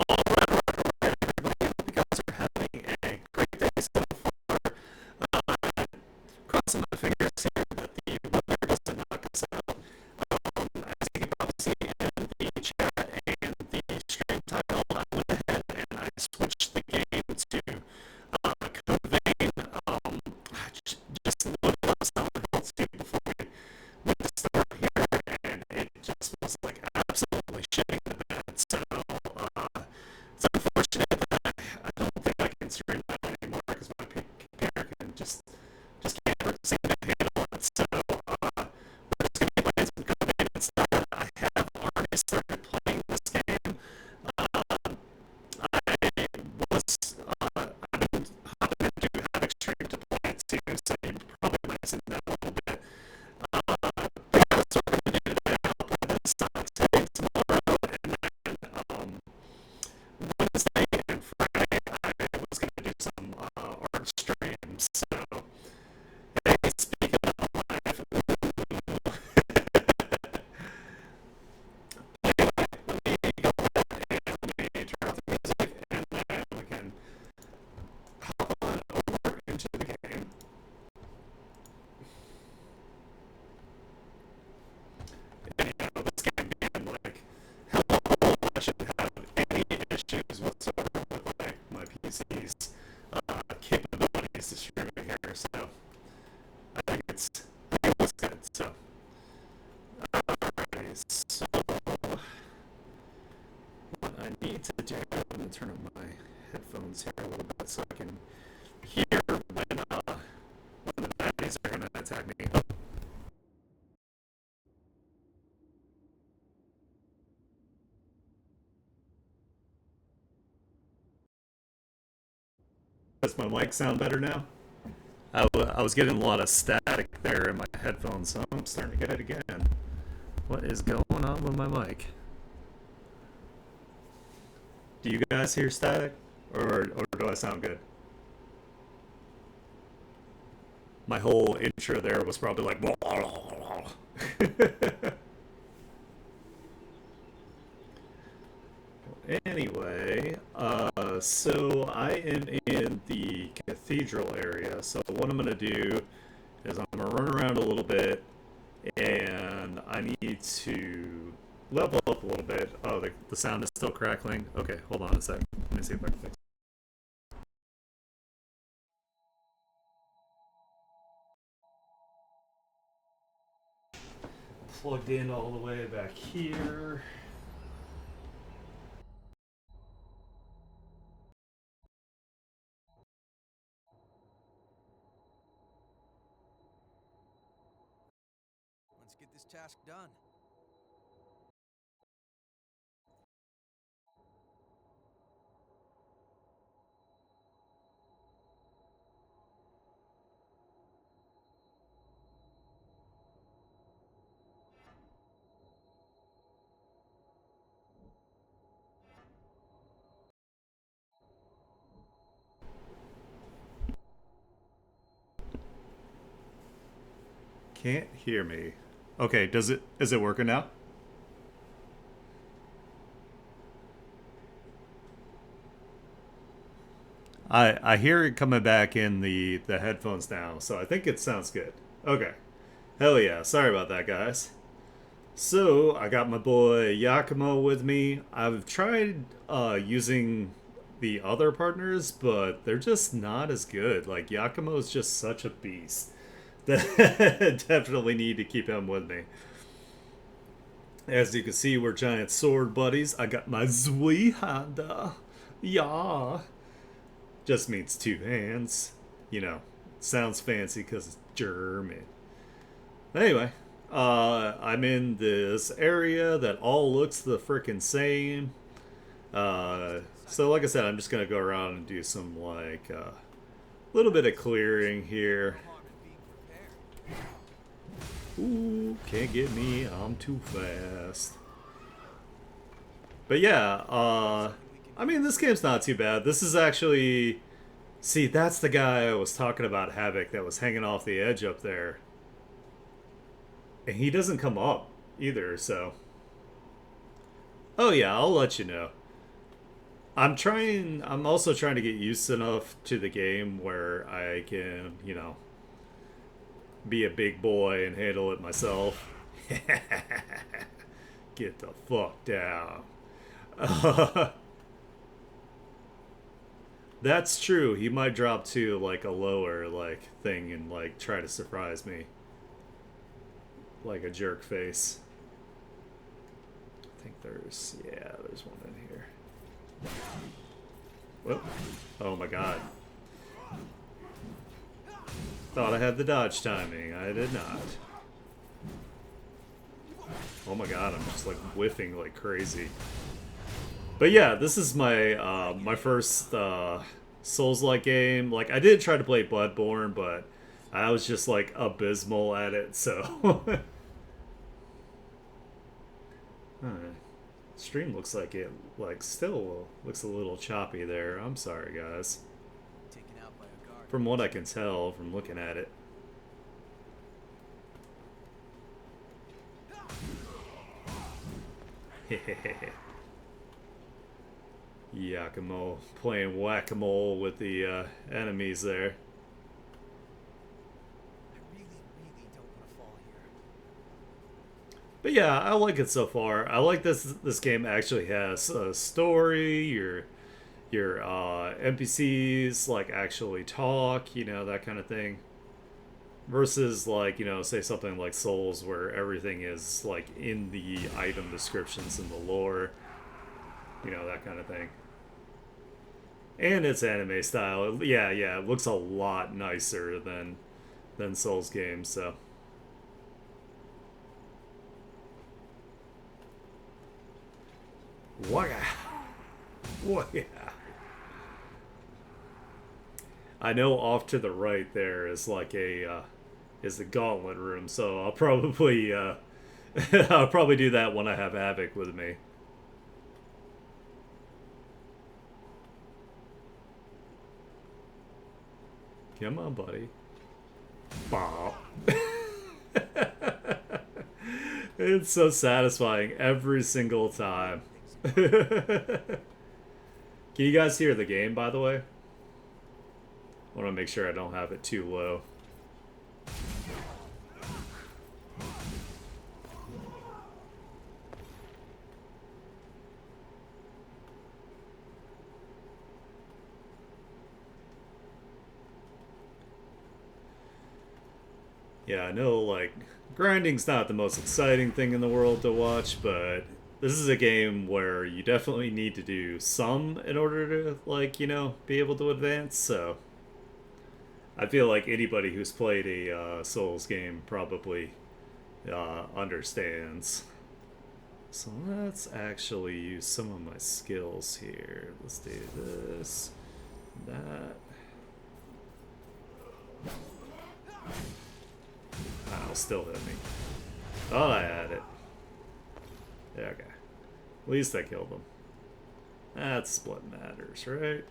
All right, all right, all right, everybody. Hope you guys are having a great day so far. Uh, Crossing my fingers here that the weather doesn't knock us out. As you can probably see in the chat and the stream title, I went ahead and I switched the game to Code Vein. I just loaded up some results too before we went to start here, and it just was like absolutely shitting the bed. So it's unfortunate that I don't think I can stream that anymore because my computer can just can't seem to handle it. So we're just gonna be playing some code game instead. I have already started playing this game. Uh, I was I've been hopping into Havoc Stream to play it too, so you probably might have seen that a little bit. But yeah, that's what we're gonna do today. I'll play this today, tomorrow, and then Wednesday and Friday I was gonna do some art streams. So hey, speaking of live, anyway, let me go ahead and let me turn off the music, and then we can hop on over into the game. Anyhow, this game being like hella cool, I shouldn't have any issues whatsoever with like my PC's capabilities to streaming here. So I think it looks good. So alright, so what I need to do, I'm gonna turn up my headphones here a little bit so I can hear when the baddies are gonna attack me. Oh, does my mic sound better now? I was getting a lot of static there in my headphones, so I'm starting to get it again. What is going on with my mic? Do you guys hear static, or do I sound good? My whole intro there was probably like. Anyway, so I am in the cathedral area. So what I'm gonna do is I'm gonna run around a little bit, and I need to level up a little bit. Oh, the sound is still crackling. Okay, hold on a sec. Let me see if I can fix it. Plugged in all the way back here. Let's get this task done. Can't hear me. Okay, is it working now? I hear it coming back in the headphones now, so I think it sounds good. Okay. Hell yeah. Sorry about that, guys. So, I got my boy Yakumo with me. I've tried using the other partners, but they're just not as good. Like, Yakumo's just such a beast. Definitely need to keep him with me. As you can see, we're giant sword buddies. I got my Zwihanda. Yeah. Just means two hands. You know, sounds fancy because it's German. Anyway, I'm in this area that all looks the freaking same. So, like I said, I'm just gonna go around and do some like little bit of clearing here. No harm in being prepared. Ooh, can't get me. I'm too fast. But yeah, I mean, this game's not too bad. This is actually, see, that's the guy I was talking about, Havoc, that was hanging off the edge up there. And he doesn't come up either, so. Oh yeah, I'll let you know. I'm also trying to get used enough to the game where I can, be a big boy and handle it myself. Get the fuck down. That's true. He might drop to like a lower like thing and like try to surprise me like a jerk face. I think there's one in here. Whoop. Oh my god. Thought I had the dodge timing. I did not. Oh my god, I'm just like whiffing like crazy. But yeah, this is my my first Souls-like game. Like I did try to play Bloodborne, but I was just like abysmal at it. So, stream looks like it like still looks a little choppy there. I'm sorry, guys. Taken out by a guard. From what I can tell from looking at it. Yakumo playing whack-a-mole with the enemies there. I really don't want to fall here. But yeah, I like it so far. I like this game actually has a story. Your NPCs like actually talk, that kind of thing. Versus like, say something like Souls where everything is like in the item descriptions and the lore, that kind of thing. And it's anime style. Yeah, it looks a lot nicer than Souls games, so Waka. Waka. I know off to the right there is like is the gauntlet room, so I'll probably I'll probably do that when I have Havoc with me. Come on, buddy. Bow. It's so satisfying every single time. Can you guys hear the game, by the way? I want to make sure I don't have it too low. Yeah, I know, like, grinding's not the most exciting thing in the world to watch, but this is a game where you definitely need to do some in order to, like, be able to advance, so I feel like anybody who's played a Souls game probably understands. So let's actually use some of my skills here. Let's do this, that. That'll still hit me. Oh, I had it. Yeah, okay. At least I killed him. That's what matters, right?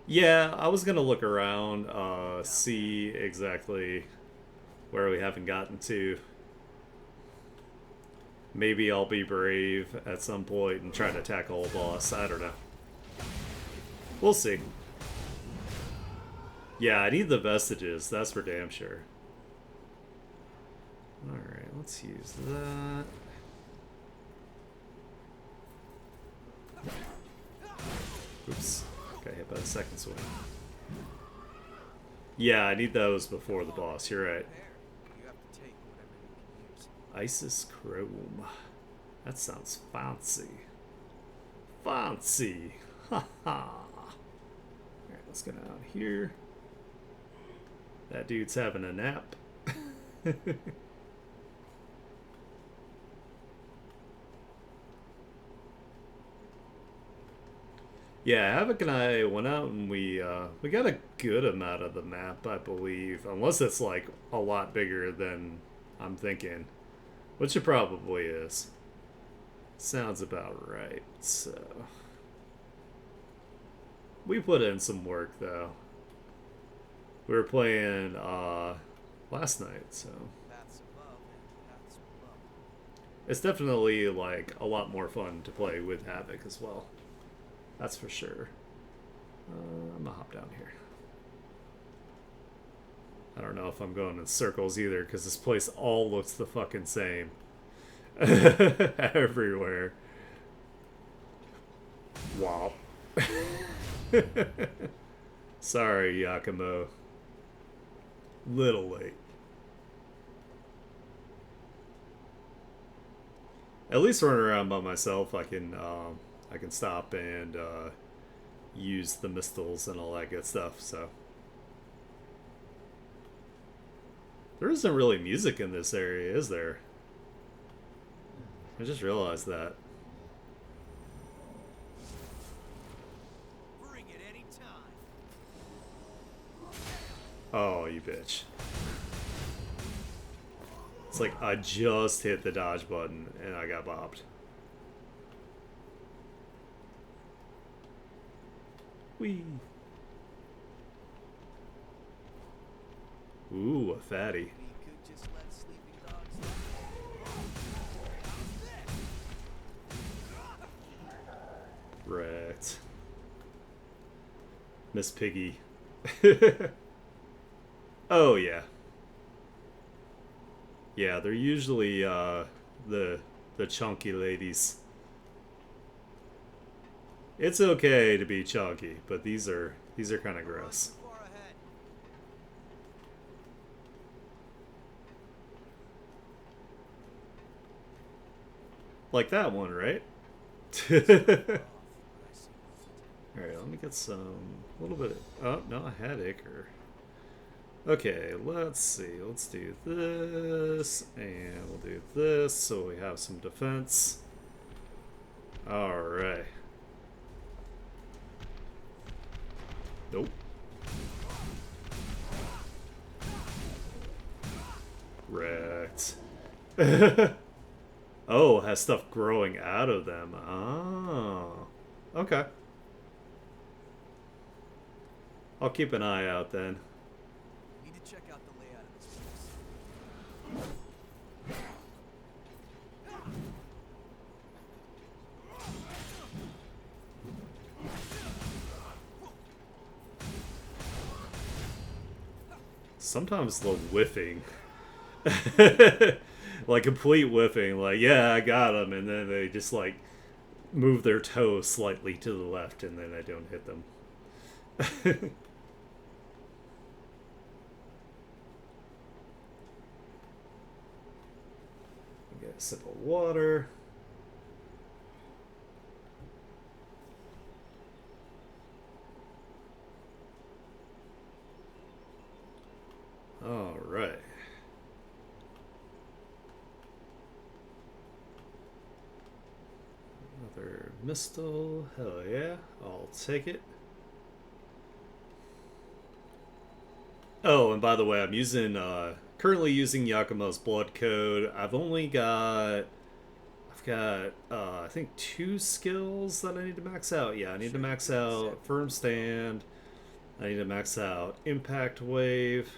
Yeah, I was gonna look around, see exactly where we haven't gotten to. Maybe I'll be brave at some point and try to tackle a boss. I don't know. We'll see. Yeah, I need the vestiges, that's for damn sure. Alright, let's use that. Oops. Got hit by the second swing. Yeah, I need those before the boss, you're right. You have to take whatever you can use. Isis Chrome. That sounds fancy. Fancy! Ha ha! Alright, let's get out here. That dude's having a nap. Yeah, Havoc and I went out and we got a good amount of the map, I believe. Unless it's like a lot bigger than I'm thinking. Which it probably is. Sounds about right, so. We put in some work though. We were playing last night, so. Paths above and paths below. It's definitely like a lot more fun to play with Havoc as well. That's for sure. I'm gonna hop down here. I don't know if I'm going in circles either because this place all looks the fucking same. Everywhere. Wow. Sorry, Yakumo. Little late. At least running around by myself, I can stop and use the mistles and all that good stuff. So there isn't really music in this area, is there? I just realized that. Bring it any time. Oh, you bitch. It's like I just hit the dodge button and I got bopped. Whee. Ooh, a fatty. We could just let sleeping dogs Wrecked. Miss Piggy. Oh, yeah. Yeah, they're usually the chunky ladies. It's okay to be chunky, but these are kind of gross. far ahead. Like that one, right? Off, but I see nothing. Alright, let me get some... A little bit... Oh, no, I had Icar. Okay, let's see. Let's do this, and we'll do this, so we have some defense. Alright. Nope. Wrecked. Oh, has stuff growing out of them. Oh. Okay. I'll keep an eye out then. Need to check out the layout of this place. Sometimes the whiffing. Like complete whiffing. Like, yeah, I got them. And then they just like move their toe slightly to the left and then I don't hit them. Get a sip of water. All right. Another mistle. Hell yeah. I'll take it. Oh, and by the way, I'm using currently using Yakumo's blood code. I've got I think 2 skills that I need to max out. Yeah, I need to max out firm stand. I need to max out impact wave.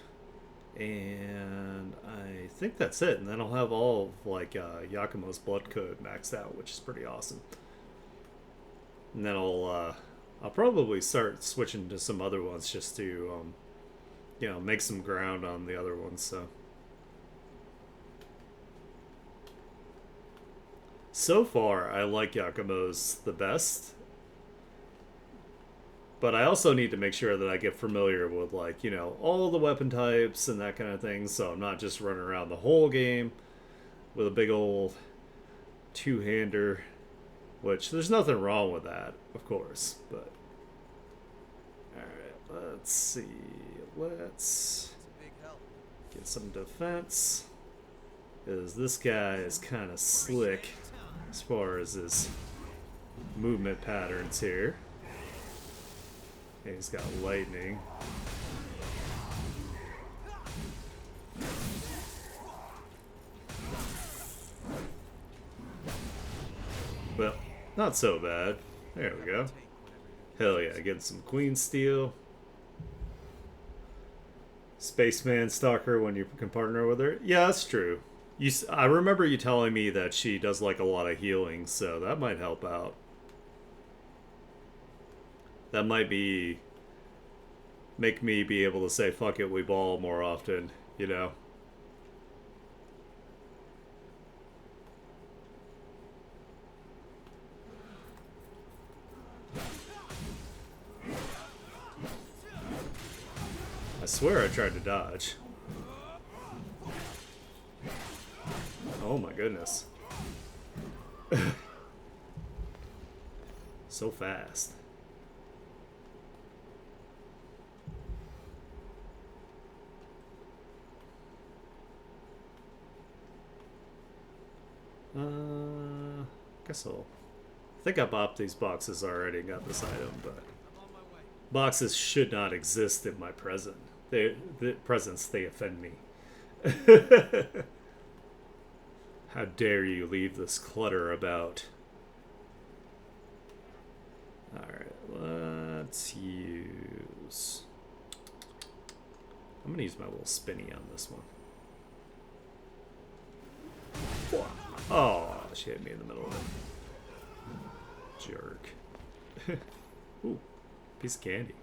And I think that's it. And then I'll have all of like Yakumo's blood code maxed out, which is pretty awesome. And then I'll probably start switching to some other ones just to you know, make some ground on the other ones. So far, I like Yakumo's the best. But I also need to make sure that I get familiar with, like, you know, all the weapon types and that kind of thing, so I'm not just running around the whole game with a big old two-hander, which there's nothing wrong with that, of course, but... Alright, let's see. Let's It's a big help. get some defense, because this guy is kind of slick as far as his movement patterns here. He's got lightning. Well, not so bad. There we go. Hell yeah, getting some Queen Steel. Spaceman Stalker when you can partner with her. Yeah, that's true. I remember you telling me that she does like a lot of healing, so that might help out. That might be make me be able to say fuck it, we ball more often, you know. I swear I tried to dodge. Oh my goodness. So fast. Guess I'll... I think I bopped these boxes already and got this item, but... Boxes should not exist in my presence. The presence, they offend me. How dare you leave this clutter about? Alright, let's use... I'm gonna use my little spinny on this one. Oh, she hit me in the middle of it. Jerk. Ooh, piece of candy.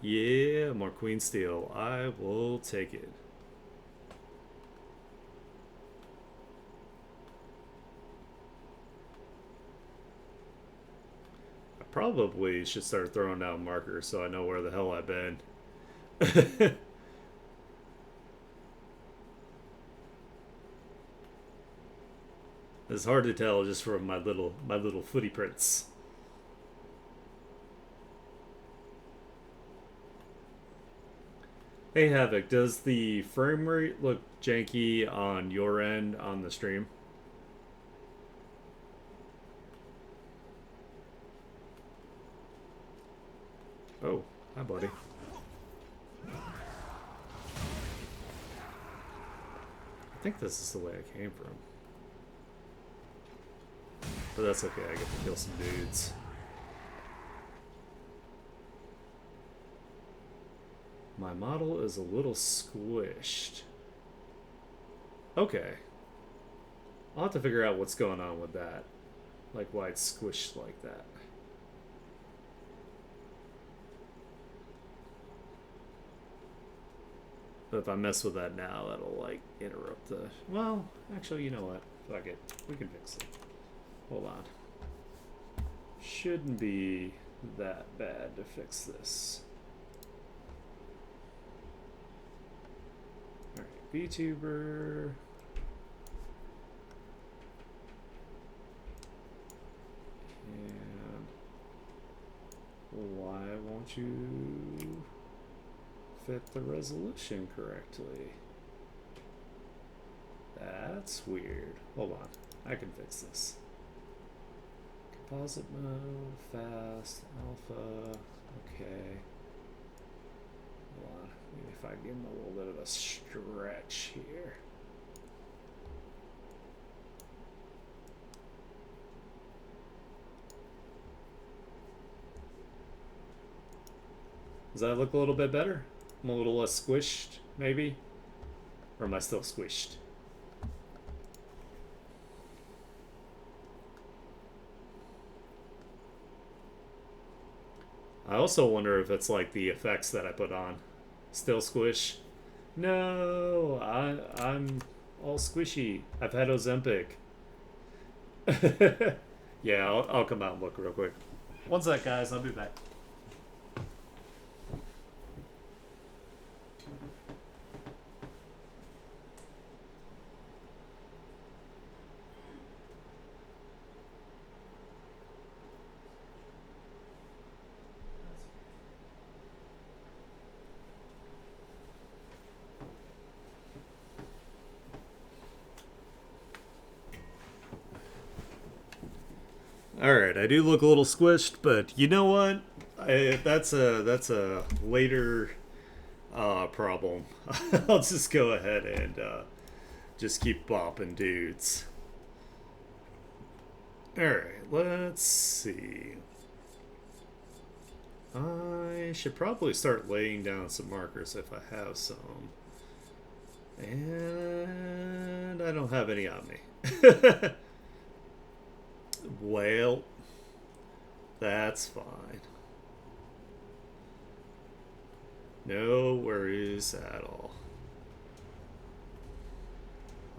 Yeah, more Queen Steel. I will take it. I probably should start throwing down markers so I know where the hell I've been. It's hard to tell just from my little footy prints. Hey Havoc, does the frame rate look janky on your end on the stream? Oh, hi buddy. I think this is the way I came from. But that's okay, I get to kill some dudes. My model is a little squished. Okay. I'll have to figure out what's going on with that. Like why it's squished like that. But if I mess with that now, that'll like interrupt the... Well, actually, you know what? Fuck it. We can fix it. Hold on. Shouldn't be that bad to fix this. Alright, VTuber. And why won't you fit the resolution correctly? That's weird. Hold on, I can fix this. Composite mode, fast, alpha, okay. Hold on, maybe if I give him a little bit of a stretch here. Does that look a little bit better? I'm a little less squished, maybe? Or am I still squished? I also wonder if it's like the effects that I put on. Still squish? No, I'm all squishy. I've had Ozempic. Yeah, I'll come out and look real quick. One sec, guys. I'll be back. Alright, I do look a little squished, but you know what? That's a later problem. I'll just go ahead and just keep bopping dudes. Alright, let's see. I should probably start laying down some markers if I have some. And I don't have any on me. Well, that's fine. No worries at all.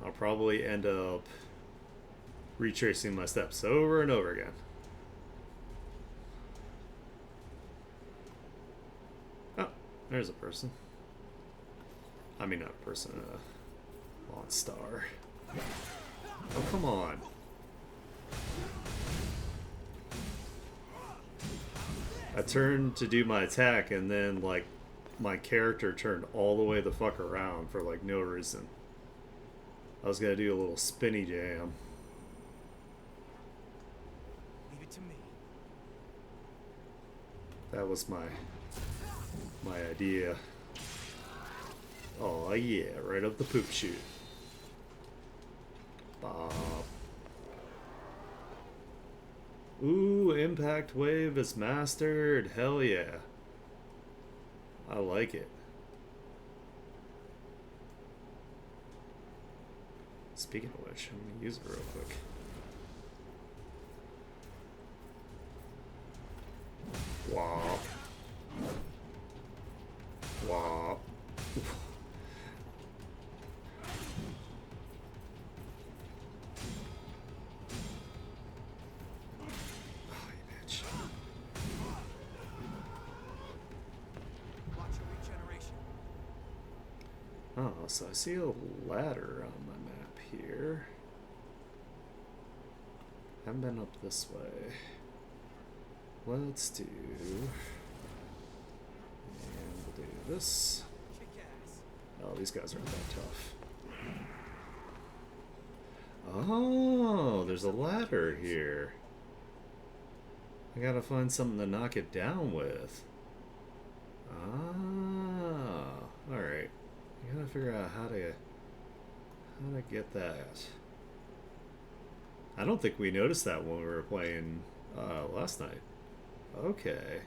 I'll probably end up retracing my steps over and over again. Oh, there's a person. I mean, not a person, a monster. Oh, come on. I turned to do my attack, and then, like, my character turned all the way the fuck around for, like, no reason. I was gonna do a little spinny jam. Leave it to me. That was my idea. Oh yeah, right up the poop chute. Bob. Ooh, impact wave is mastered. Hell yeah. I like it. Speaking of which, I'm gonna use it real quick. Wop. Wop. Oh, so I see a ladder on my map here. Haven't been up this way. Let's do... And we'll do this. Oh, these guys aren't that tough. Oh, there's a ladder here. I gotta find something to knock it down with. Ah, alright. I gotta figure out how to get that. I don't think we noticed that when we were playing last night. Okay.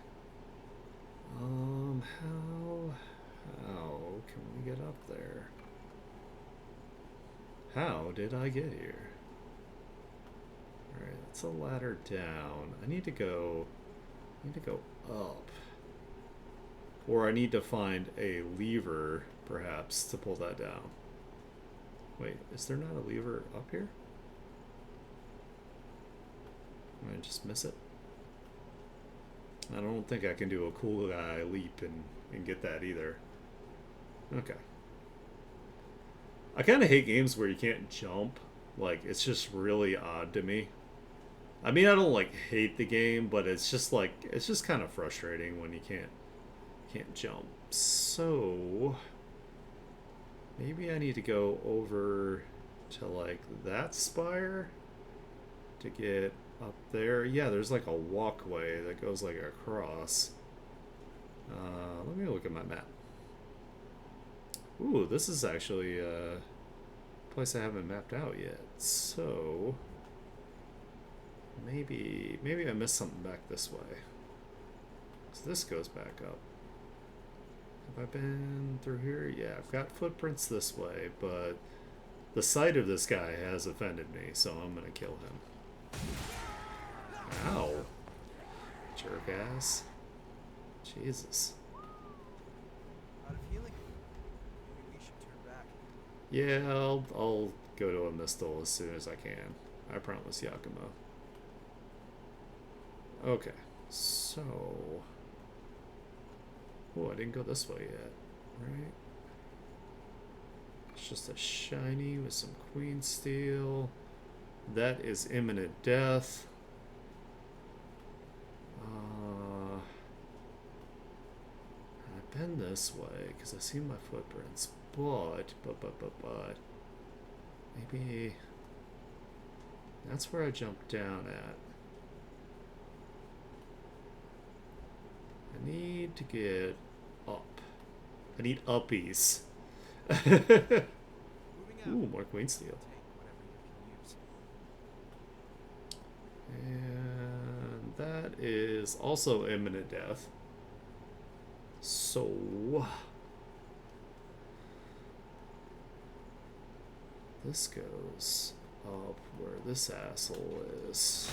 How can we get up there? How did I get here? Alright, that's a ladder down. I need to go up. Or I need to find a lever, perhaps, to pull that down. Wait, is there not a lever up here? Did I just miss it? I don't think I can do a cool guy leap and get that either. Okay. I kind of hate games where you can't jump. Like, it's just really odd to me. I mean, I don't, like, hate the game, but it's just, like, it's just kind of frustrating when you can't jump. So maybe I need to go over to, like, that spire to get up there. Yeah, there's like a walkway that goes like across. Let me look at my map. Ooh, this is actually a place I haven't mapped out yet. So maybe I missed something back this way. So this goes back up. Have I been through here? Yeah, I've got footprints this way, but the sight of this guy has offended me, so I'm gonna kill him. Ow. Jerk ass. Jesus. Out of healing. Maybe we should turn back. Yeah, I'll go to a Mistle as soon as I can. I promise, Yakumo. Okay, so... Oh, I didn't go this way yet, right? It's just a shiny with some queen steel. That is imminent death. I've been this way because I see my footprints, but maybe that's where I jumped down at. I need to get up. I need uppies. Ooh, more queen steel. And that is also imminent death. So this goes up where this asshole is.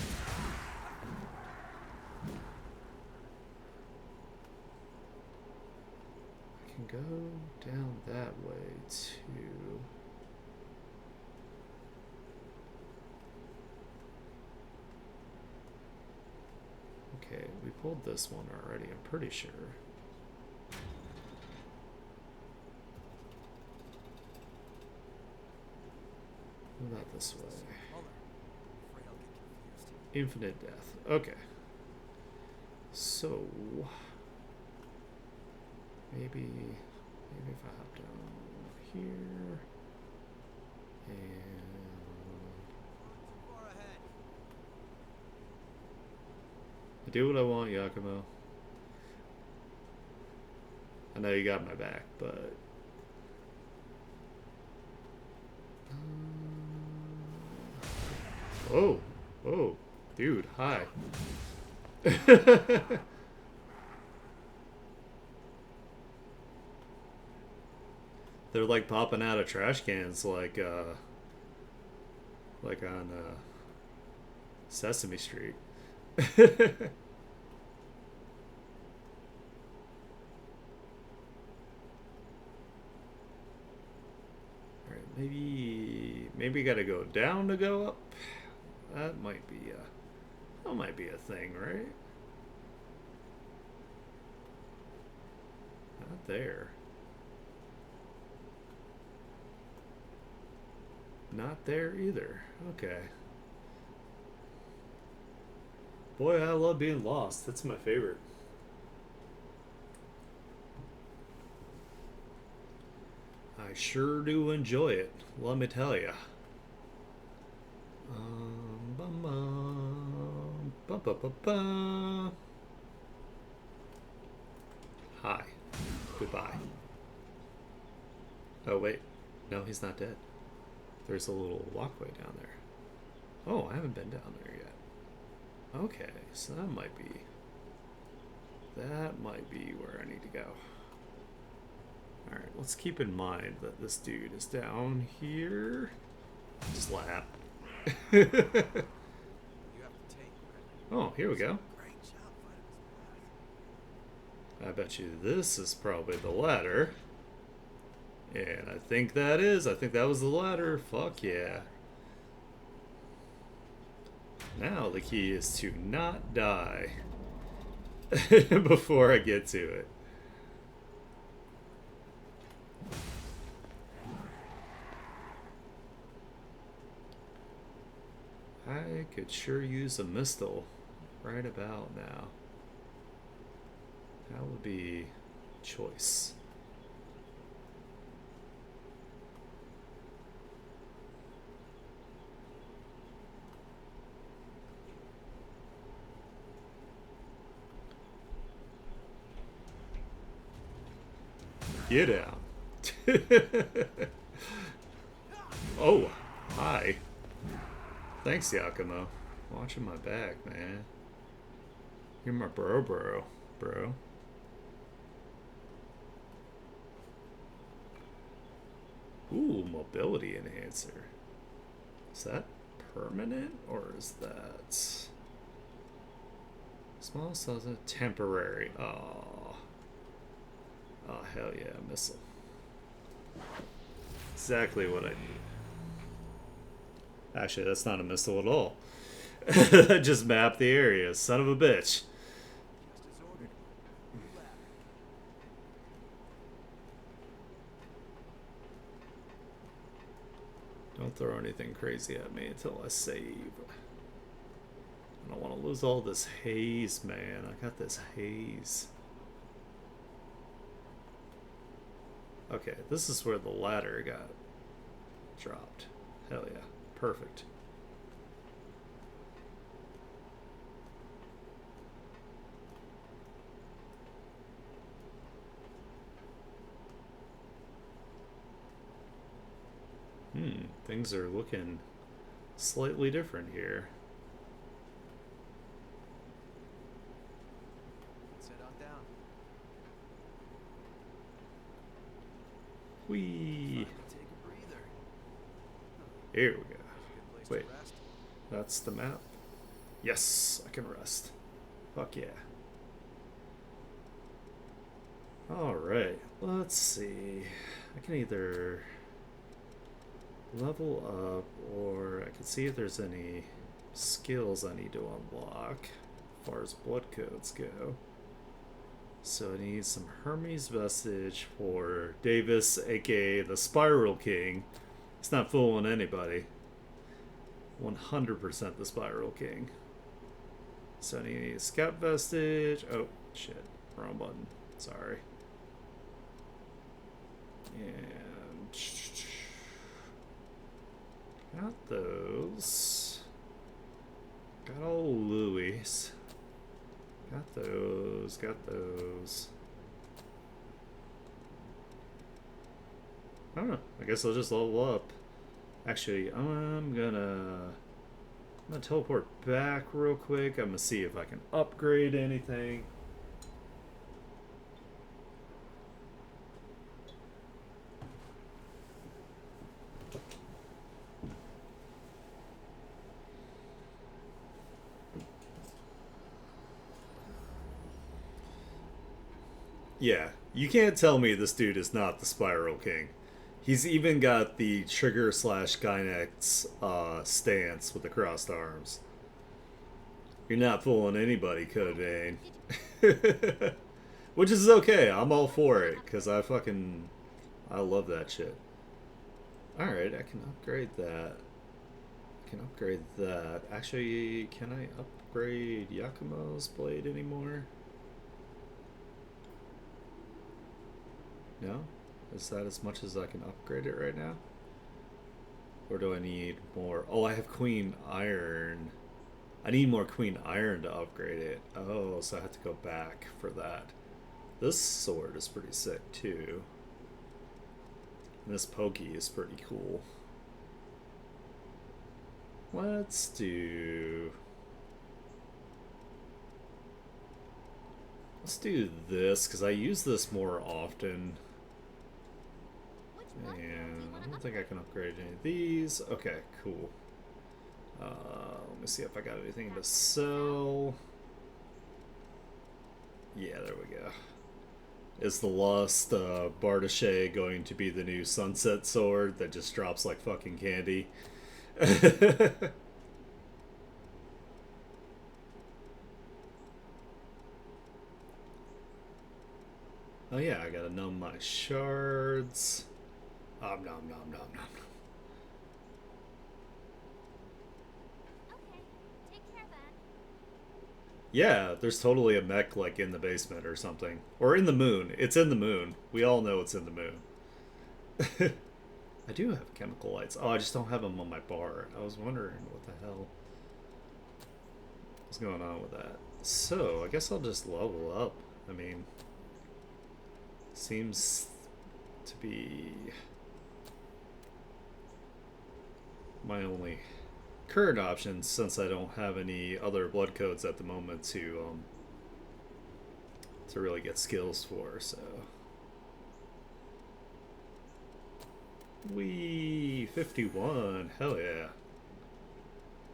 I can go down that way too. Okay, we pulled this one already, I'm pretty sure. Not this way. Hold on. Afraid I'll get confused. Infinite death. Okay. So maybe if I hop down here and Too far ahead. I do what I want, Yakumo. I know you got my back, but oh, oh, dude, hi. They're like popping out of trash cans, like on Sesame Street. Alright, maybe gotta go down to go up. That might be a thing, right? Not there. Not there either. Okay. Boy, I love being lost. That's my favorite. I sure do enjoy it. Let me tell ya. Bum, bum, bum, bum, bum, bum. Hi. Goodbye. Oh, wait. No, he's not dead. There's a little walkway down there. Oh, I haven't been down there yet. Okay, so that might be where I need to go. Alright, let's keep in mind that this dude is down here. Slap. You have to take. Oh, here we go. Great job finding this path. I bet you this is probably the ladder. And I think that was the ladder. Fuck yeah. Now the key is to not die before I get to it. I could sure use a missile right about now. That would be choice. Get out. Oh, hi. Thanks, Yakumo. Watching my back, man. You're my bro. Ooh, mobility enhancer. Is that permanent or is that small size temporary? Oh, hell yeah, missile. Exactly what I need. Actually, that's not a missile at all. I just mapped the area, son of a bitch. Just as ordered. New lab. Don't throw anything crazy at me until I save. I don't want to lose all this haze, man. I got this haze. Okay, this is where the ladder got dropped. Hell yeah. Perfect. Things are looking slightly different here. Sit on down. Whee! Finally take a breather. Here we go. Good place Wait, to rest. that's the map? Yes, I can rest. Fuck yeah. Alright, let's see. I can either level up or I can see if there's any skills I need to unlock as far as blood codes go. So I need some Hermes Vestige for Davis, aka the Spiral King. It's not fooling anybody. 100% the Spiral King. So I need a Scout Vestige. Oh, shit. Wrong button. Sorry. And got those. Got all Louis. Got those. Got those. I don't know. I guess I'll just level up. Actually, I'm gonna teleport back real quick. I'm gonna see if I can upgrade anything. Yeah, you can't tell me this dude is not the Spiral King. He's even got the trigger slash Gynex stance with the crossed arms. You're not fooling anybody, Code Vein. Which is okay. I'm all for it because I love that shit. Alright, I can upgrade that. I can upgrade that. Actually, can I upgrade Yakumo's blade anymore? No? Is that as much as I can upgrade it right now? Or do I need more? Oh, I have Queen Iron. I need more Queen Iron to upgrade it. Oh, so I have to go back for that. This sword is pretty sick too. And this pokey is pretty cool. Let's do this because I use this more often. And I don't think I can upgrade any of these. Okay, cool. Let me see if I got anything to sell. Yeah, there we go. Is the lost Bardache going to be the new sunset sword that just drops like fucking candy? Oh yeah, I gotta numb my shards. Nom nom nom nom nom. Okay, take care then. Yeah, there's totally a mech like in the basement or something. Or in the moon. It's in the moon. We all know it's in the moon. I do have chemical lights. Oh, I just don't have them on my bar. I was wondering what the hell was going on with that. So, I guess I'll just level up. I mean, seems to be my only current option since I don't have any other blood codes at the moment to really get skills for. So we 51, hell yeah.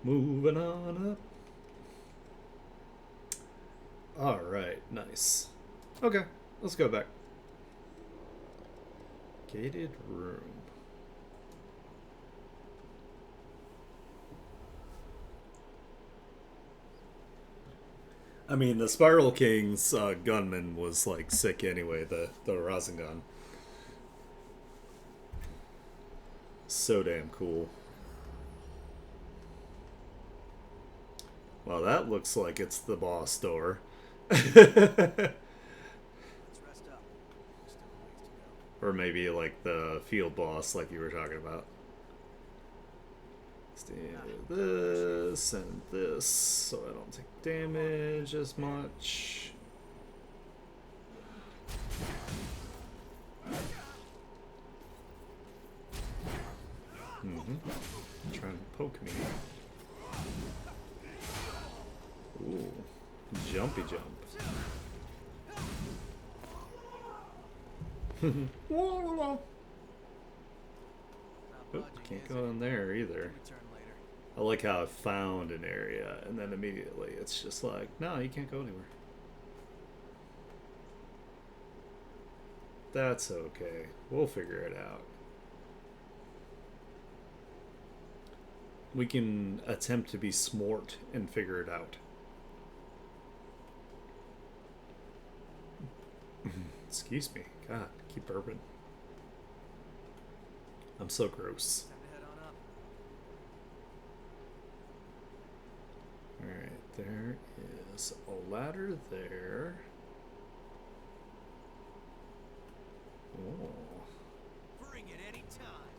Moving on up. All right, nice. Okay, let's go back. Gated room. I mean, the Spiral King's gunman was like sick anyway. The Rasengan. So damn cool. Well, that looks like it's the boss door. Let's rest up. Still a ways to go. Or maybe like the field boss, like you were talking about. Let's do this and this, so I don't take damage as much. Trying to poke me. Ooh, jumpy jump. Not budging. Can't is go it? in there You either. can return later. I like how I found an area and then immediately it's just like, no, you can't go anywhere. That's okay. We'll figure it out. We can attempt to be smart and figure it out. Excuse me. God, keep burping. I'm so gross. Time to head on up. Alright, there is a ladder there. Oh. Bring it any time.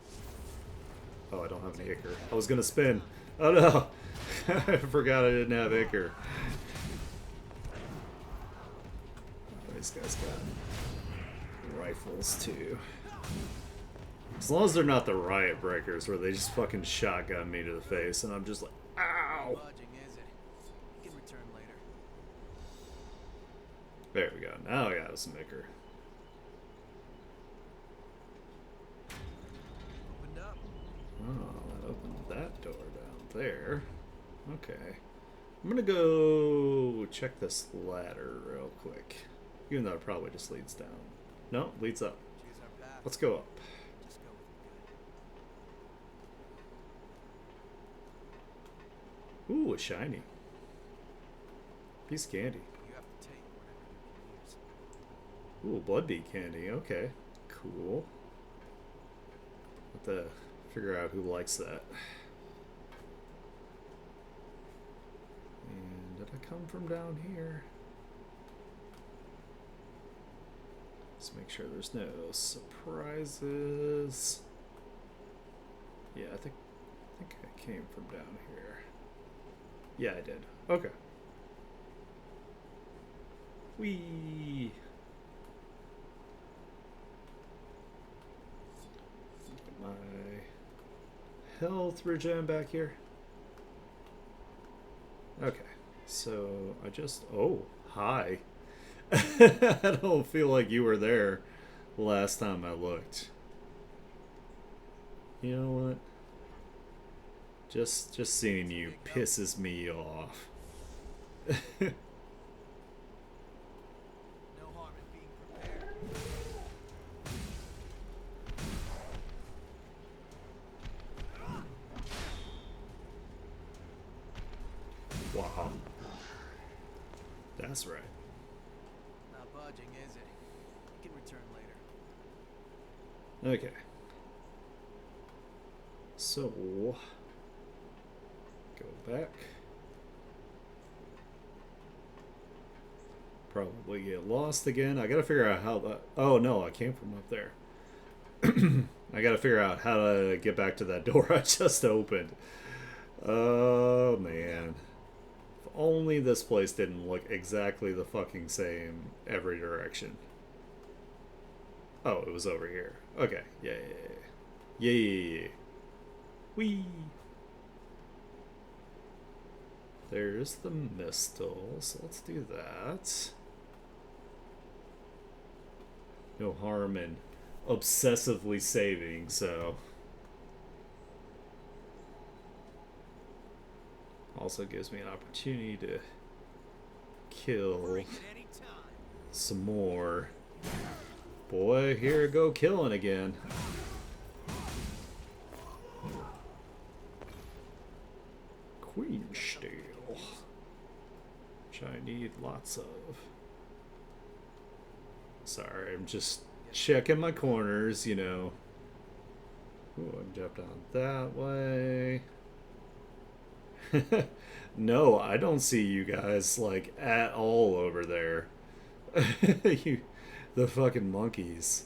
Oh, I don't have any ichor. I was gonna spin. Oh no! I forgot I didn't have ichor. Oh, these guys got rifles too. As long as they're not the riot breakers where they just fucking shotgun me to the face and I'm just like, ow! Budging, is it? You can return later. There we go. Now I got some ichor. Opened up. Oh, that opened that door down there. Okay. I'm gonna go check this ladder real quick. Even though it probably just leads down. No, leads up. Choose our path. Let's go up. Just go with the Ooh, a shiny. Piece of candy. good. You have to take whatever you use. Ooh, blood bead candy. Okay. Cool. Have to figure out who likes that. And did I come from down here? Let's make sure there's no surprises. Yeah, I think I came from down here. Yeah, I did. Okay. Whee! Get my health regen back here. Okay, so I just... Oh, hi. I don't feel like you were there last time I looked. You know what? Just seeing you pisses me off. No harm in being prepared. Wow. That's right. Not budging, is it? You can return later. Okay. So, go back. Probably get lost again. I gotta figure out how that... Oh no, I came from up there. I gotta figure out how to get back to that door I just opened. Oh man. If only this place didn't look exactly the fucking same every direction. Oh, it was over here. Okay. Yeah. Yeah. Whee! There's the mistle, so let's do that. No harm in obsessively saving, so... Also gives me an opportunity to kill Bring it any time. some more. Boy, here I go killing again. Queen steel, which I need lots of. Sorry, I'm just checking my corners, you know. Ooh, I can jump down that way. No, I don't see you guys, like, at all over there. You, the fucking monkeys.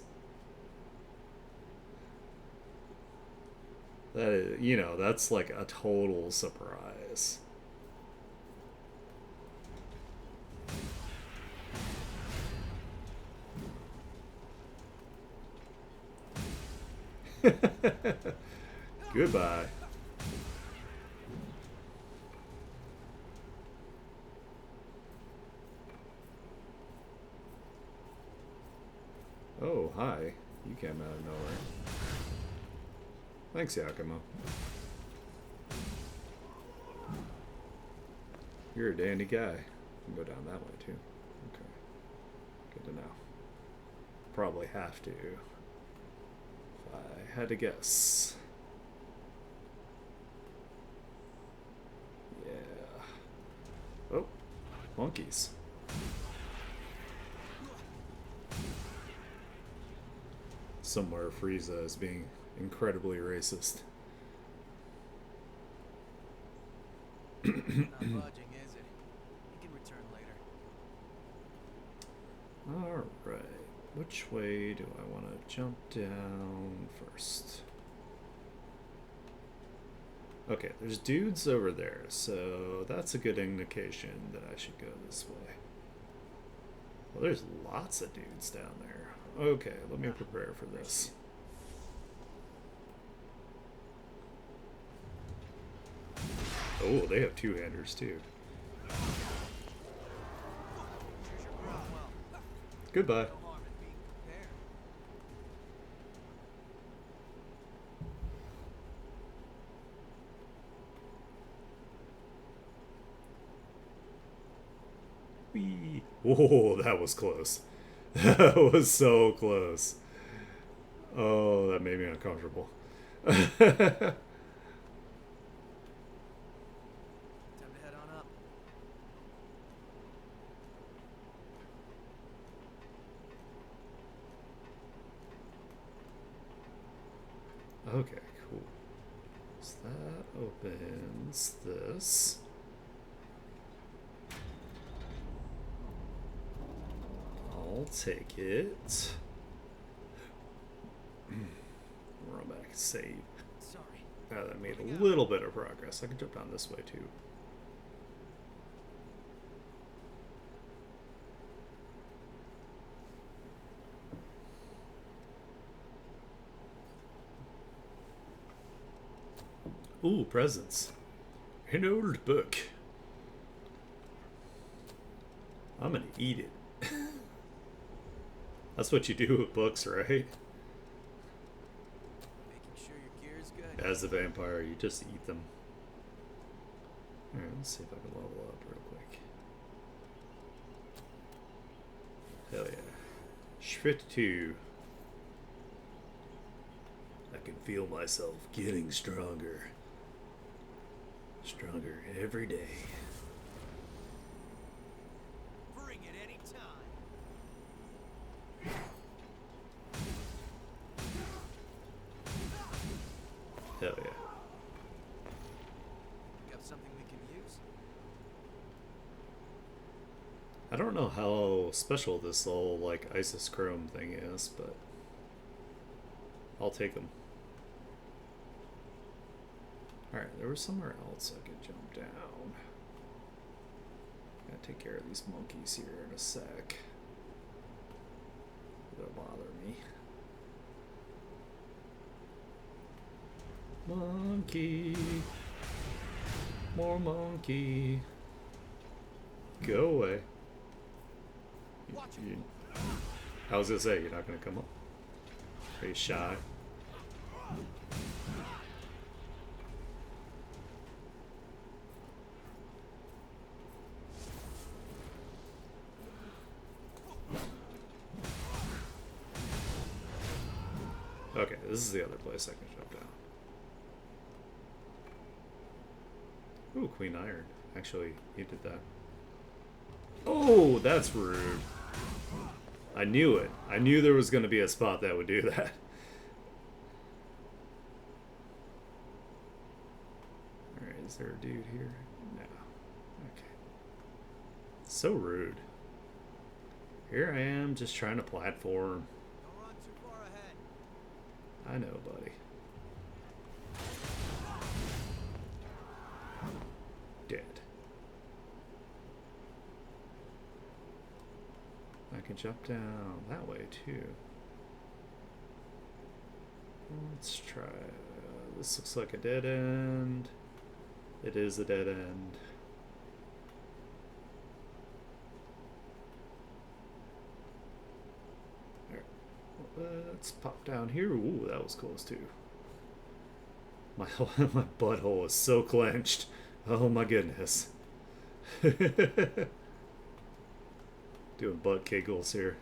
That is, you know, that's like a total surprise. Goodbye. Oh, hi. You came out of nowhere. Thanks, Yakimo. You're a dandy guy. You can go down that way too. Okay. Good to know. Probably have to. If I had to guess. Yeah. Oh, monkeys. Somewhere Frieza is being incredibly racist. Not budging, is it? You can return later. Alright. Which way do I want to jump down first? Okay, there's dudes over there, so that's a good indication that I should go this way. Well, there's lots of dudes down there. Okay, let me prepare for this. Oh, they have two-handers too. Goodbye. Whee. Whoa, that was close. That was so close. Oh, that made me uncomfortable. Time to head on up. Okay, cool. So that opens this. I'll take it. Run back, save. Sorry. That made a little bit of progress. I can jump down this way too. Ooh, presents. An old book. I'm gonna eat it. That's what you do with books, right? Making sure your gear is good. As a vampire, you just eat them. Alright, let's see if I can level up real quick. Hell yeah. Schritt 2. I can feel myself getting stronger. Stronger every day. Bring it any time. Hell yeah. Got something we can use? I don't know how special this little, like, Isis Chrome thing is, but I'll take them. Alright, there was somewhere else I could jump down. Gotta take care of these monkeys here in a sec. They'll bother me. Monkey. More monkey. Go away. I was gonna say, you're not gonna come up? Are you shy? Okay, this is the other place I can jump down. Ooh, Queen Iron. Actually, he did that. Oh, that's rude. I knew it. I knew there was going to be a spot that would do that. Alright, is there a dude here? No. Okay. So rude. Here I am, just trying to platform. Don't run too far ahead. I know, buddy. Dead. I can jump down that way too. Let's try. This looks like a dead end. It is a dead end. Alright. Let's pop down here. Ooh, that was close too. My my butthole is so clenched. Oh my goodness. Doing butt kegels here.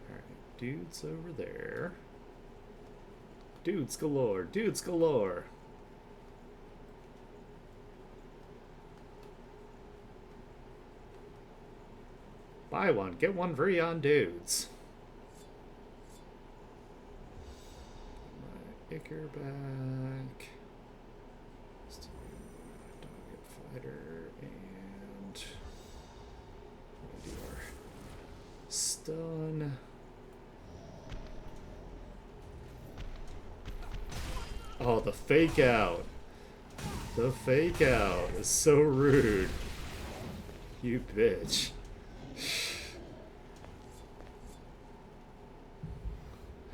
Alright, dudes over there. Dudes galore, dudes galore. Buy one, get one free on dudes. My Icker back. Let's do Dogget Fighter and we'll do our stun. Oh, the fake out. The fake out is so rude. You bitch.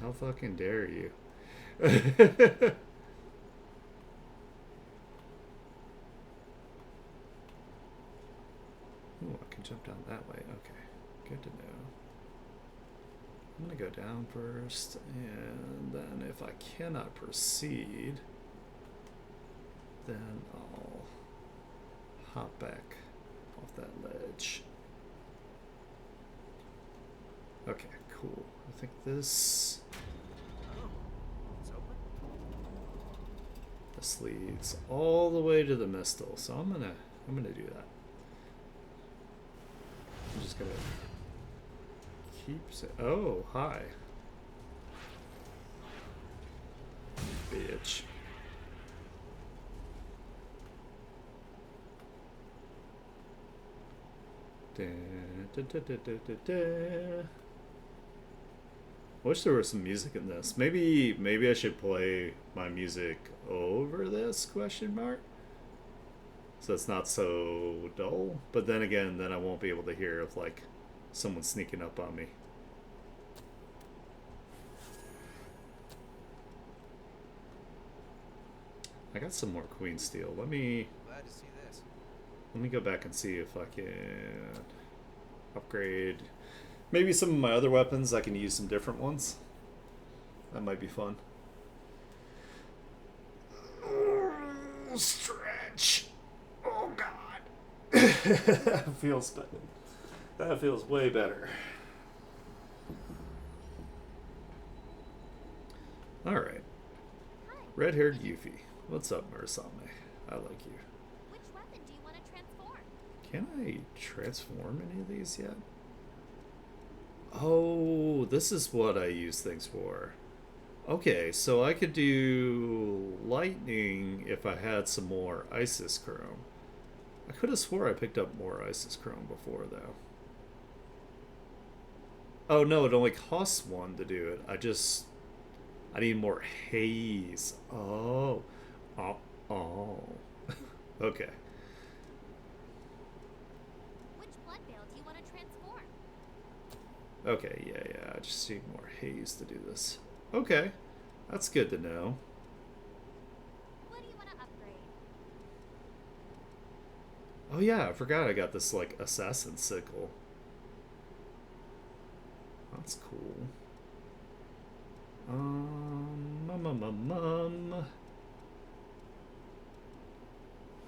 How fucking dare you? Oh, I can jump down that way. Okay, good to know. I'm gonna go down first, and then if I cannot proceed, then I'll hop back off that ledge. Okay, cool. I think this It's open. this leads all the way to the mistle, so I'm gonna do that. I'm just gonna keep oh, hi. Bitch. Da, da, da, da, da, da, da. I wish there was some music in this. Maybe I should play my music over this question mark, so it's not so dull. But then again, then I won't be able to hear if like someone's sneaking up on me. I got some more Queen Steel. Let me Glad to see this. go back and see if I can upgrade. Maybe some of my other weapons, I can use some different ones. That might be fun. Stretch. Oh God. That feels better. That feels way better. All right. Hi. Red-haired Yuffie. What's up, Mursame? I like you. Which weapon do you want to transform? Can I transform any of these yet? Oh, this is what I use things for. Okay, so I could do lightning if I had some more Isis Chrome. I could have swore I picked up more Isis Chrome before, though. Oh, no, it only costs one to do it. I need more haze. Oh. Oh. Oh. Okay. Which blood veil do you want to transform? Okay, yeah. I just need more haze to do this. Okay. That's good to know. What do you want to upgrade? Oh yeah, I forgot I got this like assassin sickle. That's cool. I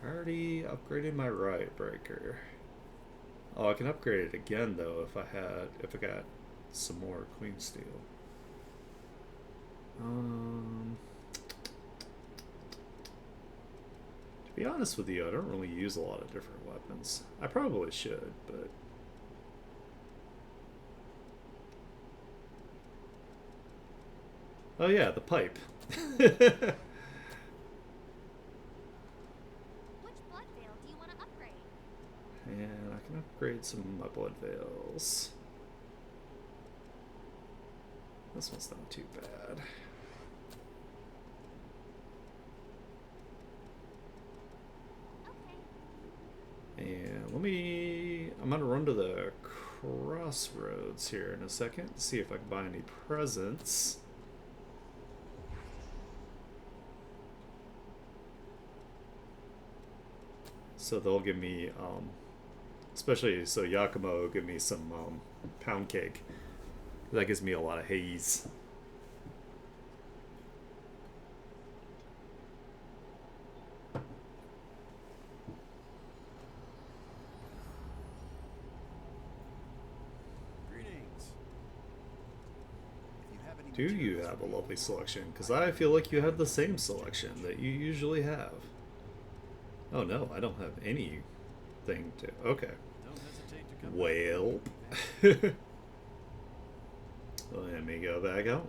already upgraded my riot breaker. Oh, I can upgrade it again though if I got some more Queen Steel. To be honest with you, I don't really use a lot of different weapons. I probably should, but oh yeah, the pipe. Which blood veil do you want to upgrade? And I can upgrade some of my blood veils. This one's not too bad. Okay. And I'm gonna run to the crossroads here in a second to see if I can buy any presents. So they'll give me, especially so Yakumo will give me some pound cake That gives me a lot of haze. Greetings. If you have any Do you materials have for a me, lovely selection? Because I feel like you have the same selection that you usually have. Oh no, I don't have anything to. Okay. don't hesitate to come Well. back. Let me go back home.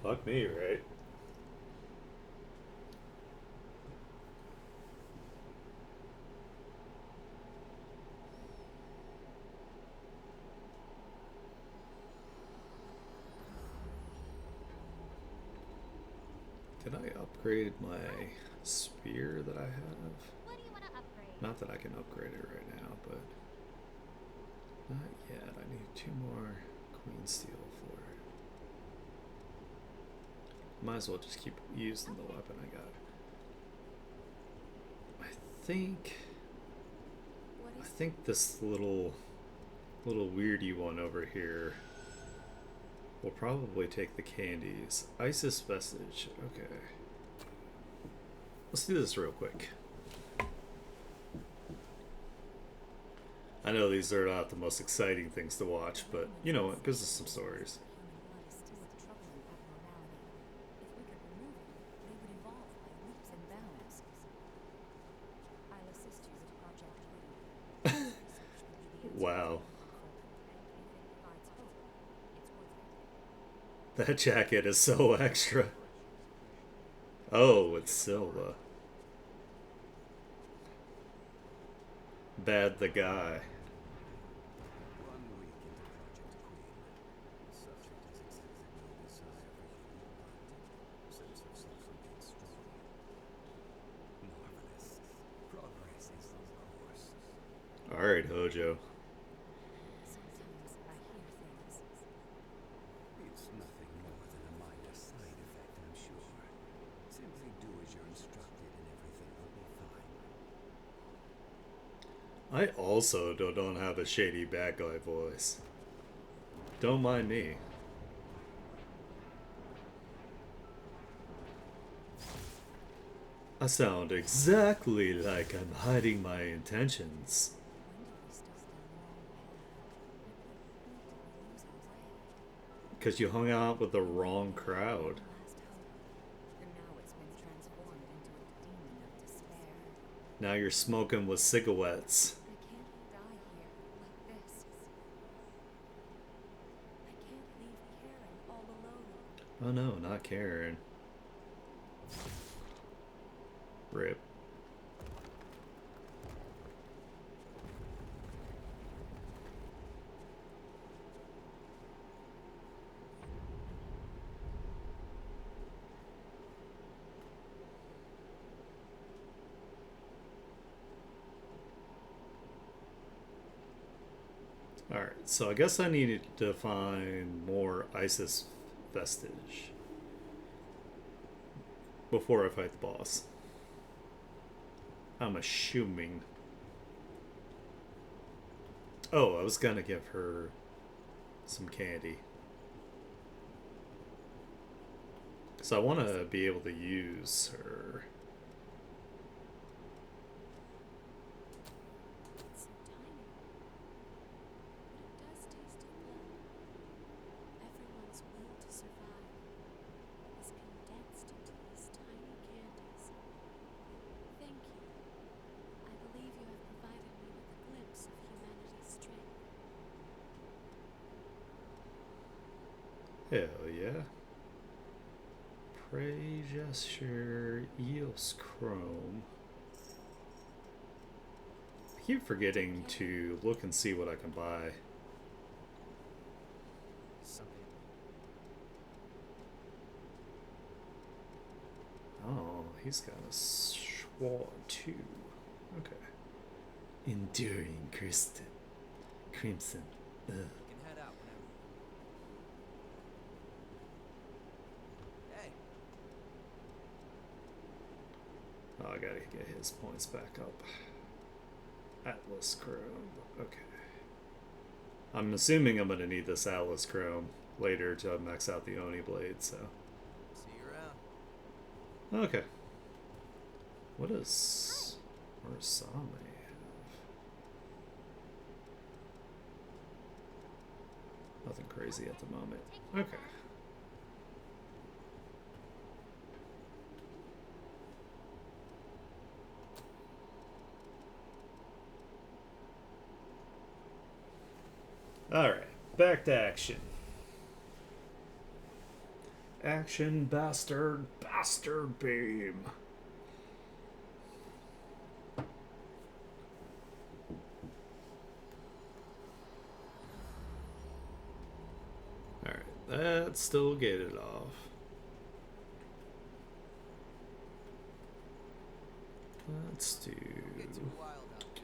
Fuck me, right? Can I upgrade my spear that I have? What do you want to upgrade? Not that I can upgrade it right now, but not yet. I need 2 more queen steel for it. Might as well just keep using the weapon I got. I think this little weirdy one over here will probably take the candies. Isis vestige. Okay. Let's do this real quick. I know these are not the most exciting things to watch, but you know what? Gives us some stories. Wow. That jacket is so extra. Oh, it's Silva. Bad the guy. 1 week into Project Queen, subject has exhibited no desire for human blood. Sense of self-contained strong. Marvelous. Progress is on course. Alright, Hojo. It's nothing more than a minor side effect, I'm sure. Simply do as you're instructed and everything will be fine. I also don't have a shady bad guy voice. Don't mind me. I sound exactly like I'm hiding my intentions. Because you hung out with the wrong crowd. Now you're smoking with cigarettes. Oh no, not Karen. Rip. Alright, so I guess I needed to find more Isis vestige before I fight the boss. I'm assuming. Oh, I was gonna give her some candy. Because I want to be able to use her. Hell yeah. Prey gesture, Eos Chrome. I keep forgetting to look and see what I can buy. Something. Oh, he's got a sword too. Okay. Enduring Crimson. Ugh. You can head out whenever. Hey. Oh, I gotta get his points back up. Atlas Chrome. Okay. I'm assuming I'm gonna need this Atlas Chrome later to max out the Oni blade, so. See you around. Okay. What does Mursame have? Nothing crazy at the moment. Okay. Alright, back to action. Action, bastard, bastard beam. Alright, let's still get it off. Let's do... Don't get too wild out there.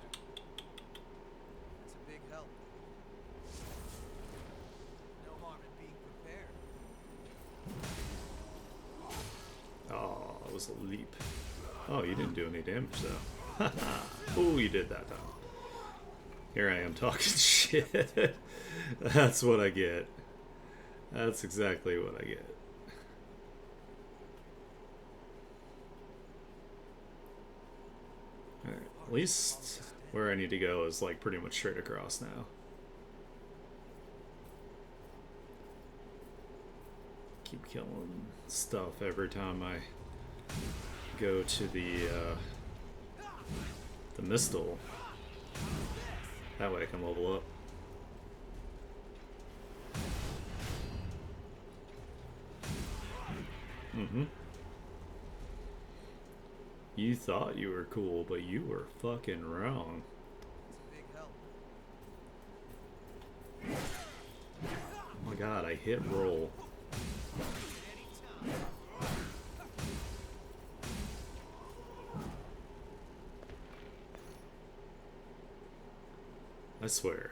That's a big help. No harm in being prepared. Oh, it was a leap. Oh, you didn't do any damage though. Oh, you did that time. Here I am talking shit. That's what I get. That's exactly what I get. Alright, at least where I need to go is like pretty much straight across now. Keep killing stuff every time I go to the Mistle. That way I can level up. Mm-hmm. You thought you were cool, but you were fucking wrong. It's a big help. Oh my god, I hit roll. I swear.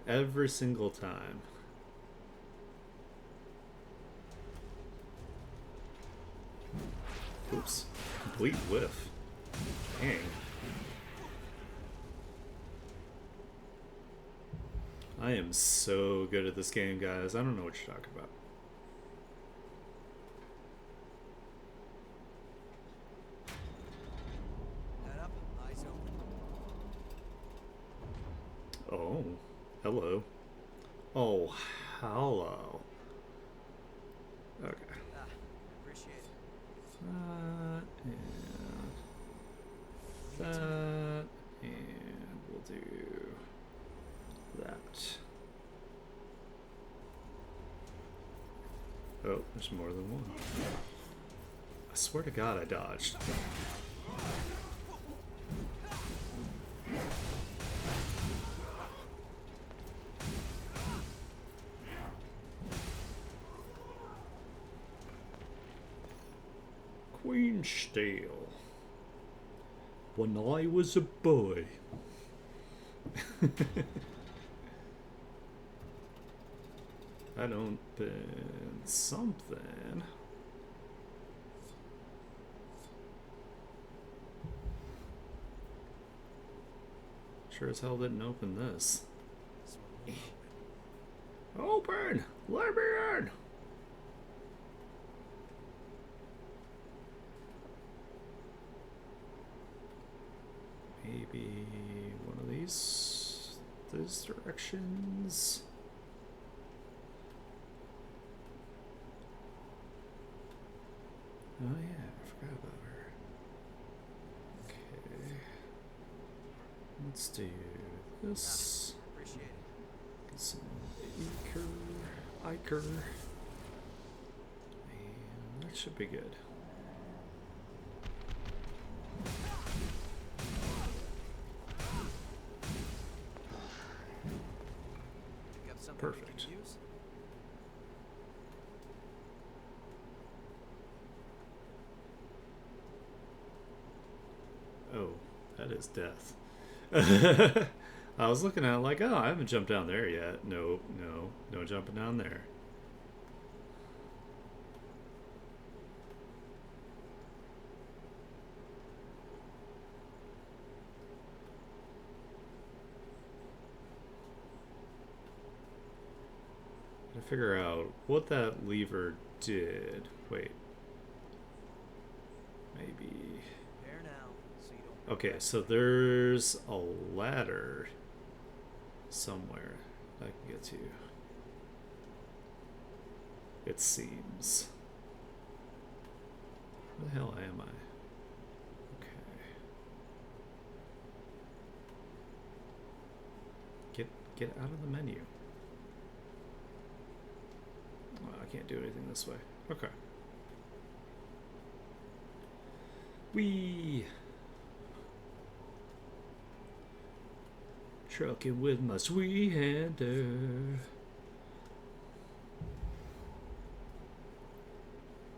Every single time. Oops. Complete whiff. Dang. I am so good at this game, guys. I don't know what you're talking about. Head up, eyes open. Oh. Hello. Oh, hello. Okay. Ah, appreciate it. That, and we'll do that. Oh, there's more than one. I swear to God, I dodged. Queen Steel. When I was a boy. I don't been something. Sure as hell didn't open this. This one will open. Open! Let me in! Maybe one of these directions. Oh yeah, I forgot about her. Okay. Let's do this. Appreciate it. Get some Iker. And that should be good. Got something Perfect. we can use? Oh, that is death. I was looking at it like, oh, I haven't jumped down there yet. No jumping down there. figure out what that lever did. Wait. Maybe. Prepare now, so you don't. Okay, so there's a ladder somewhere I can get to. It seems. Where the hell am I? Okay. Get out of the menu. Oh, I can't do anything this way. Okay. Wee. Trucking with my sweet hander.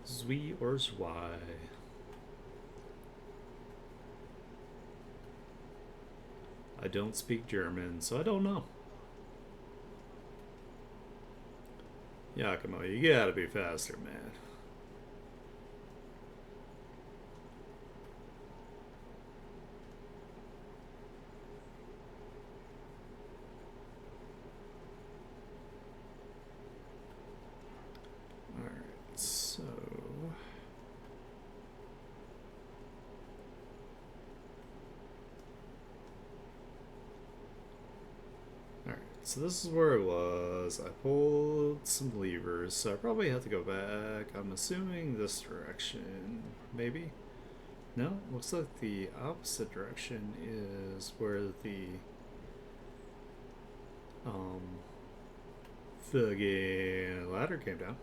Zwe or Zwy. I don't speak German, so I don't know. Yakumo, you gotta be faster, man. Alright, so... Alright, so this is where it was. I pulled some levers, so I probably have to go back. I'm assuming this direction, maybe? No, looks like the opposite direction is where the friggin' ladder came down.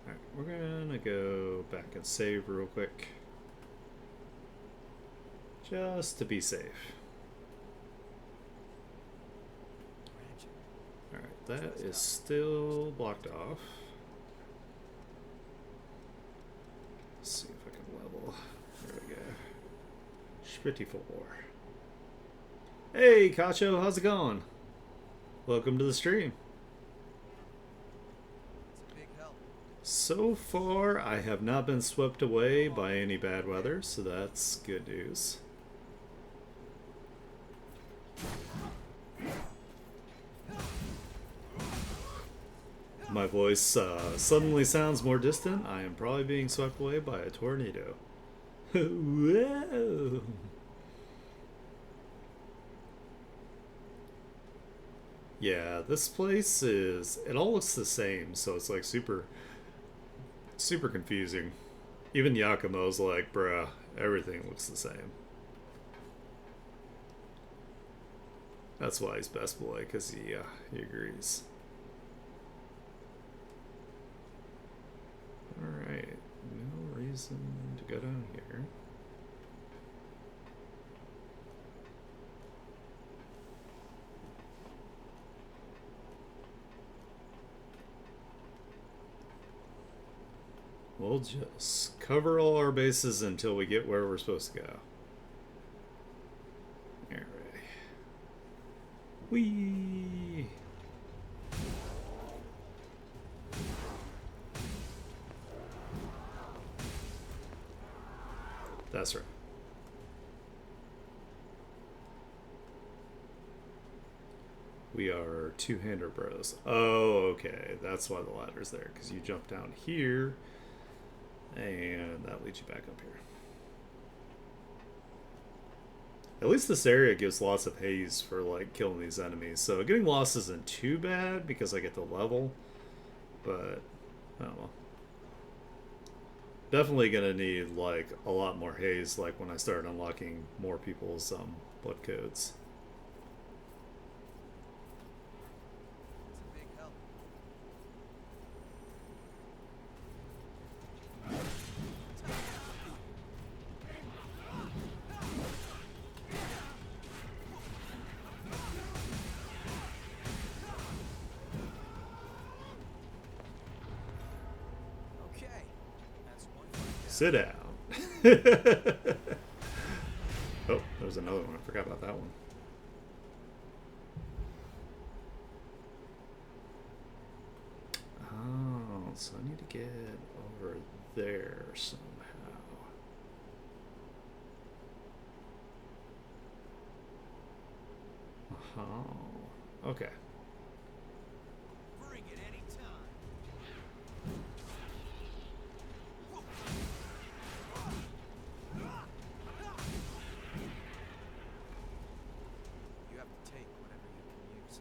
Alright, we're gonna go back and save real quick. Just to be safe. Alright, that is still blocked off. Let's see if I can level. There we go. Spritty 4. Hey, Kacho, how's it going? Welcome to the stream. It's a big help. So far, I have not been swept away by any bad weather, so that's good news. My voice suddenly sounds more distant. I am probably being swept away by a tornado. Whoa! Yeah, this place is... It all looks the same, so it's like super confusing. Even Yakumo's like, bruh, everything looks the same. That's why he's best boy, because he agrees. Alright, no reason to go down here. We'll just cover all our bases until we get where we're supposed to go. Alright. Whee! That's right. We are two-hander bros. Oh, okay. That's why the ladder's there, because you jump down here, and that leads you back up here. At least this area gives lots of haze for, like, killing these enemies. So getting lost isn't too bad, because I get the level. But, I don't know. Definitely gonna need, like, a lot more haze, like, when I start unlocking more people's, blood codes. It's a big help. Okay, that's one fight down. Sit down. Oh, there's another one. I forgot about that one. Oh, so I need to get over there somehow. Oh, okay. Bring it anytime. You have to take whatever you can use.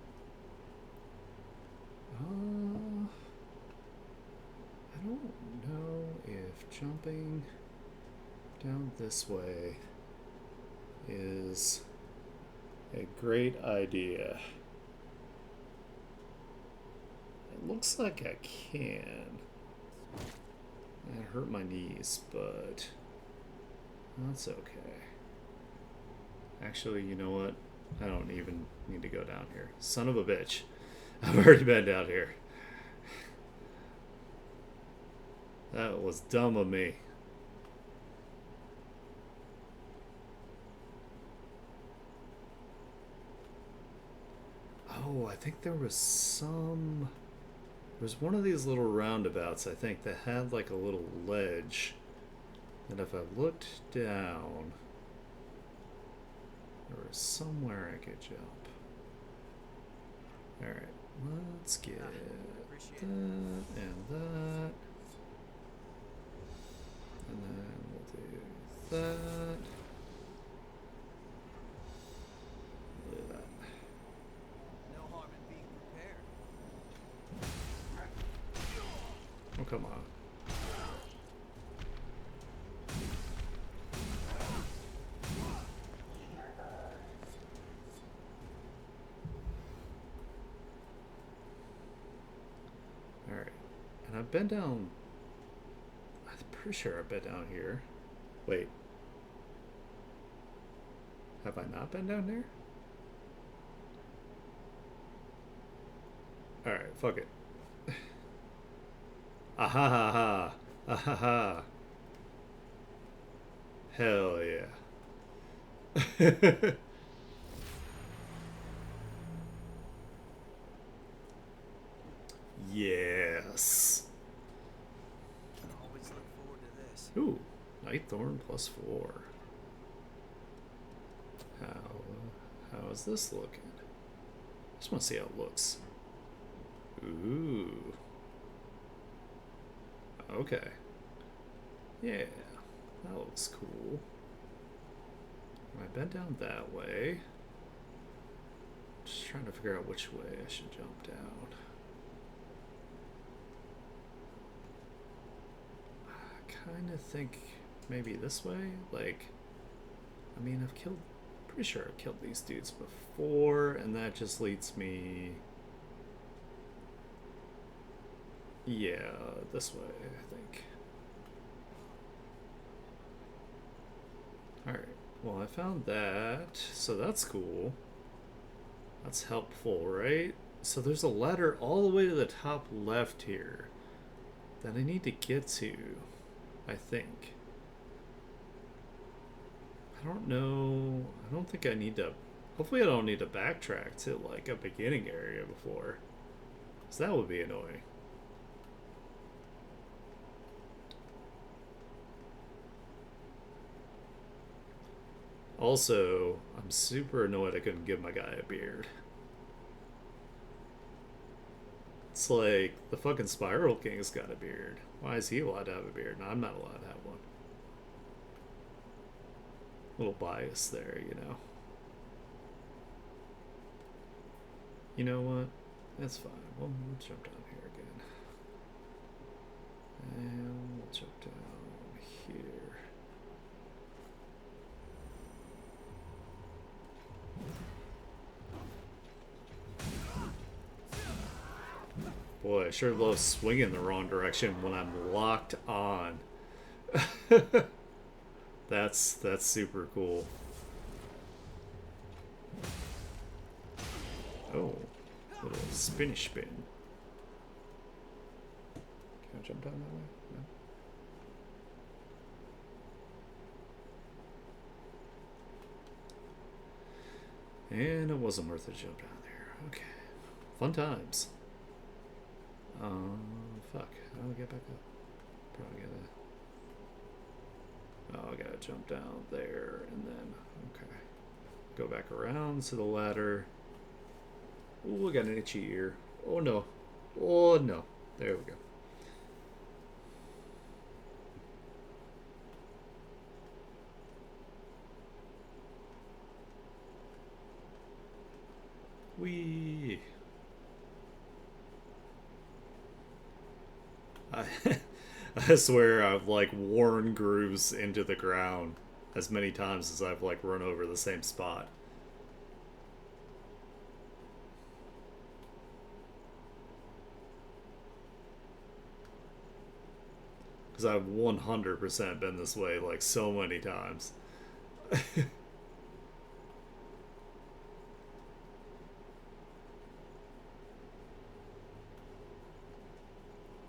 I don't know if jumping down this way is a great idea. It looks like I can. It hurt my knees, but that's okay. Actually, you know what? I don't even need to go down here. Son of a bitch. I've already been down here. That was dumb of me. Oh, I think there was some... There was one of these little roundabouts, I think, that had like a little ledge. And if I looked down, there was somewhere I could jump. Alright, let's get Appreciate that it. and that. And then we'll do that. That. No harm in being prepared. Oh, come on. Alright. And I've been down... I'm pretty sure I've been down here. Wait. Have I not been down there? Alright, fuck it. Ah ha ha ha. Ah ha ha. Hell yeah. Yes. Always look forward to this. Ooh, Nightthorn +4. How is this looking? Just want to see how it looks. Ooh. Okay. Yeah, that looks cool. I bent down that way. Just trying to figure out which way I should jump down. I kind of think maybe this way. Like, I mean, pretty sure I've killed these dudes before, and that just leads me... Yeah, this way, I think. Alright, well, I found that, so that's cool. That's helpful, right? So there's a ladder all the way to the top left here that I need to get to, I think. I don't know. I don't think I need to... Hopefully I don't need to backtrack to, like, a beginning area before. Because that would be annoying. Also, I'm super annoyed I couldn't give my guy a beard. It's like, the fucking Spiral King's got a beard. Why is he allowed to have a beard? No, I'm not allowed to have one. A little bias there, you know. You know what? That's fine. We'll jump down here again. And we'll jump down here. Boy, I sure love swinging the wrong direction when I'm locked on. That's super cool. Oh, little spinny spin. Can I jump down that way? No. And it wasn't worth a jump down there. Okay. Fun times. Fuck. How do I get back up? Probably gotta... Oh, I gotta jump down there and then... Okay. Go back around to the ladder. Oh, I got an itchy ear. Oh no. Oh no. There we go. Wee. I, I swear I've like worn grooves into the ground as many times as I've like run over the same spot. Because I've 100% been this way like so many times.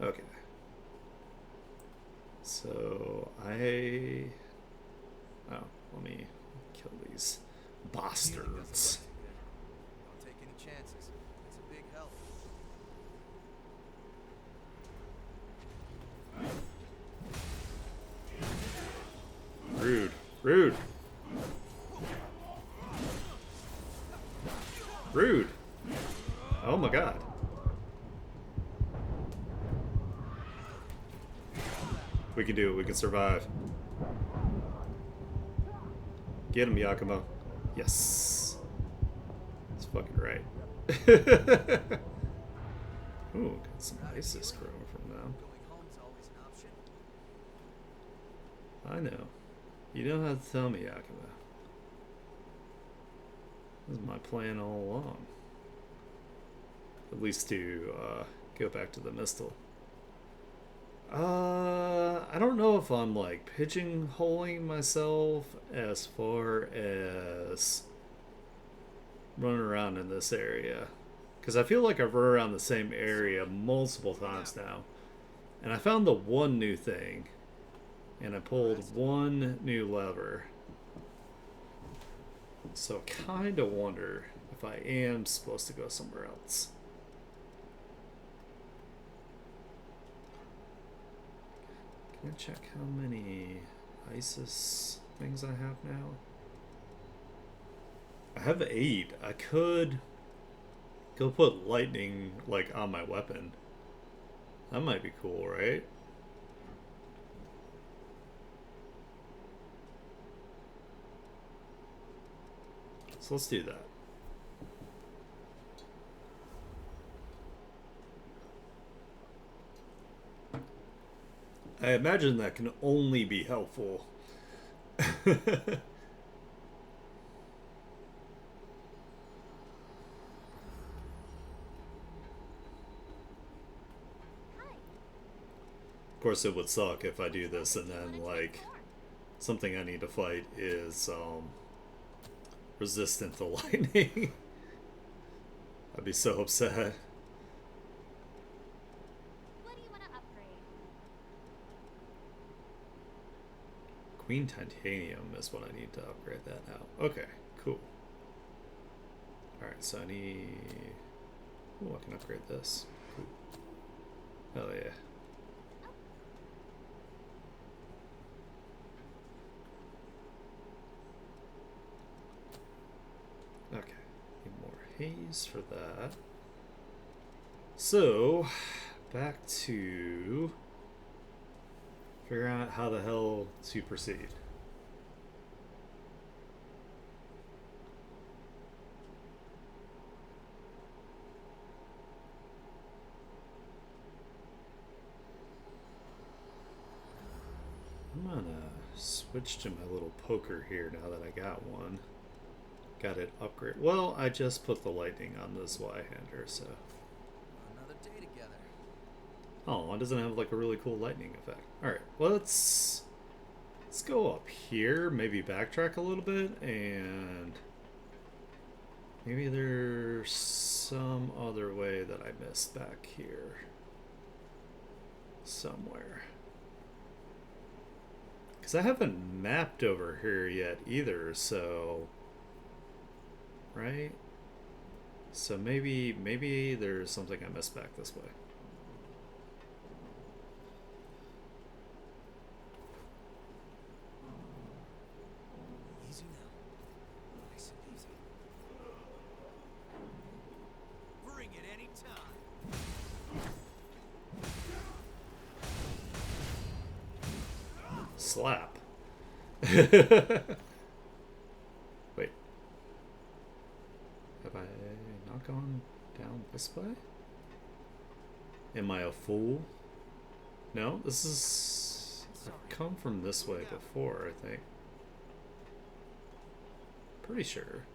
Okay. So oh, let me kill these Healing doesn't look bastards. too good. Don't take any chances. It's a big help. Rude. Rude. Rude. Oh my god. We can do it. We can survive. Get him, Yakumo. Yes. That's fucking right. Ooh, got some ISIS growing from them. Going home's always an option. I know. You don't have to tell me, Yakumo. This is my plan all along. At least to go back to the Mistle. I don't know if I'm like pigeonholing myself as far as running around in this area. Because I feel like I've run around the same area multiple times now. And I found the one new thing. And I pulled one new lever. So I kind of wonder if I am supposed to go somewhere else. Can I check how many ISIS things I have now? I have 8. I could go put lightning like on my weapon. That might be cool, right? So let's do that. I imagine that can only be helpful. Of course, it would suck if I do this and then, like, something I need to fight is resistant to lightning. I'd be so upset. What do you want to upgrade? Queen Titanium is what I need to upgrade that now. Okay, cool. Alright, so I need... Oh, I can upgrade this. Cool. Hell yeah. Okay, need more haze for that. So, back to figure out how the hell to proceed. I'm gonna switch to my little poker here now that I got one. Got it upgrade. Well, I just put the lightning on this Y-hander, so. Another day together. Oh, it doesn't have like a really cool lightning effect. Alright, well, let's go up here, maybe backtrack a little bit, and maybe there's some other way that I missed back here. Somewhere. Because I haven't mapped over here yet either, so... Right? So maybe there's something I missed back this way. Easy now. Nice and easy. slap. Wait. Have I not gone down this way? Am I a fool? No, this is... I've come from this way before, I think. Pretty sure.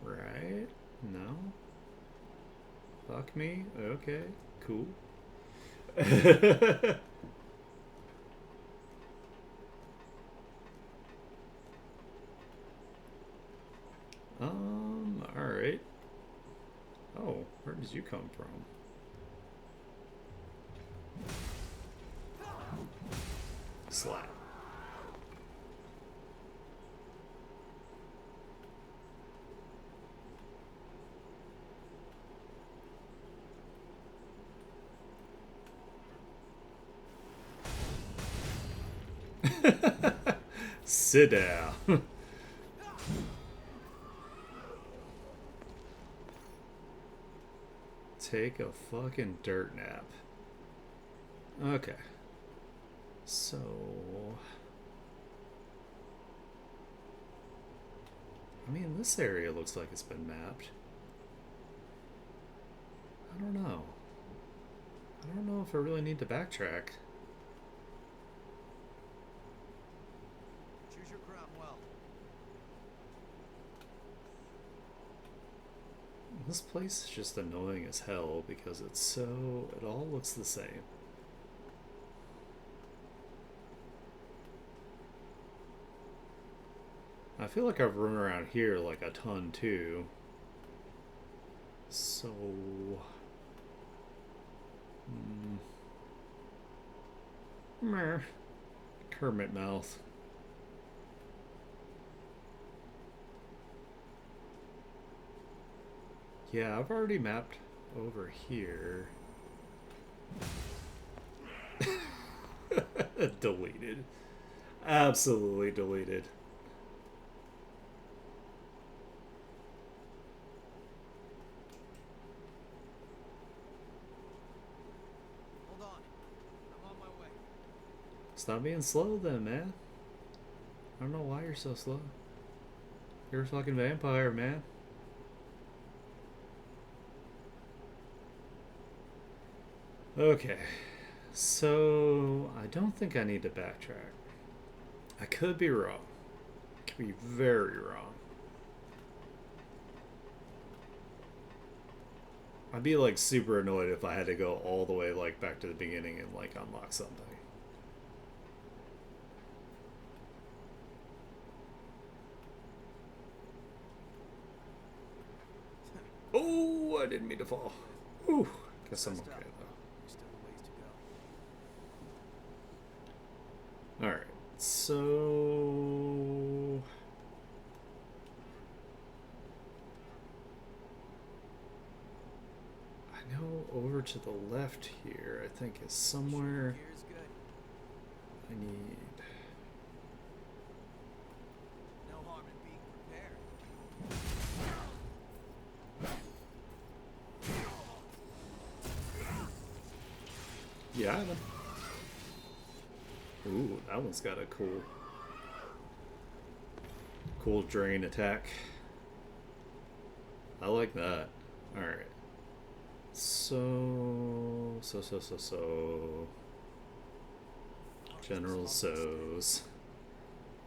Right? No? Fuck me? Okay, cool. Alright. Oh, where did you come from? Slap. Sit down. Take a fucking dirt nap. Okay. So... I mean, this area looks like it's been mapped. I don't know. I don't know if I really need to backtrack. Choose your crown well. This place is just annoying as hell because it's so... it all looks the same. I feel like I've run around here like a ton too. So... Meh. Kermit mouth. Yeah, I've already mapped over here. Deleted. Absolutely deleted. Hold on. I'm on my way. Stop being slow then, man. I don't know why you're so slow. You're a fucking vampire, man. Okay. So, I don't think I need to backtrack. I could be wrong. I could be very wrong. I'd be like super annoyed if I had to go all the way like back to the beginning and like unlock something. Oh, I didn't mean to fall. Ooh, guess I'm okay though. Still a ways to go. Alright, so... I know over to the left here, I think is somewhere Here's good. I need... No harm in being prepared. Yeah, I know. Ooh, that one's got a cool drain attack. I like that. Alright. So... General So's.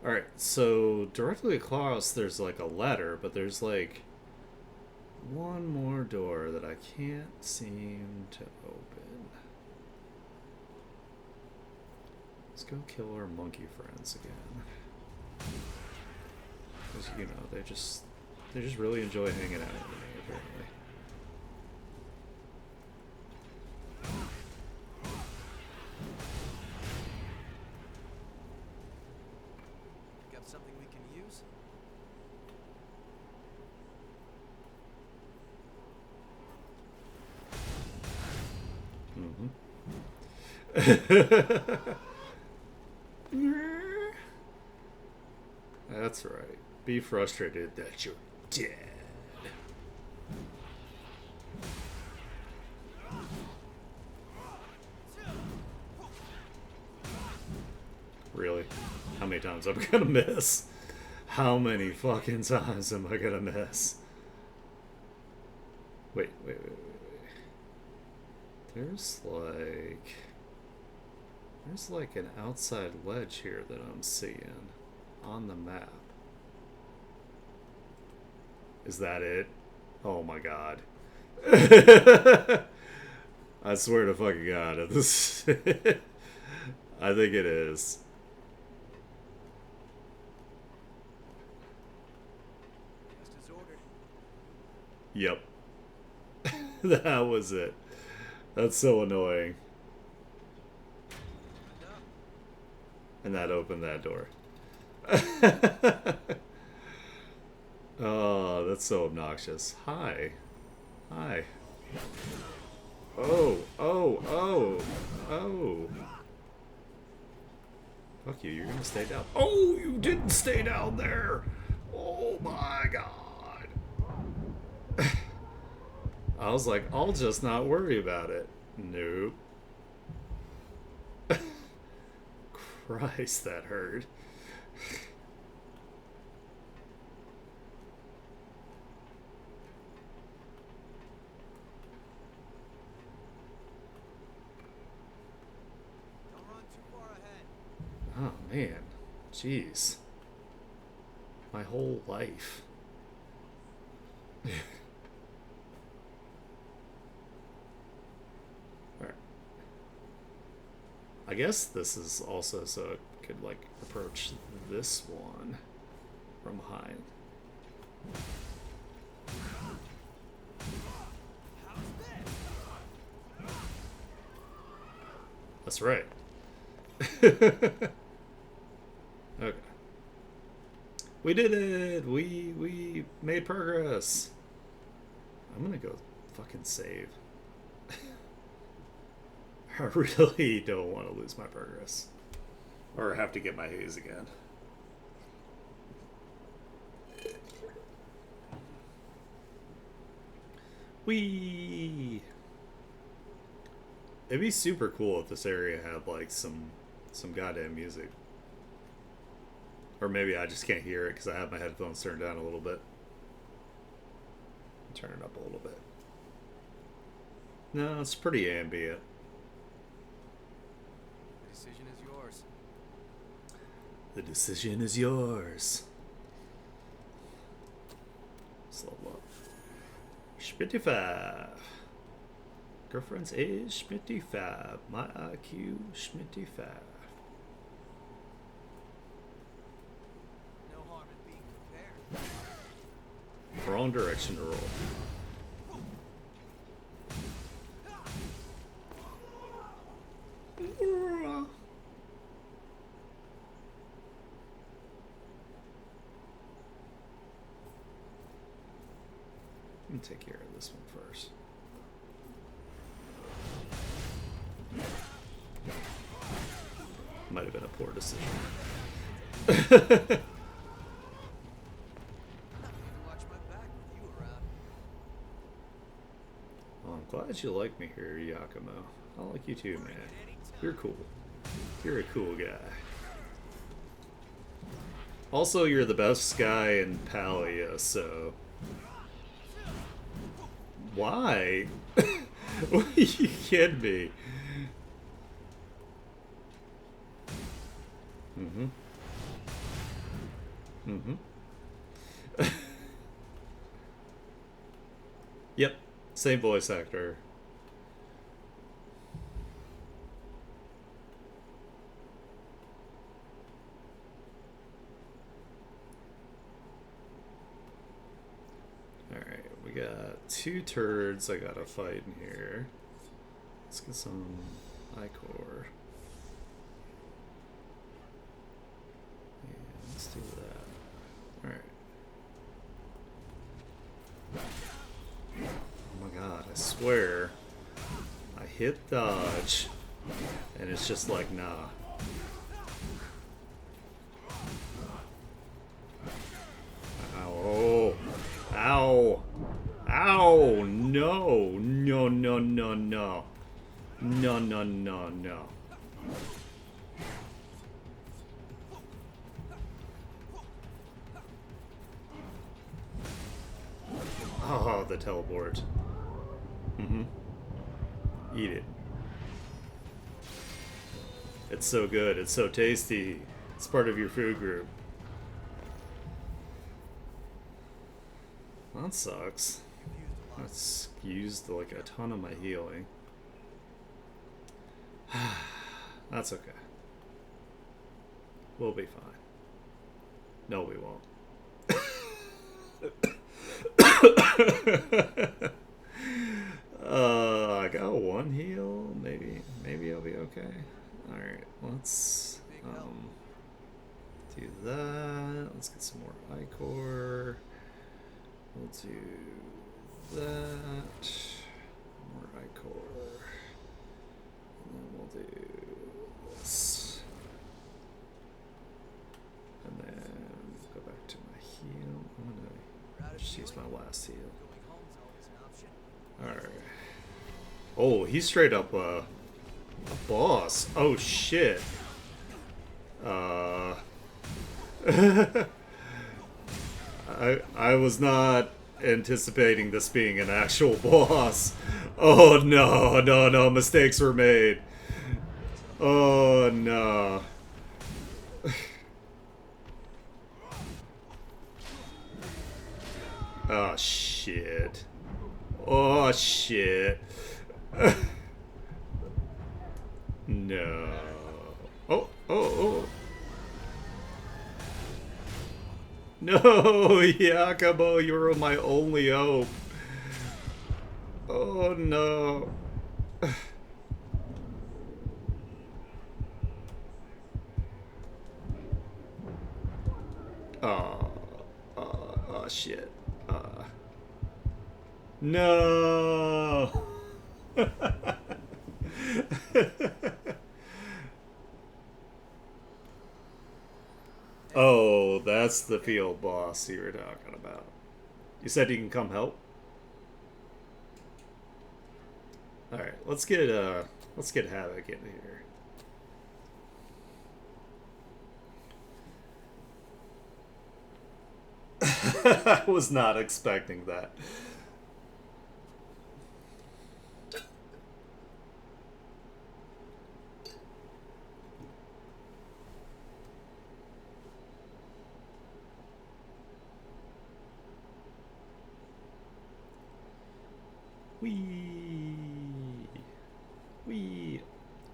Alright, so directly across there's like a ladder, but there's like one more door that I can't seem to open. Let's go kill our monkey friends again. Because, you know, they just really enjoy hanging out with me, apparently. Got something we can use? That's right. Be frustrated that you're dead. many times I'm gonna miss? How many fucking times am I gonna miss? Wait. There's like an outside ledge here that I'm seeing on the map. Is that it? Oh my god. I swear to fucking god. This I think it is. Just as ordered. Yep. That was it. That's so annoying. And that opened that door. Oh, that's so obnoxious. Hi. Hi. Oh. Fuck you, you're gonna stay down. Oh, you didn't stay down there! Oh my god. I was like, I'll just not worry about it. Nope. Christ, that hurt. Don't run too far ahead. Oh man, jeez. My whole life. Alright. I guess this is also so I could like approach this one from behind. That's right. Okay. We did it! We made progress. I'm gonna go fucking save. I really don't want to lose my progress. Or have to get my haze again. Whee! It'd be super cool if this area had like some goddamn music. Or maybe I just can't hear it because I have my headphones turned down a little bit. Turn it up a little bit. No, it's pretty ambient. The decision is yours. The decision is yours. Let's level up. 55. Girlfriend's age 55. My IQ 55. No harm in being prepared. Wrong direction to roll. Let me take care of this one first. Might have been a poor decision. Watch my back with you around. Well, I'm glad you like me here, Yakumo. I like you too, man. You're cool. You're a cool guy. Also, you're the best guy in Palia, so... Why? What are you kidding me? Yep, same voice actor. Alright, we got two turds I gotta fight in here. Let's get some ichor. Yeah, let's do that. Alright. Oh my god, I swear. I hit dodge, and it's just like, nah. Ow. Ow. Ow. No. No, no, no, no. No, no, no, no. the teleport. Mm-hmm. Eat it. It's so good. It's so tasty. It's part of your food group. That sucks. That's used like a ton of my healing. That's okay. We'll be fine. No, we won't. I got one heal. Maybe I'll be okay. All right, let's do that. Let's get some more ichor. We'll do that. More ichor. And then we'll do this. And then go back to my heal. I'm gonna just use my last heal. Alright. Oh, he's straight up a boss. Oh shit. I was not anticipating this being an actual boss. Oh no, mistakes were made. Oh no. Oh shit. Oh shit. No. Oh. No, Yakubo, you were my only hope. Oh no. Oh shit. No. Oh, that's the field boss you were talking about. You said you can come help? Alright, let's get Havoc in here. I was not expecting that. Wee.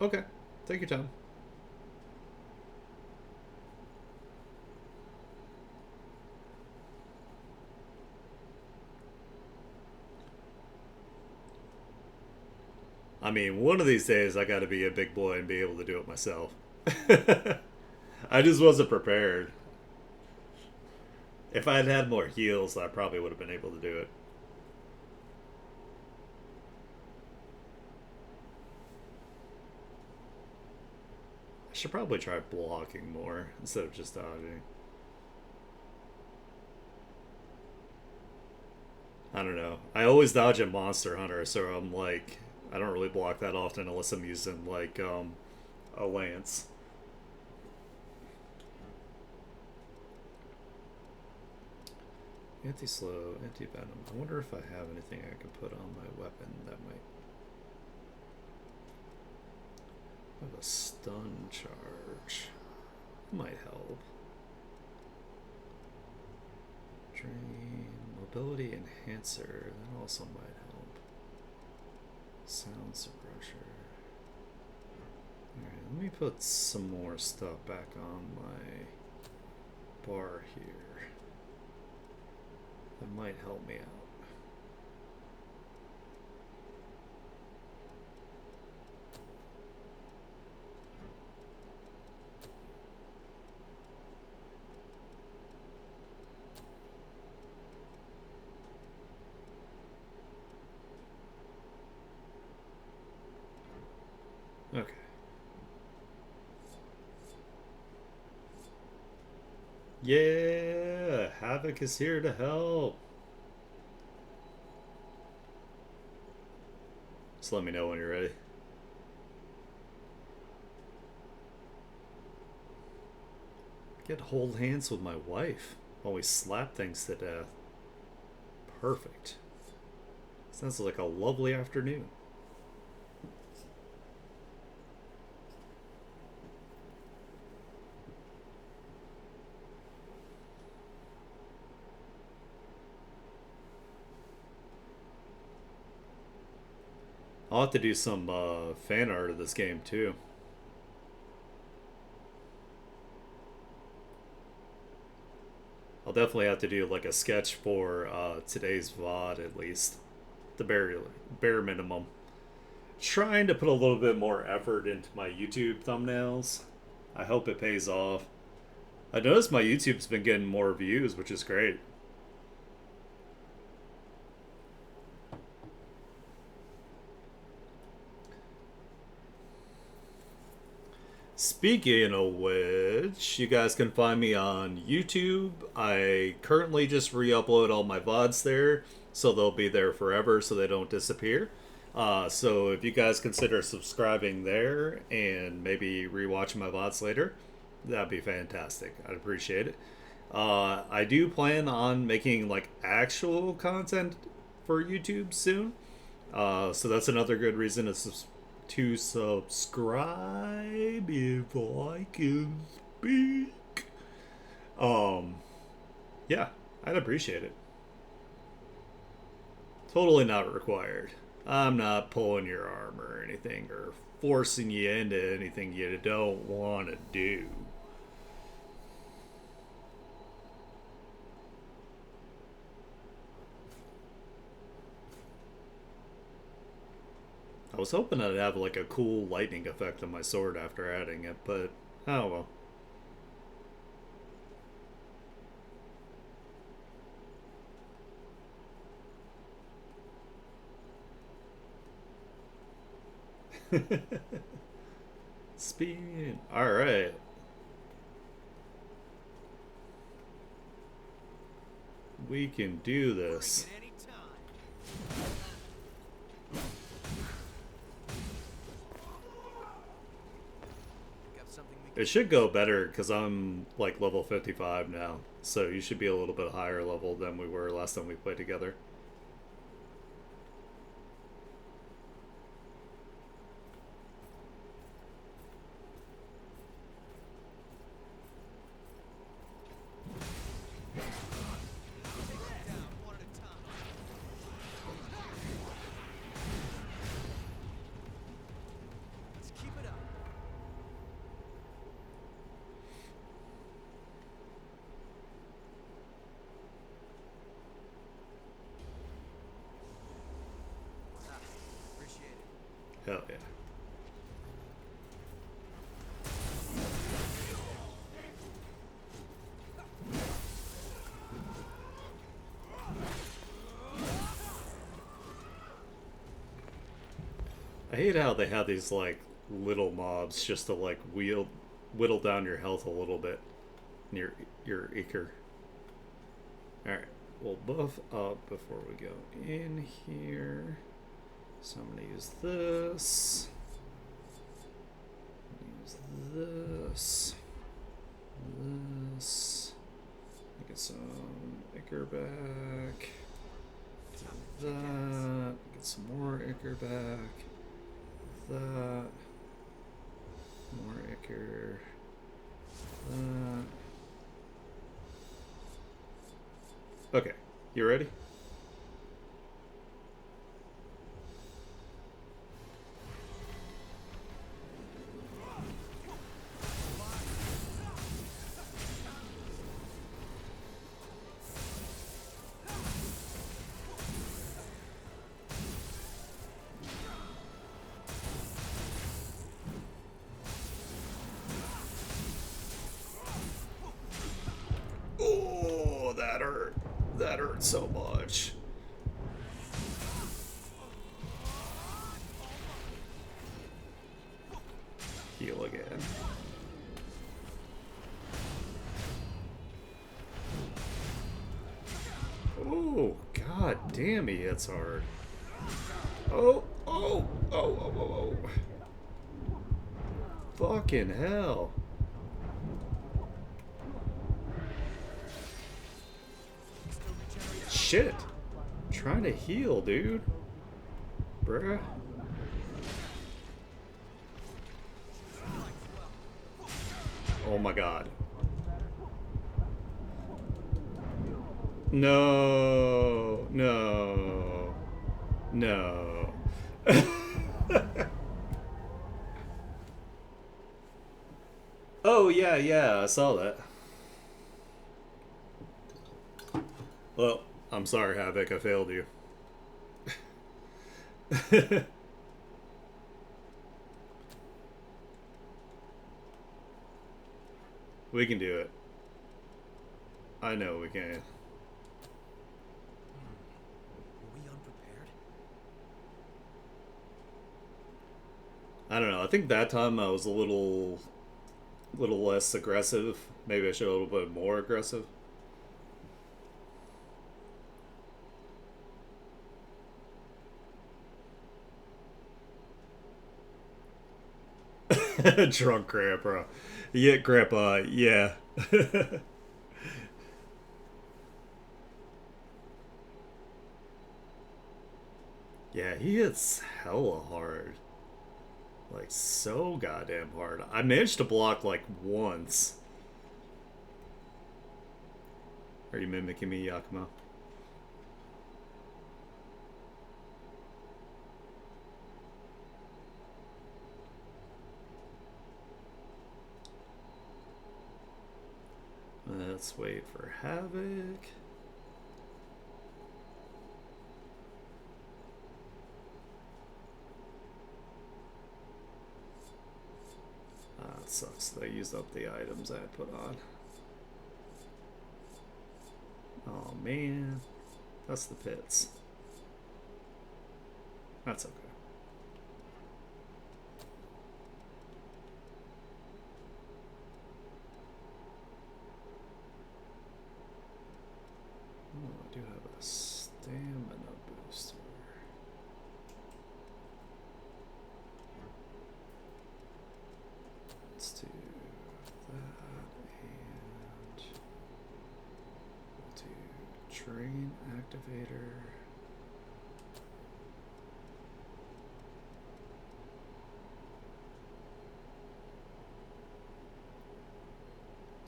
Okay, take your time. I mean, one of these days I gotta be a big boy and be able to do it myself. I just wasn't prepared. If I had had more heals, I probably would have been able to do it. I should probably try blocking more instead of just dodging. I don't know. I always dodge at Monster Hunter, so I'm like, I don't really block that often unless I'm using like a lance. Anti-slow, anti-venom. I wonder if I have anything I can put on my weapon that might have a stun charge. Might help. Drain, mobility enhancer. That also might help. Sound suppressor. Alright, let me put some more stuff back on my bar here. That might help me out. Okay. Yeah, Havoc is here to help. Just let me know when you're ready. Get hold hands with my wife while we slap things to death. Perfect. Sounds like a lovely afternoon. I'll have to do some fan art of this game too. I'll definitely have to do like a sketch for today's VOD at least. The bare minimum. Trying to put a little bit more effort into my YouTube thumbnails. I hope it pays off. I noticed my YouTube's been getting more views, which is great. Speaking of which, you guys can find me on YouTube. I currently just re-upload all my VODs there, so they'll be there forever so they don't disappear. So if you guys consider subscribing there and maybe rewatching my VODs later, that'd be fantastic. I'd appreciate it. I do plan on making like actual content for YouTube soon. So that's another good reason to subscribe if I can speak. Yeah, I'd appreciate it. Totally not required. I'm not pulling your arm or anything or forcing you into anything you don't want to do. I was hoping I'd have like a cool lightning effect on my sword after adding it, but oh well. Speed. Alright. We can do this. It should go better because I'm like level 55 now, so you should be a little bit higher level than we were last time we played together. Hell yeah. I hate how they have these like little mobs just to like whittle down your health a little bit near your Iker. Alright, we'll buff up before we go in here. So I'm gonna use this. Use this. This. Get some Iker back. Do that. Get some more Iker back. That. More Iker. That. Okay, you ready? Oh, that hurt. That hurt so much. Heal again. Oh, god damn, he hits hard. Oh, oh, oh, oh, oh, oh. Fucking hell. Shit. I'm trying to heal, dude. bruh. Oh my god. No, no, no. Oh, yeah, yeah, I saw that. Well, I'm sorry, Havoc, I failed you. We can do it. I know we can. Were we unprepared? I don't know. I think that time I was a little less aggressive. Maybe I should a little bit more aggressive. Drunk grandpa. Yeah, grandpa, yeah. Yeah, he hits hella hard. Like, so goddamn hard. I managed to block, like, once. Are you mimicking me, Yakumo? Let's wait for Havoc. Ah, it sucks. They used up the items I put on. Oh man. That's the pits. That's okay. Oh, I do have a stamina booster. Let's do that and we'll do train activator.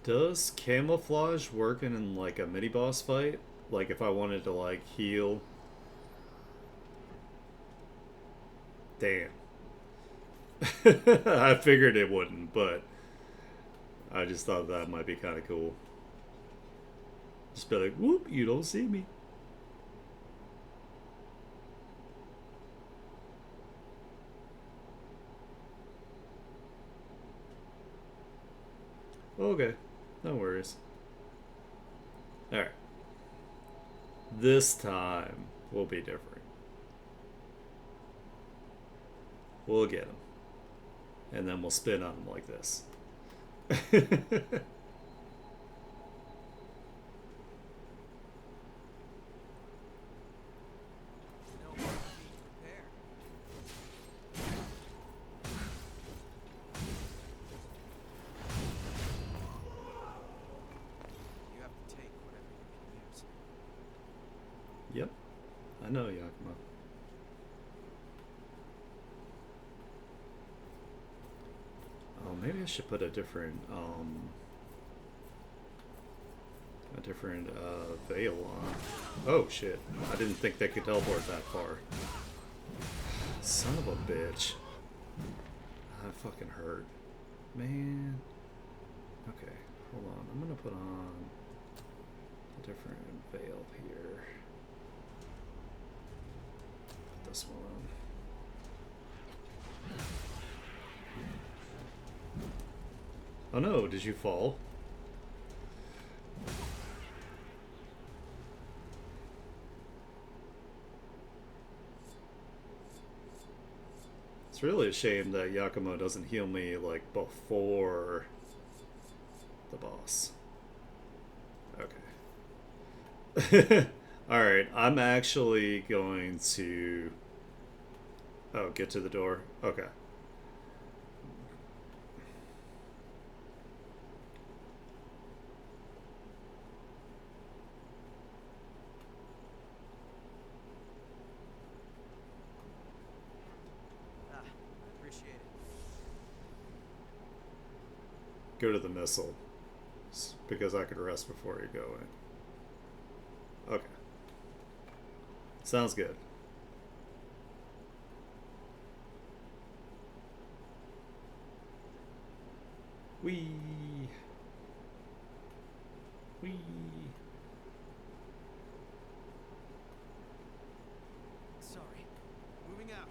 Does camouflage work in like a mini boss fight? Like if I wanted to like heal? Damn. I figured it wouldn't, but I just thought that might be kind of cool. Just be like, whoop, you don't see me. Okay, no worries. Alright. This time will be different. We'll get him. And then we'll spin on him like this. No harm in being prepared. You have to take whatever you can use. Yep, I know, Yakima. Oh, maybe I should put a different veil on. Oh shit! I didn't think they could teleport that far. Son of a bitch! That fucking hurt, man. Okay, hold on. I'm gonna put on a different veil here. Put this one on. Oh no, did you fall? It's really a shame that Yakumo doesn't heal me like before the boss. Okay. Alright, I'm actually going to... Oh, get to the door? Okay. go to the missile. Because I could rest before you go in. Okay. Sounds good. Whee! Whee! Sorry. Moving out.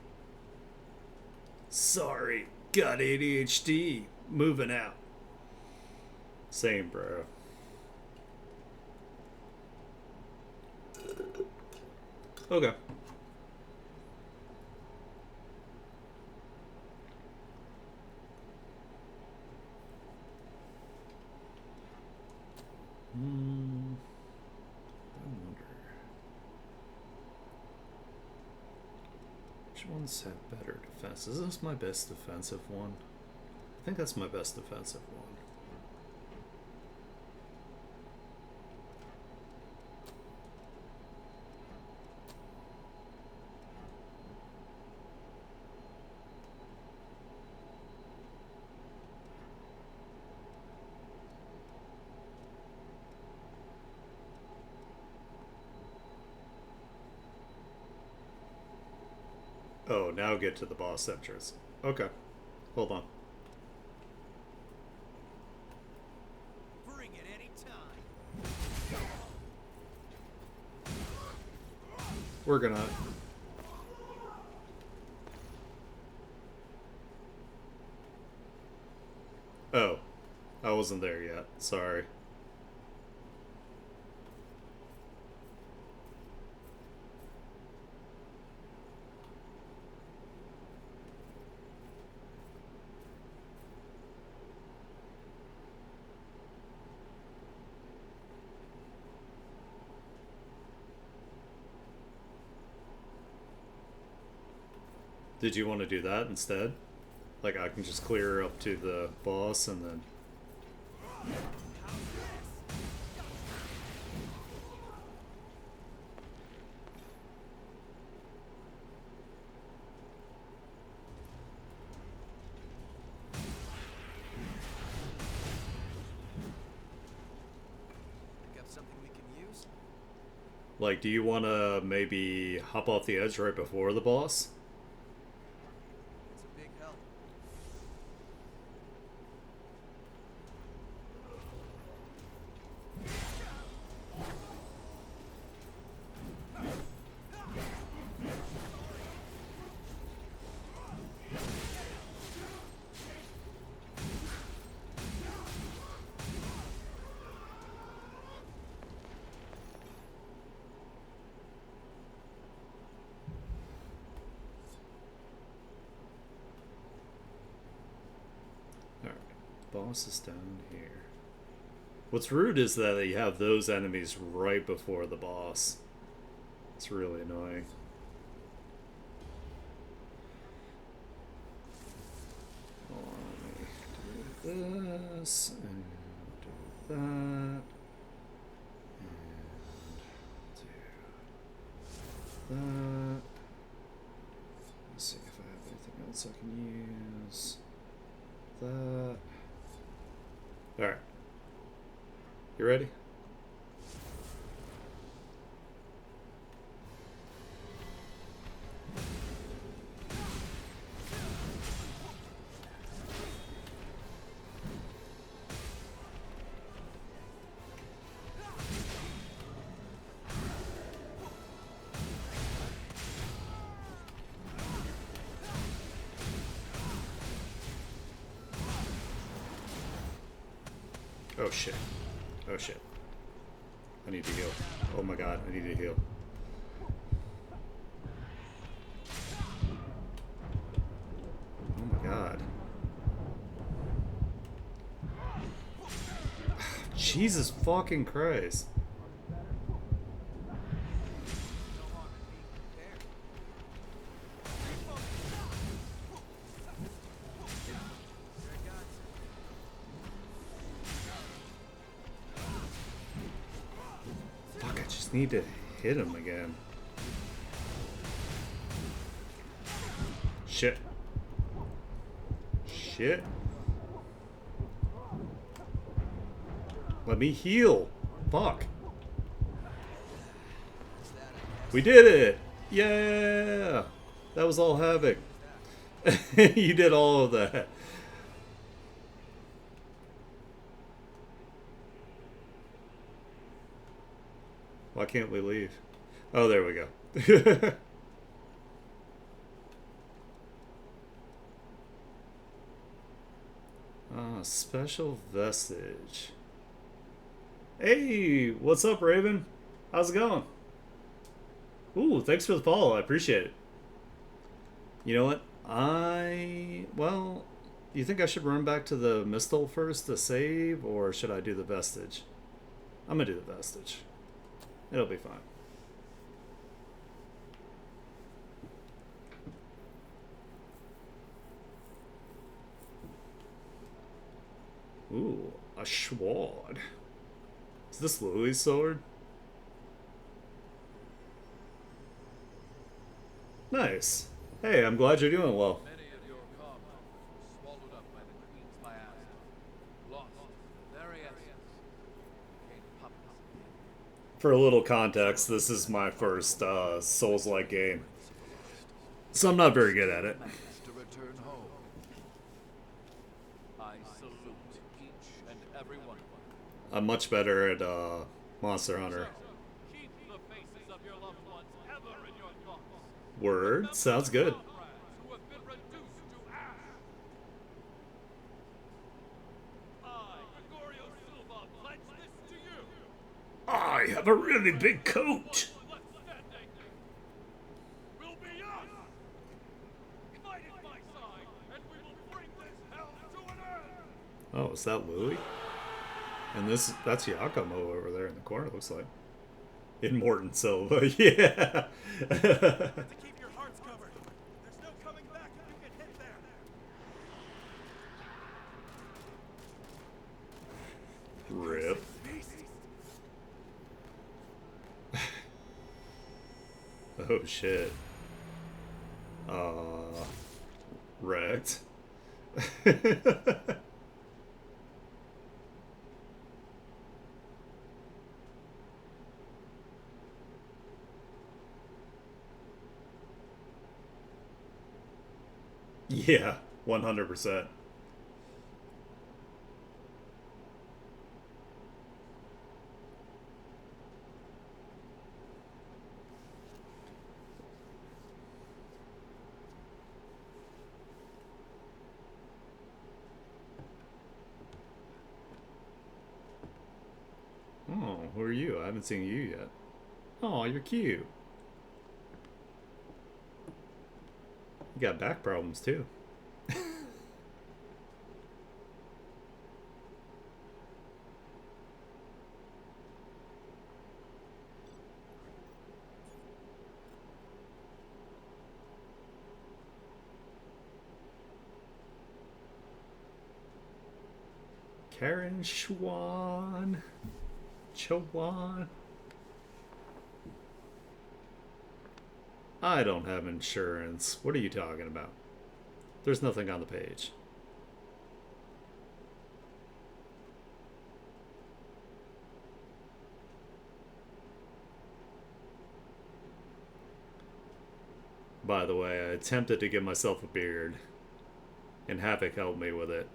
Sorry, got ADHD. Moving out. Same, bro. Okay. I wonder which ones have better defense. Is this my best defensive one? I think that's my best defensive one. Oh, now get to the boss entrance. Okay. Hold on. Bring it any time. We're gonna... Oh. I wasn't there yet. Sorry. Did you want to do that instead? Like, I can just clear up to the boss and then... Pick up something we can use? Like, do you want to maybe hop off the edge right before the boss? It's a big help. Alright, boss is down here. What's rude is that you have those enemies right before the boss. It's really annoying. Let me do this, and do that, and do that. Let's see if I have anything else I can use. That. Alright. You ready? Oh shit. Oh shit. I need to heal. Oh my god, I need to heal. Oh my god. Jesus fucking Christ. Fuck, I just need to hit him again. Shit. Shit. Let me heal. Fuck. We did it! Yeah! That was all Havoc. You did all of that. Why can't we leave? Oh, there we go. Special vestige. Hey, what's up, Raven? How's it going? Ooh, thanks for the follow. I appreciate it. You know what? Well, do you think I should run back to the Mistle first to save, or should I do the vestige? I'm gonna do the vestige. It'll be fine. Ooh, a sword. Is this Lily's sword? Nice. Hey, I'm glad you're doing well. Many of your comrades were swallowed up by the Queen's miasma, lost to the very essence, became puppets again. For a little context, this is my first Souls-like game, so I'm not very good at it. Managed to return home. I salute each and every one of them. I'm much better at Monster Hunter. Keep the faces of your loved ones ever in your thoughts. Word, sounds good. Comrades who have been reduced to ash. I, Gregorio Silva, pledge this to you. I have a really big coat. Left standing will be us. Fight at my side, and we will bring this hell to an end. Oh, is that Lily? And that's Yakumo over there in the corner, looks like. In Morton Silva, yeah. To keep your hearts covered. There's no coming back if you get hit there. Rip. Oh shit. Wrecked. Yeah, 100%. Oh, who are you? I haven't seen you yet. Oh, you're cute. You got back problems too. Karen Schwan. Chawan. I don't have insurance. What are you talking about? There's nothing on the page. By the way, I attempted to give myself a beard, and Havoc helped me with it.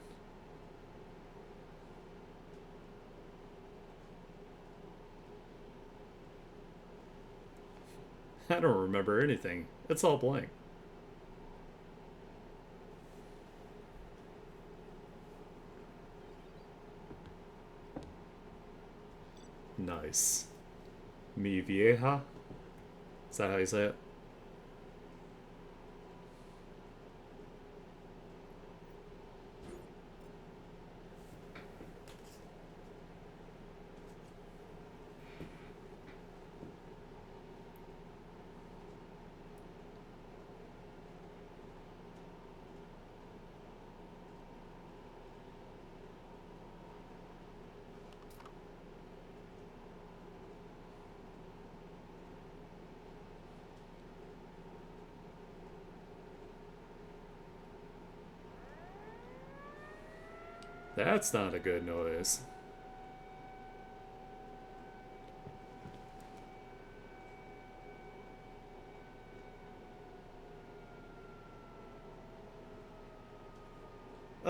I don't remember anything. It's all blank. Nice. Mi vieja? Is that how you say it? That's not a good noise.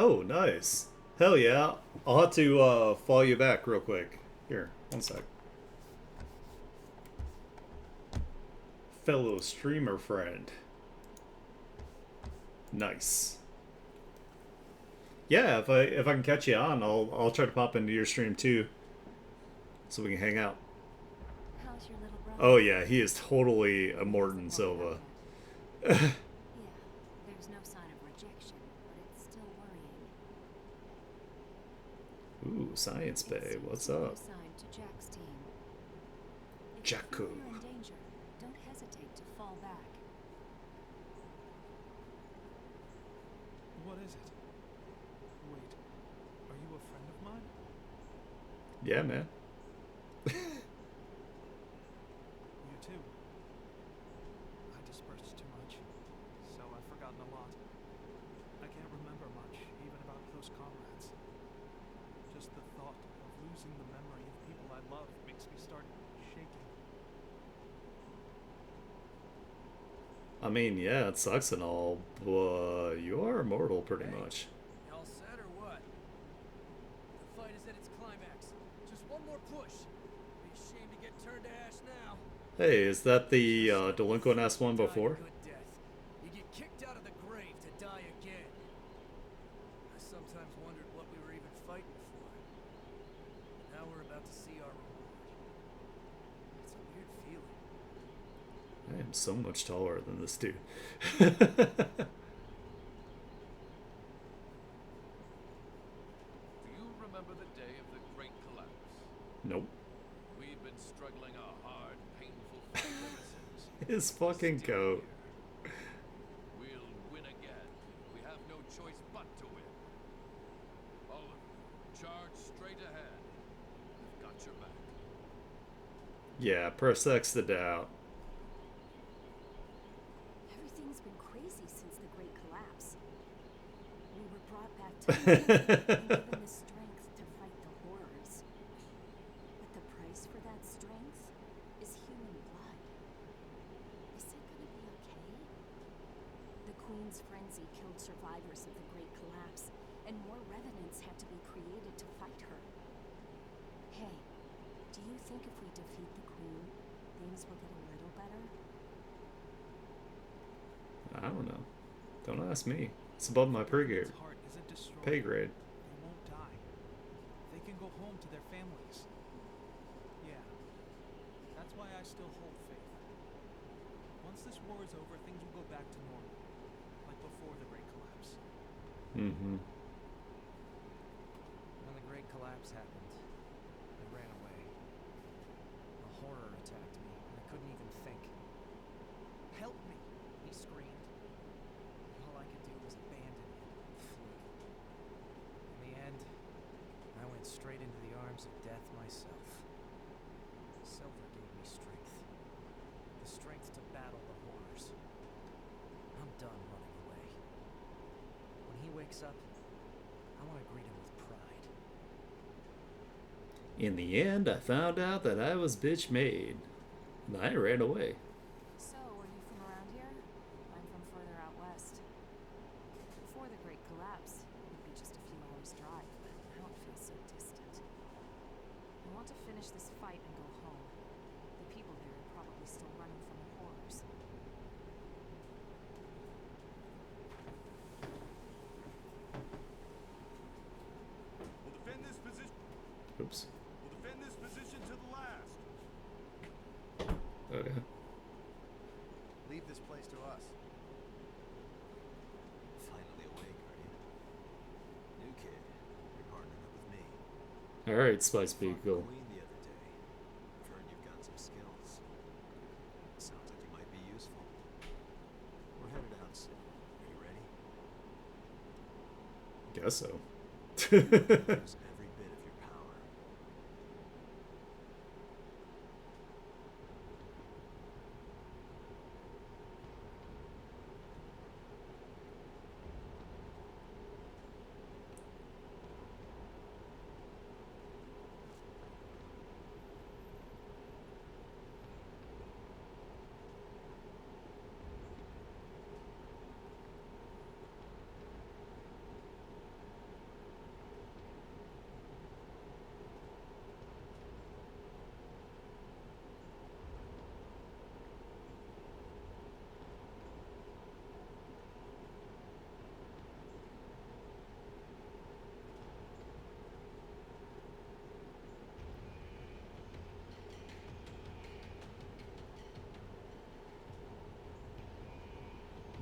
Oh, nice. Hell yeah. I'll have to follow you back real quick. Here, one sec. Fellow streamer friend. Nice. Yeah, if I can catch you on, I'll try to pop into your stream too, so we can hang out. How's your little brother? Oh yeah, he is totally a Morton Silva. Yeah, there's no sign of rejection, but it's still worrying. Ooh, Science Bay, It seems what's you're up? assigned to Jack's team. If Jacko. you feel you're in danger, don't hesitate to fall back. What is it? Wait, are you a friend of mine? Yeah, man. You too. I dispersed too much, so I've forgotten a lot. I can't remember much, even about close comrades. Just the thought of losing the memory of people I love makes me start shaking. I mean, yeah, it sucks and all, but you are immortal pretty much. All set or what? The fight is at its climax. Just one more push. Be a shame to get turned to ash now. Hey, is that the delinquent ass one Die a before? good death. You get kicked out of the grave to die again. I sometimes wondered what we were even fighting for. Now we're about to see our reward. It's a weird feeling. I am so much taller than this dude. Do you remember the day of the Great Collapse? Nope. We've been struggling a hard, painful fight ever since. His fucking Still coat. here. We'll win again. We have no choice but to win. All of you, charge straight ahead. I've got your back. Yeah, press X to doubt. Everything's been crazy since the Great Collapse. We were brought back to life and given the strength to fight the horrors. But the price for that strength is human blood. Is it gonna be okay? The Queen's frenzy killed survivors of the Great Collapse, and more revenants had to be created to fight her. Hey, do you think if we defeat the Queen, things will get a little better? I don't know. Don't ask me. It's above my pay grade. Its heart isn't destroyed. Pay grade. They won't die. They can go home to their families. Yeah. That's why I still hold faith. Once this war is over, things will go back to normal. Like before the Great Collapse. Mm-hmm. When the Great Collapse happened, I ran away. A horror attacked me, and I couldn't even think. Help me! He screamed. All I could do was abandon him and flee. In the end, I went straight into the arms of death myself. Silver gave me strength. The strength to battle the horrors. I'm done running away. When he wakes up, I want to greet him with pride. In the end, I found out that I was bitch made. And I ran away. So, are you from around here? I'm from further out west. Before the Great Collapse, it'd be just a few hours' drive, but now it feels so distant. I want to finish this fight and go home. The people there are probably still running from the horrors. We'll defend this position. Oops. We'll defend this position to the last. Okay. Leave this place to us. Finally awake, are you? New kid, you're partnering up with me. Alright, Spice Fought the Beagle. Queen the other day. I've heard you've got some skills. Sounds like you might be useful. We're headed out soon. Are you ready? Guess so. Use every bit of your power.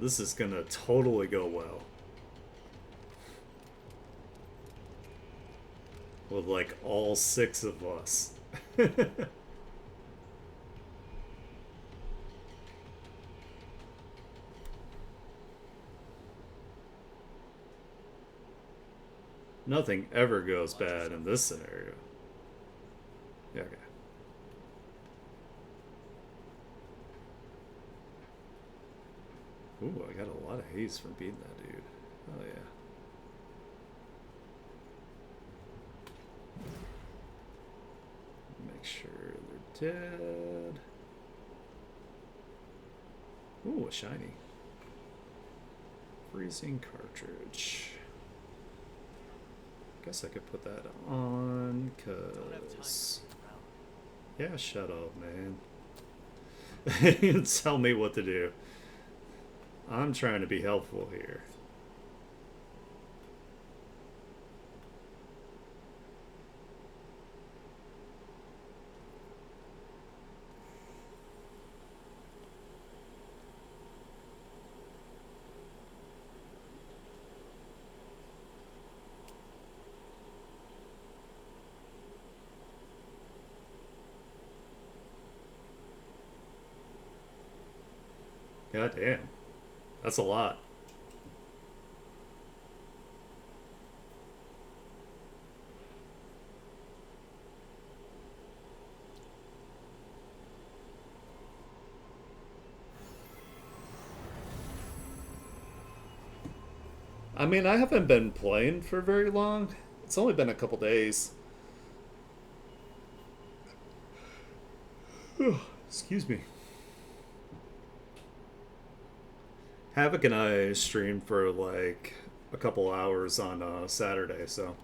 This is gonna totally go well. With like all 6 of us. Nothing ever goes bad in this scenario. Yeah, okay. Ooh, I got a lot of haste from beating that dude. Oh yeah. Make sure they're dead. Ooh, a shiny. Freezing cartridge. Guess I could put that on, cause... Yeah, shut up, man. Tell me what to do. I'm trying to be helpful here. God damn. That's a lot. I mean, I haven't been playing for very long. It's only been a couple days. Excuse me. Havoc and I streamed for like a couple hours on Saturday, so.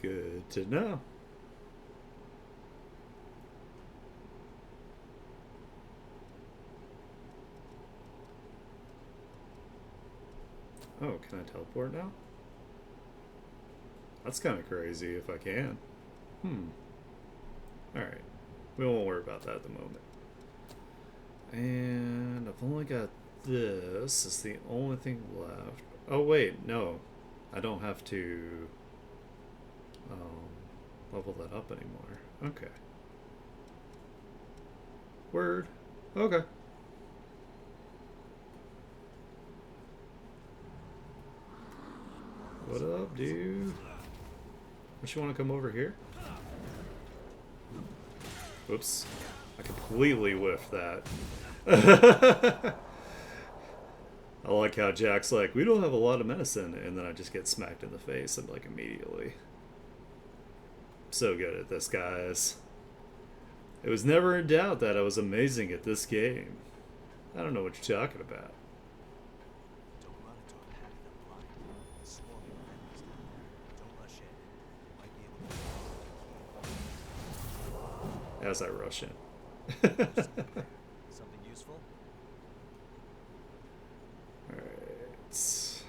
Good to know. Oh, can I teleport now? That's kind of crazy if I can. Alright. We won't worry about that at the moment. And I've only got this. Is the only thing left. Oh, wait. No. I don't have to level that up anymore. Okay. Word. Okay. What up, dude? Don't you want to come over here? Oops. I completely whiffed that. I like how Jack's like, we don't have a lot of medicine, and then I just get smacked in the face and like immediately. So good at this, guys. It was never in doubt that I was amazing at this game. I don't know what you're talking about. Don't run into a pack of them blind. Swarm your enemies down there. Don't rush in. Might be able to. As I rush in. Something useful? Alright.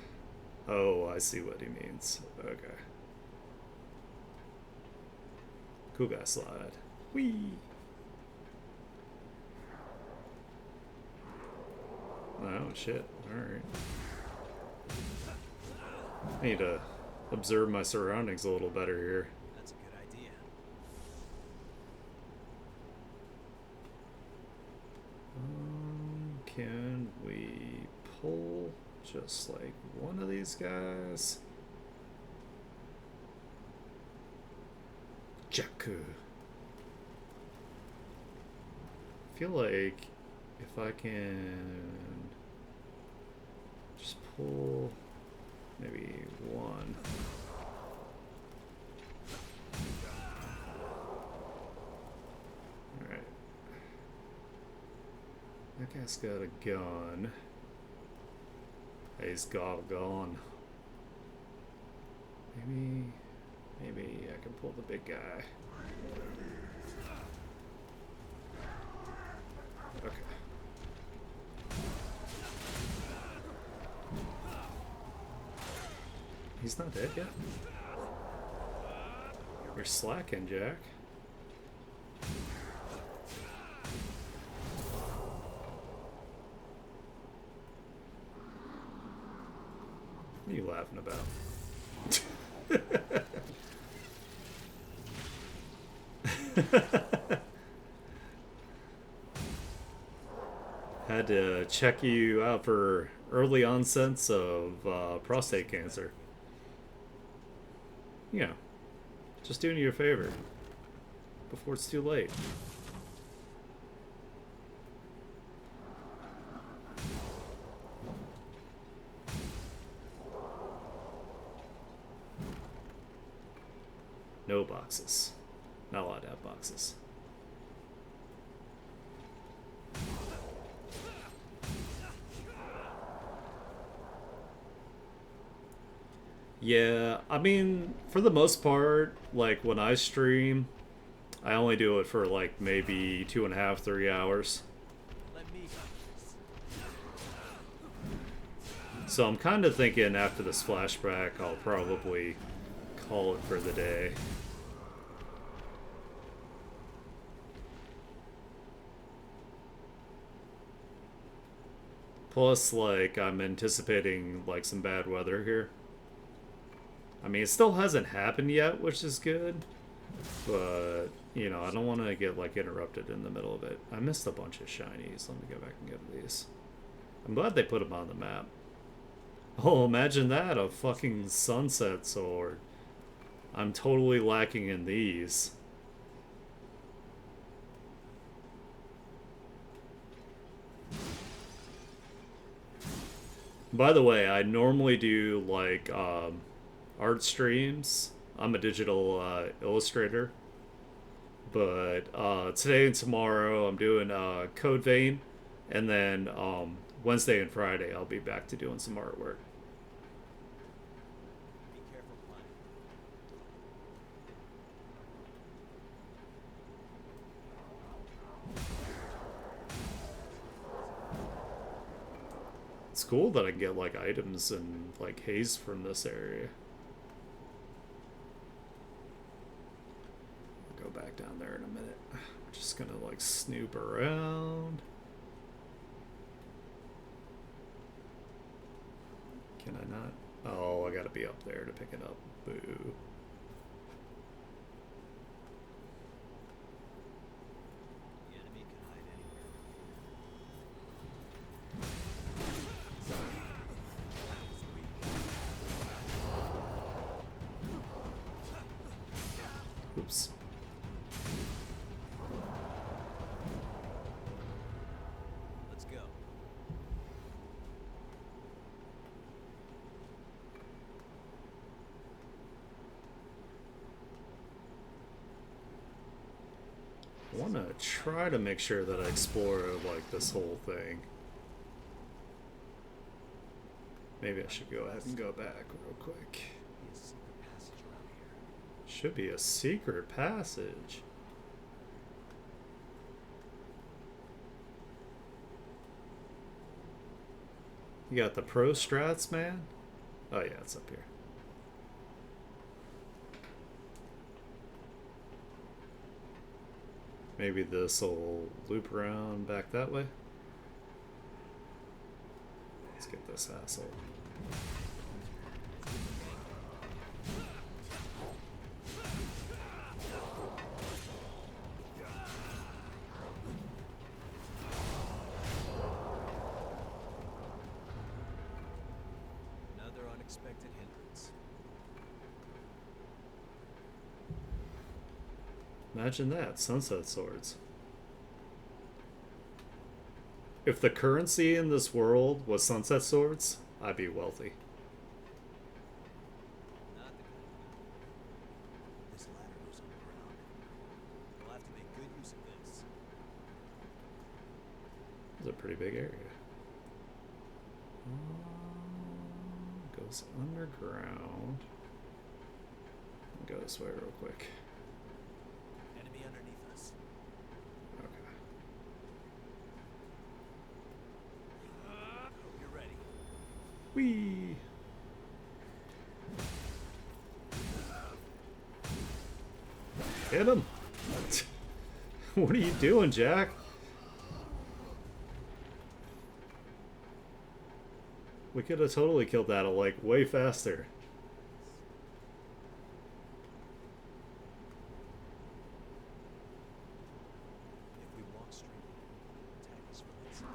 Oh, I see what he means. Okay. Cool guy slide. Whee! Oh shit. Alright. I need to observe my surroundings a little better here. That's a good idea. Can we pull just like one of these guys? Jakku. I feel like if I can just pull maybe one. Alright. That guy's got a gun. He's got a gun. Maybe I can pull the big guy. Okay. He's not dead yet? You're slacking, Jack. What are you laughing about? Had to check you out for early onsets of prostate cancer. Yeah, just doing you a favor before it's too late. No boxes. Not allowed to have boxes. Yeah, I mean, for the most part, like when I stream, I only do it for like maybe 2.5, 3 hours. Let me go. So I'm kind of thinking after this flashback, I'll probably call it for the day. Plus, like, I'm anticipating like some bad weather here. I mean, it still hasn't happened yet, which is good. But, you know, I don't want to get, like, interrupted in the middle of it. I missed a bunch of shinies. Let me go back and get these. I'm glad they put them on the map. Oh, imagine that, a fucking sunset sword. I'm totally lacking in these. By the way, I normally do, like, art streams. I'm a digital illustrator. But today and tomorrow I'm doing Code Vein. And then Wednesday and Friday I'll be back to doing some artwork. Be careful, Clyde. It's cool that I can get like items and like haze from this area. I'll go back down there in a minute. We're just gonna like snoop around. Can I not? Oh, I gotta be up there to pick it up. Boo. The enemy can hide anywhere. Oops. Let's go. I want to try to make sure that I explore like this whole thing. Maybe I should go ahead and go back real quick. Be a secret passage around here. Should be a secret passage. You got the pro strats, man? Oh yeah, it's up here. Maybe this will loop around back that way. Let's get this asshole. Another unexpected hindrance. Imagine that, sunset swords. If the currency in this world was sunset swords, I'd be wealthy. Not the kind of weapon. This ladder goes underground. We'll have to make good use of this. It's a pretty big area. Goes underground. Go this way real quick. Enemy underneath us. Okay. Hope you're ready. Whee! Hit him! What are you doing, Jack? We could have totally killed that like way faster. If we walk straight in, attack us from that side.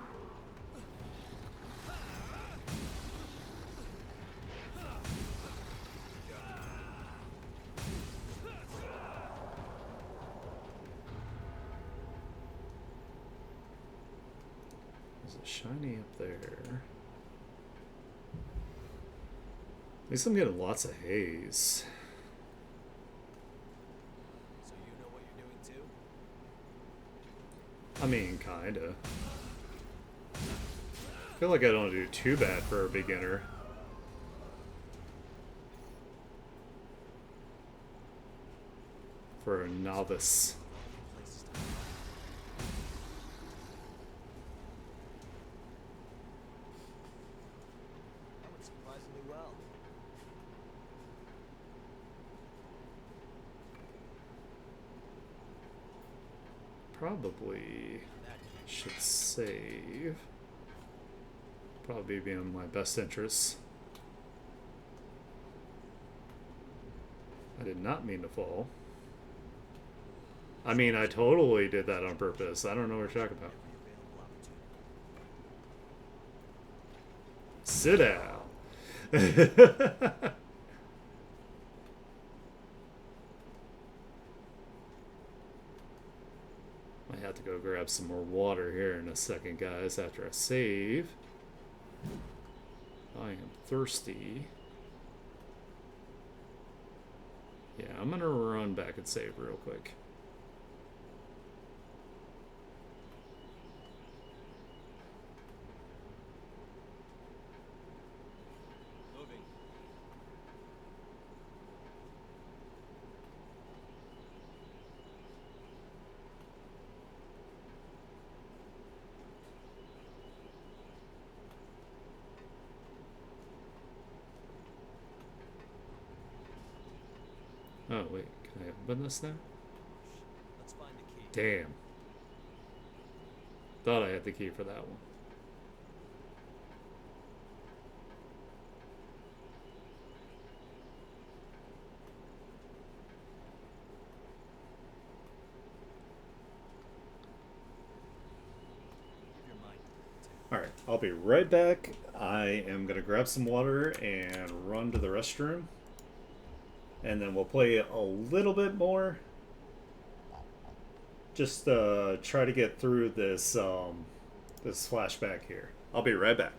There's a shiny up there. At least I'm getting lots of haze. So you know what you're doing too? I mean, kinda. I feel like I don't do too bad for a beginner. For a novice. Places to hide. That went surprisingly well. Probably That should save. Probably be in my best interests. I did not mean to fall. I mean, I totally did that on purpose. I don't know what you're talking about. every available opportunity. Sit down. I have to go grab some more water here in a second, guys, after I save. I am thirsty. Yeah, I'm gonna run back and save real quick. Moving. Oh, wait, can I open this now? Let's find the key. Damn. Thought I had the key for that one. Keep your mind. Alright, I'll be right back. I am going to grab some water and run to the restroom. And then we'll play a little bit more. Just try to get through this this flashback here. I'll be right back.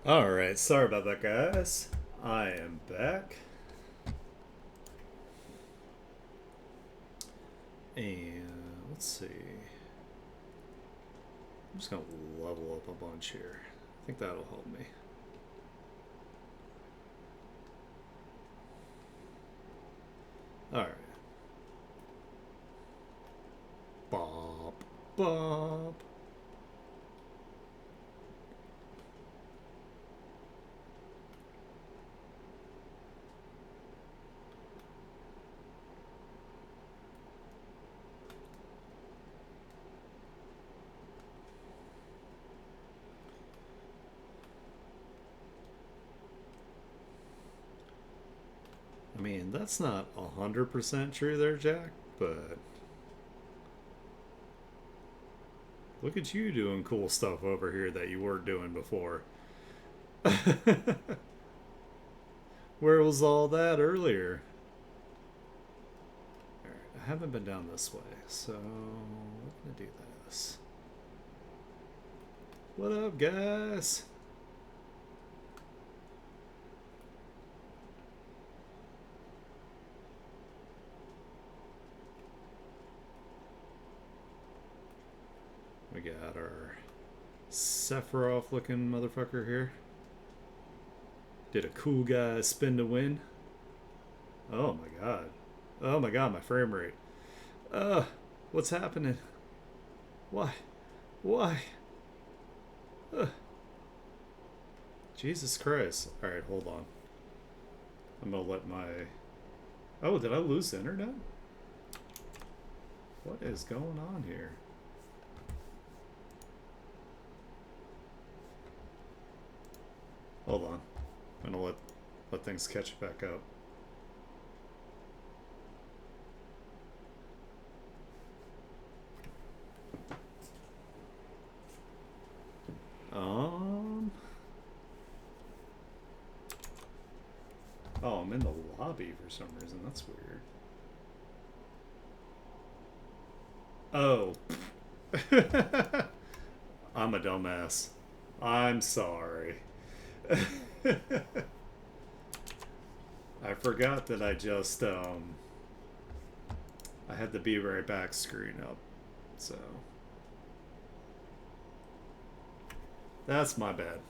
Alright, sorry about that, guys. I am back. And let's see. I'm just gonna level up a bunch here. I think that'll help me. Alright. Bop, bop. I mean, that's not 100% true there, Jack, but look at you doing cool stuff over here that you weren't doing before. Where was all that earlier? Alright, I haven't been down this way, so I'm gonna do this. What up, guys? We got our Sephiroth looking motherfucker here. Did a cool guy spin to win. Oh my god. Oh my god, my frame rate. What's happening? Why? Why? Jesus Christ. Alright, hold on. I'm gonna let my... Oh, did I lose the internet? What is going on here? Hold on. I'm gonna let things catch back up. Oh, I'm in the lobby for some reason. That's weird. Oh. I'm a dumbass. I'm sorry. I forgot that I just, I had the be right back screen up, so. That's my bad.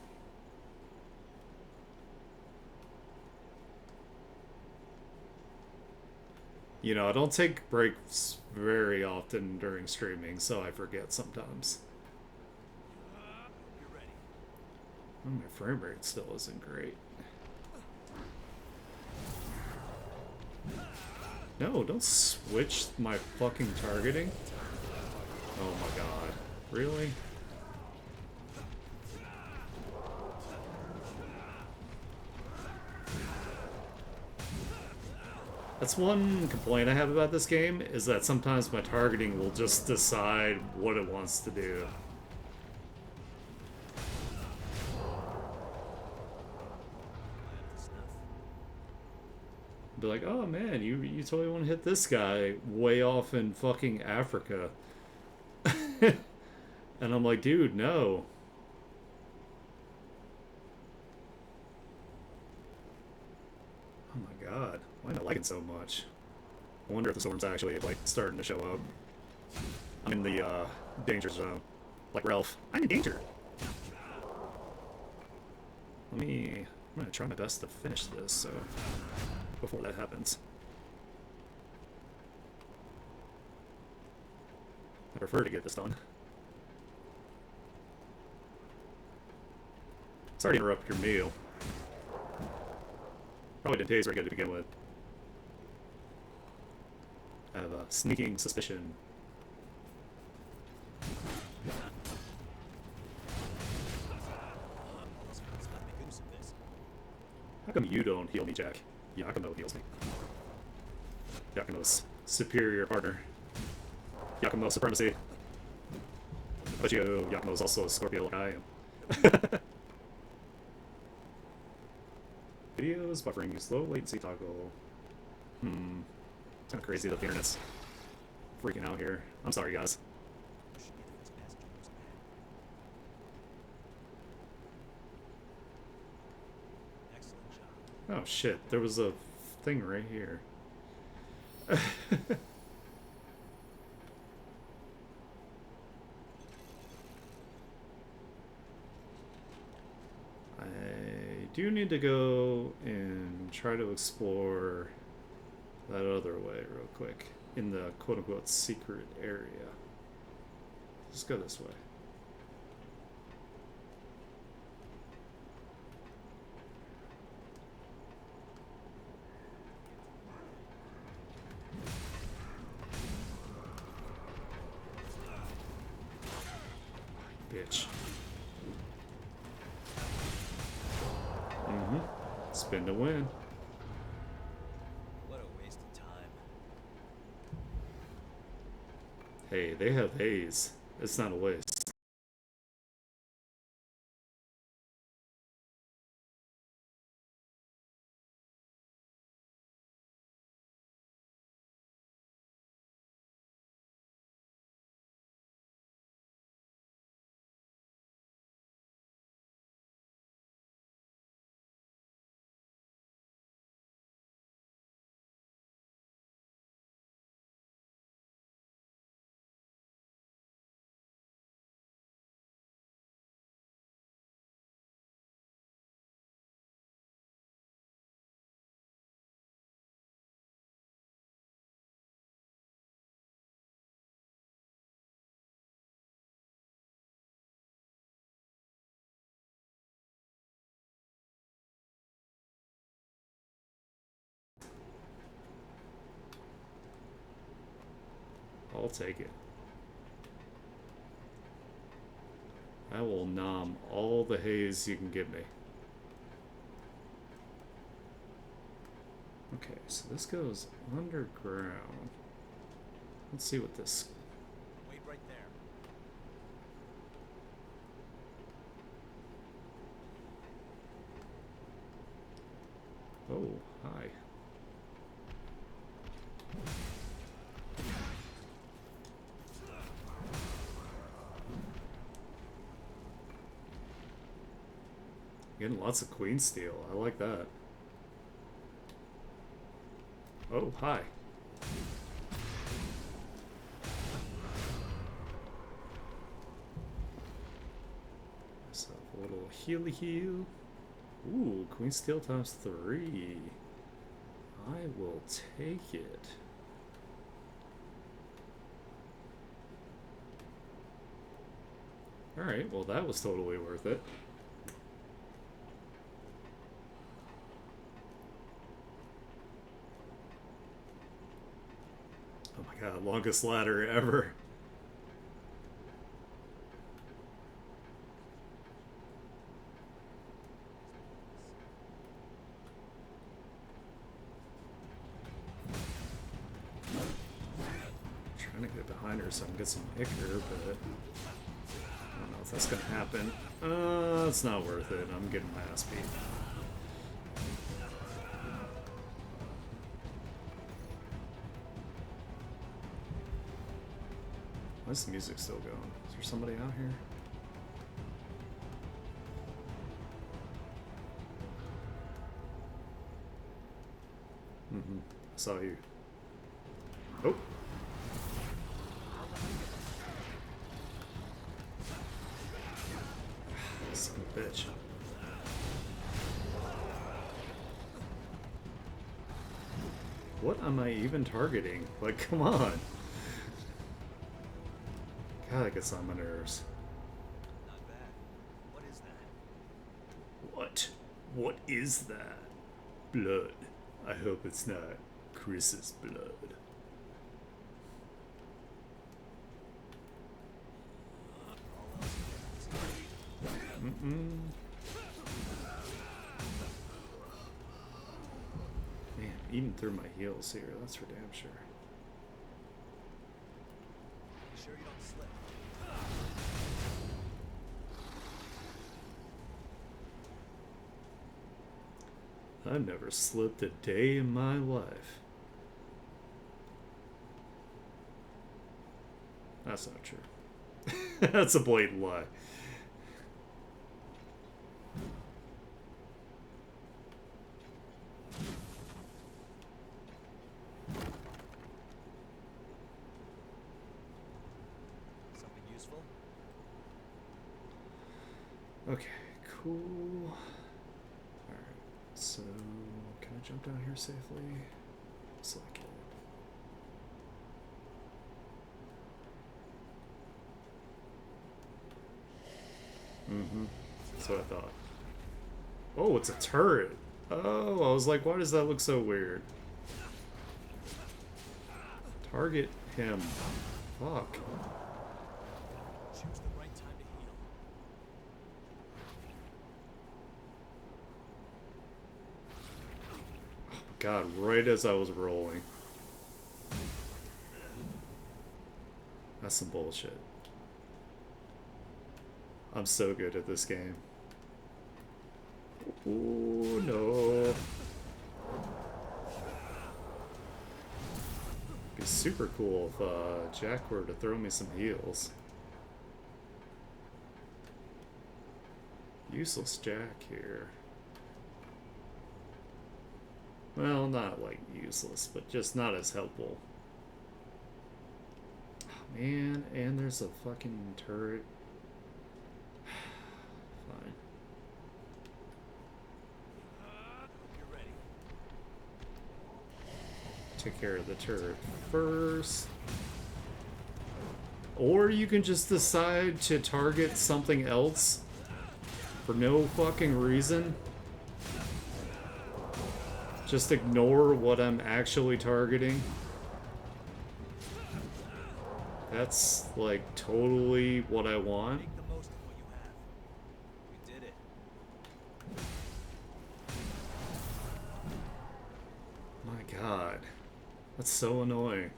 You know, I don't take breaks very often during streaming, so I forget sometimes. You're ready. Oh, my frame rate still isn't great. No, don't switch my fucking targeting. Oh my god. Really? That's one complaint I have about this game, is that sometimes my targeting will just decide what it wants to do. Be like, oh man, you totally want to hit this guy way off in fucking Africa. And I'm like, dude, no. Oh my god, why am I liking so much? I wonder if the storm's actually like starting to show up. I'm in the danger zone. Like Ralph, I'm in danger. I'm gonna try my best to finish this, so before that happens. I prefer to get this done. Sorry to interrupt your meal. Probably didn't taste very good to begin with. I have a sneaking suspicion. How come you don't heal me, Jack? Yakumo heals me. Yakumo's superior partner. Yakumo supremacy. But Yakumo's also a Scorpio like I am. Videos buffering, use low latency toggle. It's kind of crazy that the internet's freaking out here. I'm sorry, guys. Oh shit, there was a thing right here. I do need to go and try to explore that other way real quick in the quote-unquote secret area. Let's go this way. Bitch. Spin to win. What a waste of time. Hey, they have haze. It's not a waste. I'll take it. I will nom all the haze you can give me. Okay, so this goes underground. Let's see what this... Wait right there. Oh, hi. Getting lots of queen steel. I like that. Oh, hi. Myself a little healy heal. Ooh, queen steel times 3. I will take it. Alright, well that was totally worth it. Oh my god, longest ladder ever. Trying to get behind her so I can get some ichor, but I don't know if that's gonna happen. It's not worth it. I'm getting my ass beat. Why is the music still going? Is there somebody out here? I saw you. Oh! Son of a bitch. What am I even targeting? Like, come on! God, that gets on my nerves. Not bad. What is that? What? What is that? Blood. I hope it's not Chris's blood. Man, eating through my heels here, that's for damn sure. You sure you don't slip? I've never slipped a day in my life. That's not true. That's a blatant lie. Okay, cool. Alright, so can I jump down here safely? Looks like it. Mm-hmm. That's what I thought. Oh, it's a turret. Oh, I was like, why does that look so weird? Target him. Fuck. Choose the right time to heal. God, right as I was rolling. That's some bullshit. I'm so good at this game. Ooh, no. It'd be super cool if Jack were to throw me some heals. Useless Jack here. Well, not like useless, but just not as helpful. Oh, man, and there's a fucking turret. Fine. You're ready. Take care of the turret first. Or you can just decide to target something else for no fucking reason. Just ignore what I'm actually targeting. That's like totally what I want. Make the most of what you have. We did it. My god. That's so annoying.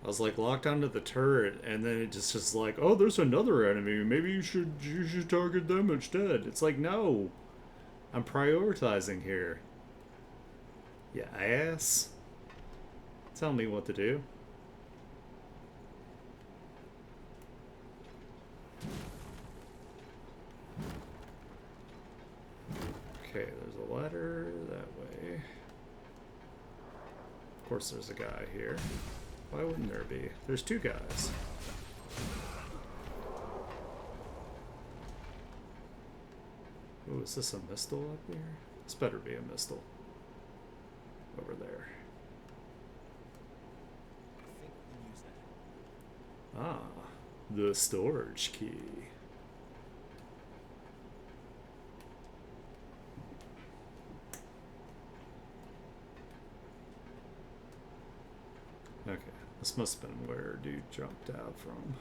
I was like locked onto the turret and then it just like, oh, there's another enemy. Maybe you should target them instead. It's like, no. I'm prioritizing here. Yeah, ass. Tell me what to do. Okay, there's a ladder that way. Of course there's a guy here. Why wouldn't there be? There's two guys. Oh, is this a missile up here? This better be a missile. Over there. I think we can use that. Ah, the storage key. Okay, this must have been where dude jumped out from.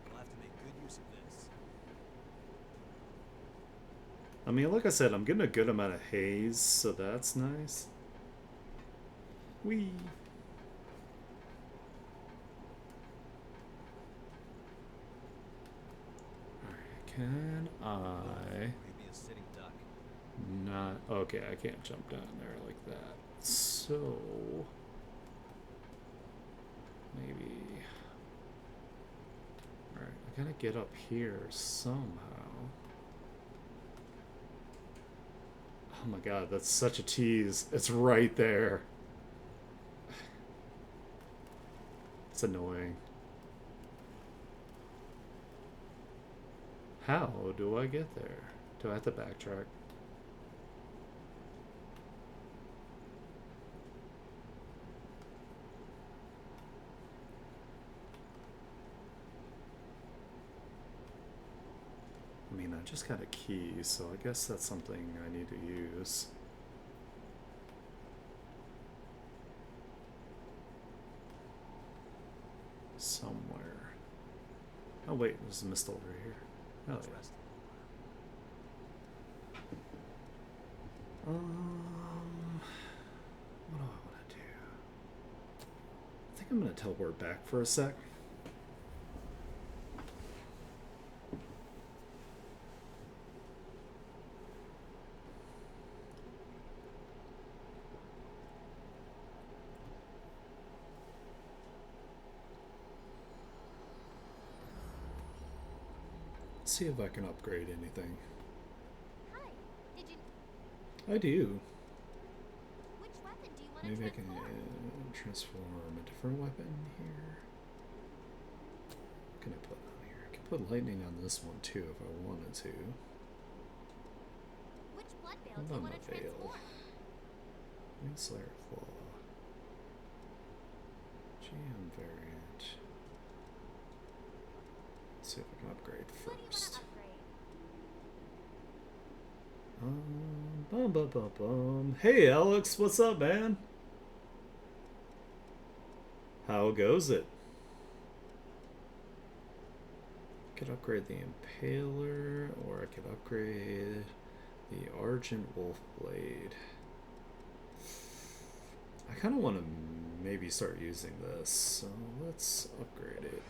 We'll have to make good use of this. I mean, like I said, I'm getting a good amount of haze, so that's nice. Whee! Alright, can I Maybe a sitting duck. not... Okay, I can't jump down there like that. So... maybe... Alright, I gotta get up here somehow. Oh my god, that's such a tease. It's right there. It's annoying. How do I get there? Do I have to backtrack? I mean, I just got a key, so I guess that's something I need to use. Somewhere. Oh wait, there's a mist over here. Oh Let's yeah. rest. What do I want to do? I think I'm gonna teleport back for a sec. See if I can upgrade anything. Hi. Did you? I do. Which weapon do you want Maybe to I can transform a different weapon here. What can I put on here? I can put lightning on this one too if I wanted to. Which blood veil What do you about want my to veil? transform? Windslayer Claw. GM variant. Let's see if I can upgrade What do you want to first. upgrade? Bum bum bum bum. Hey Alex, what's up, man? How goes it? Could upgrade the Impaler, or I could upgrade the Argent Wolf Blade. I kind of want to maybe start using this, so let's upgrade it.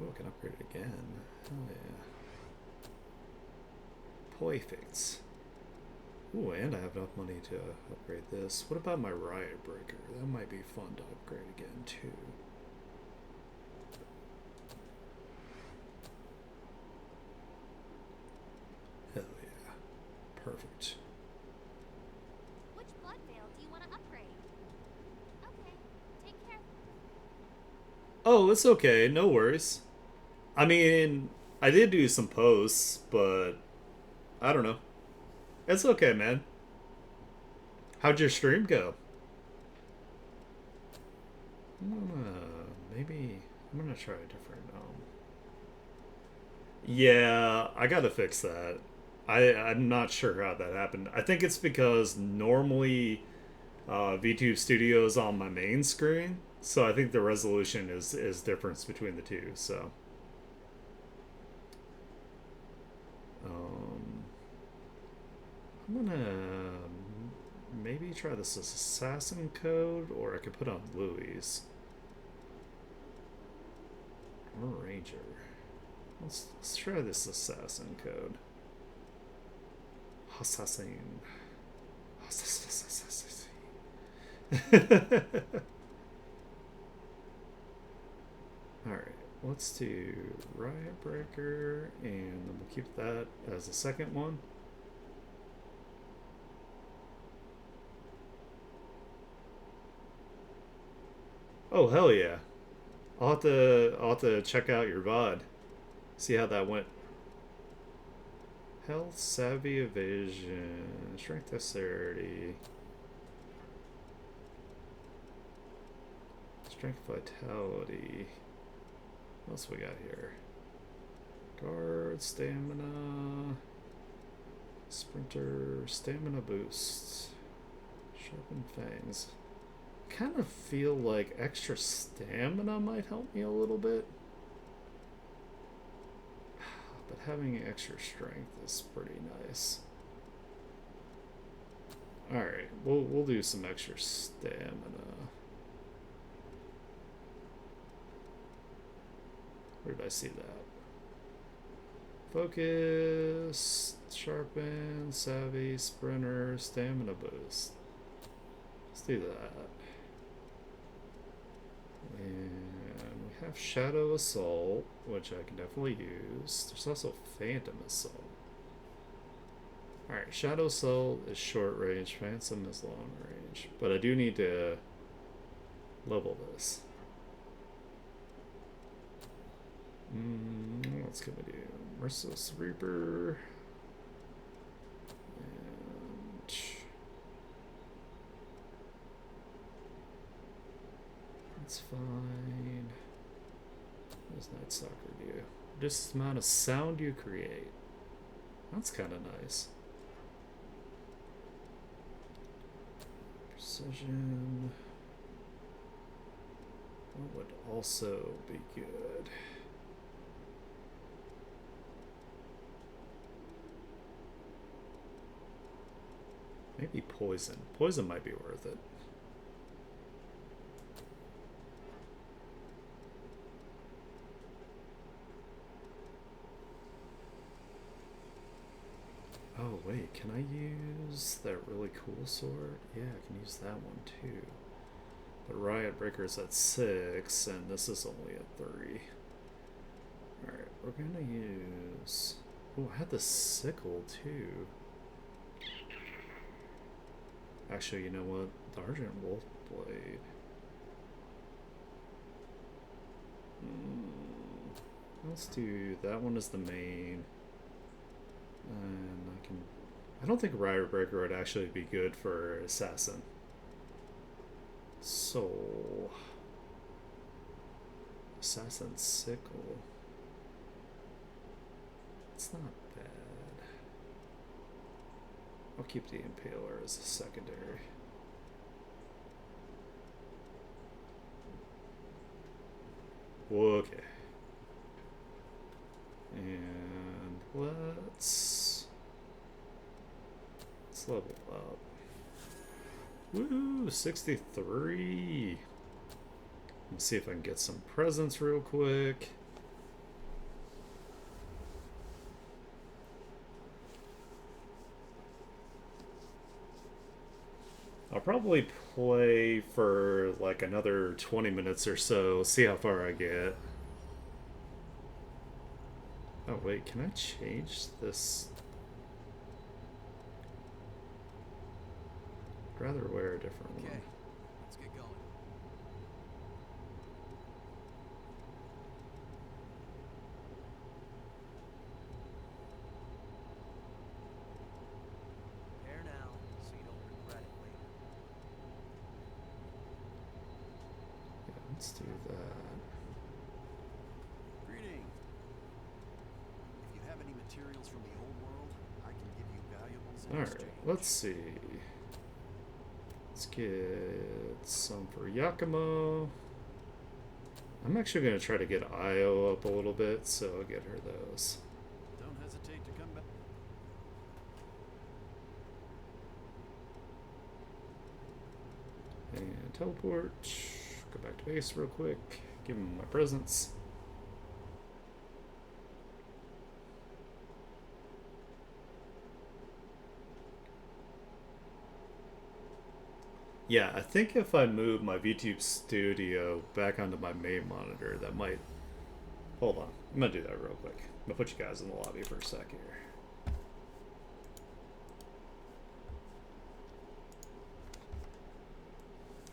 Oh, I can upgrade it again. Oh yeah. Perfect. Ooh, and I have enough money to upgrade this. What about my Riot Breaker? That might be fun to upgrade again too. Hell yeah. Perfect. Which blood veil do you want to upgrade? Okay, take care. Oh, it's okay. No worries. I mean, I did do some posts, but I don't know. It's okay, man. How'd your stream go? Maybe I'm gonna try a different. Yeah, I gotta fix that. I'm not sure how that happened. I think it's because normally VTube Studio is on my main screen, so I think the resolution is difference between the two. So, I'm gonna maybe try this as Assassin Code, or I could put on Louis or Ranger. Let's try this Assassin Code. Assassin. Alright, let's do Riot Breaker, and then we'll keep that as the second one. Oh hell yeah. I'll have to check out your VOD. See how that went. Health, savvy, evasion, strength, dexterity, strength, vitality. What else we got here? Guard, stamina, sprinter, stamina boost, sharpened fangs. Kind of feel like extra stamina might help me a little bit. But having extra strength is pretty nice. Alright, we'll do some extra stamina. Where did I see that? Focus, sharpen, savvy, sprinter, stamina boost. Let's do that. And we have Shadow Assault, which I can definitely use. There's also Phantom Assault. Alright, Shadow Assault is short range, Phantom is long range. But I do need to level this. What else can we do? Merciless Reaper. And that's fine. What does Night Stalker do? Just the amount of sound you create. That's kind of nice. Precision. What would also be good? Maybe poison. Poison might be worth it. Oh wait, can I use that really cool sword? Yeah, I can use that one too. But Riot Breaker's at 6, and this is only at 3. Alright, we're gonna use... Oh, I had the sickle too. Actually, you know what? The Argent Wolf Blade. Let's do that one as the main. And I don't think Riot Breaker would actually be good for Assassin. So Assassin Sickle. It's not bad. I'll keep the Impaler as a secondary. Okay. And let's level up. Woo, 63. Let's see if I can get some presents real quick. I'll probably play for like another 20 minutes or so, see how far I get. Oh wait, can I change this? I'd rather wear a different Okay, one. let's get going. Prepare now, so you don't regret it later. Yeah, let's do that. Greeting. If you have any materials from the old world, I can give you valuables in Alright, exchange. let's see. Let's get some for Yakumo. I'm actually going to try to get Io up a little bit, so I'll get her those. Don't hesitate to come back. And teleport. Go back to base real quick. Give him my presents. Yeah, I think if I move my VTube Studio back onto my main monitor, that might... Hold on. I'm going to do that real quick. I'm going to put you guys in the lobby for a sec here.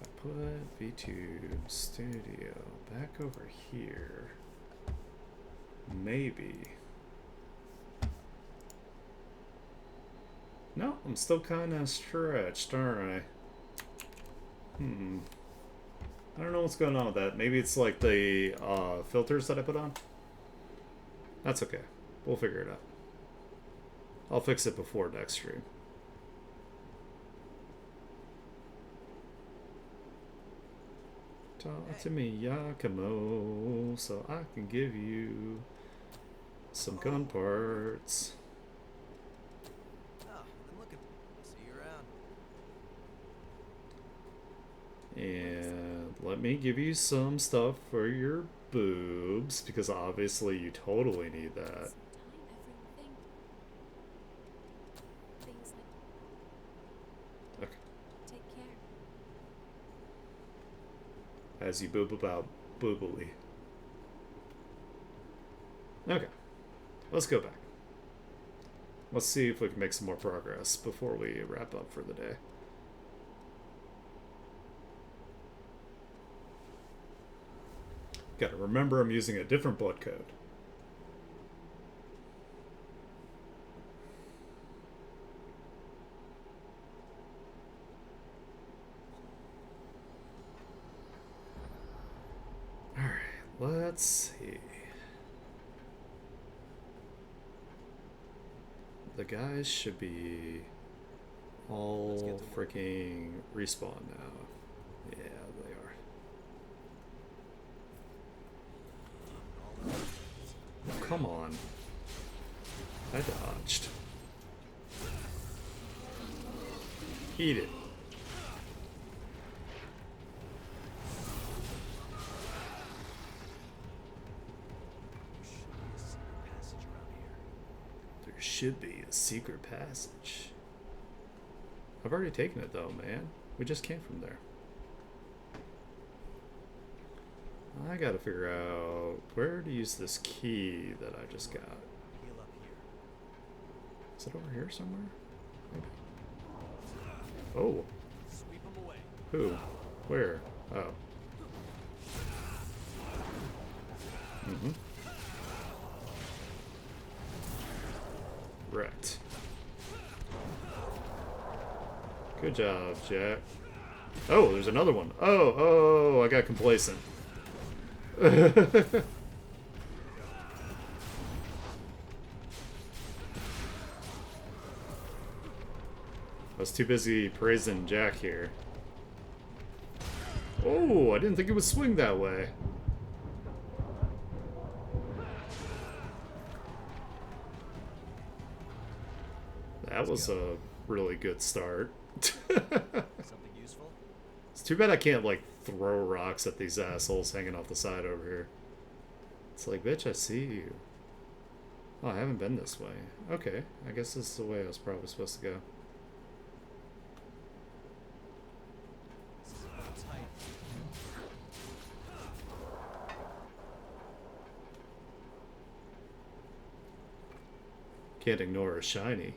If I put VTube Studio back over here, maybe... No, I'm still kind of stretched, aren't I? I don't know what's going on with that. Maybe it's like the filters that I put on. That's okay. We'll figure it out. I'll fix it before next stream. Talk to me, Yakumo, so I can give you some gun parts. Oh, then look at. See you around. And let me give you some stuff for your boobs, because obviously you totally need that. Time everything. Things like Okay. take care. As you boob about boobily. Okay. Let's go back. Let's see if we can make some more progress before we wrap up for the day. Gotta remember I'm using a different blood code. Alright, let's see. The guys should be all freaking respawn now. Yeah, they are. Oh, come on. I dodged. Eat it. There should be a secret passage. I've already taken it though, man. We just came from there. I gotta figure out where to use this key that I just got. Heal up here. Is it over here somewhere? Maybe. Oh. Sweep them away. Who? Where? Oh. Mm-hmm. wrecked. Good job, Jack. Oh, there's another one. Oh, I got complacent. I was too busy praising Jack here. Oh, I didn't think it would swing that way. That was a really good start. Something useful? It's too bad I can't, like, throw rocks at these assholes hanging off the side over here. It's like, bitch, I see you. Oh, I haven't been this way. Okay, I guess this is the way I was probably supposed to go. Can't ignore a shiny.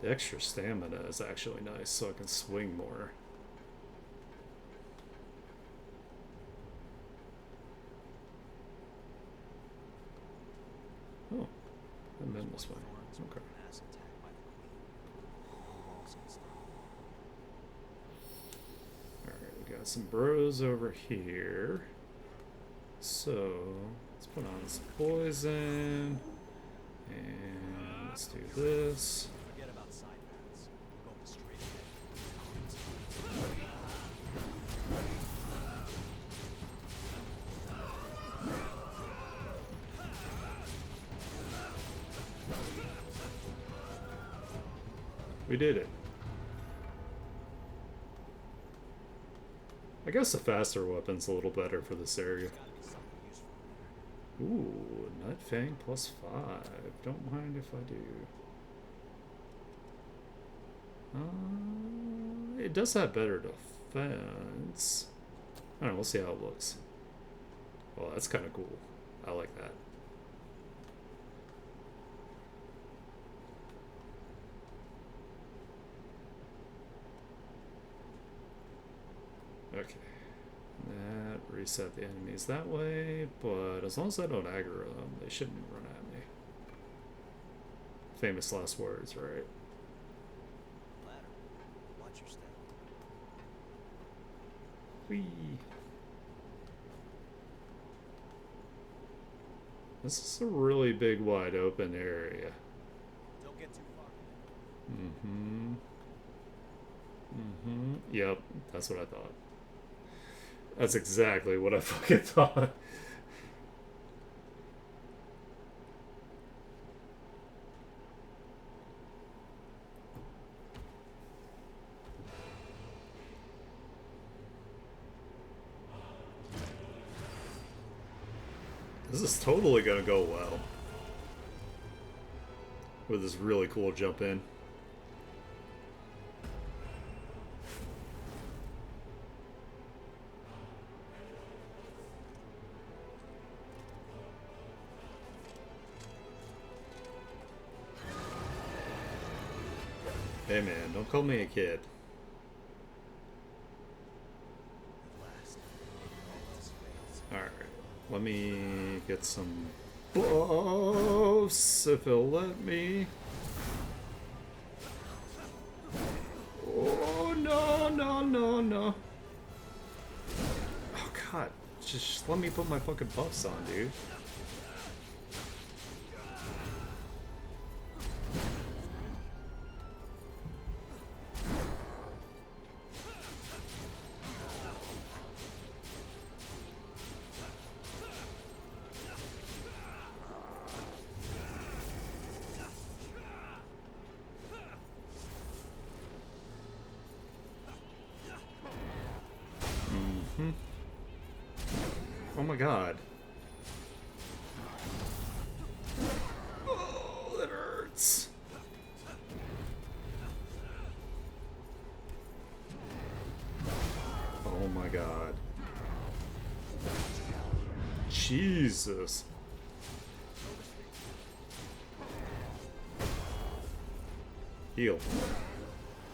The extra stamina is actually nice, so I can swing more. Oh, I've been this way. Okay. Alright, we got some bros over here. So, let's put on some poison. And let's do this. Forget about side paths. We're going straight We did it. I guess the faster weapon's a little better for this area. Ooh, Nut Fang +5. Don't mind if I do. It does have better defense. I don't know, we'll see how it looks. Well, that's kind of cool. I like that. Okay. That reset the enemies that way, but as long as I don't aggro them, they shouldn't run at me. Famous last words, right? ladder. Watch your step. Whee! This is a really big, wide open area. Don't get too far. Yep, that's what I thought. That's exactly what I fucking thought. This is totally gonna go well. With this really cool jump in. Hey man, don't call me a kid. Alright, let me get some buffs if it'll let me. Oh no, no, no, no. Oh god, just let me put my fucking buffs on, dude. Oh my god. Oh, that hurts. Oh my god. Jesus. Heal. Oh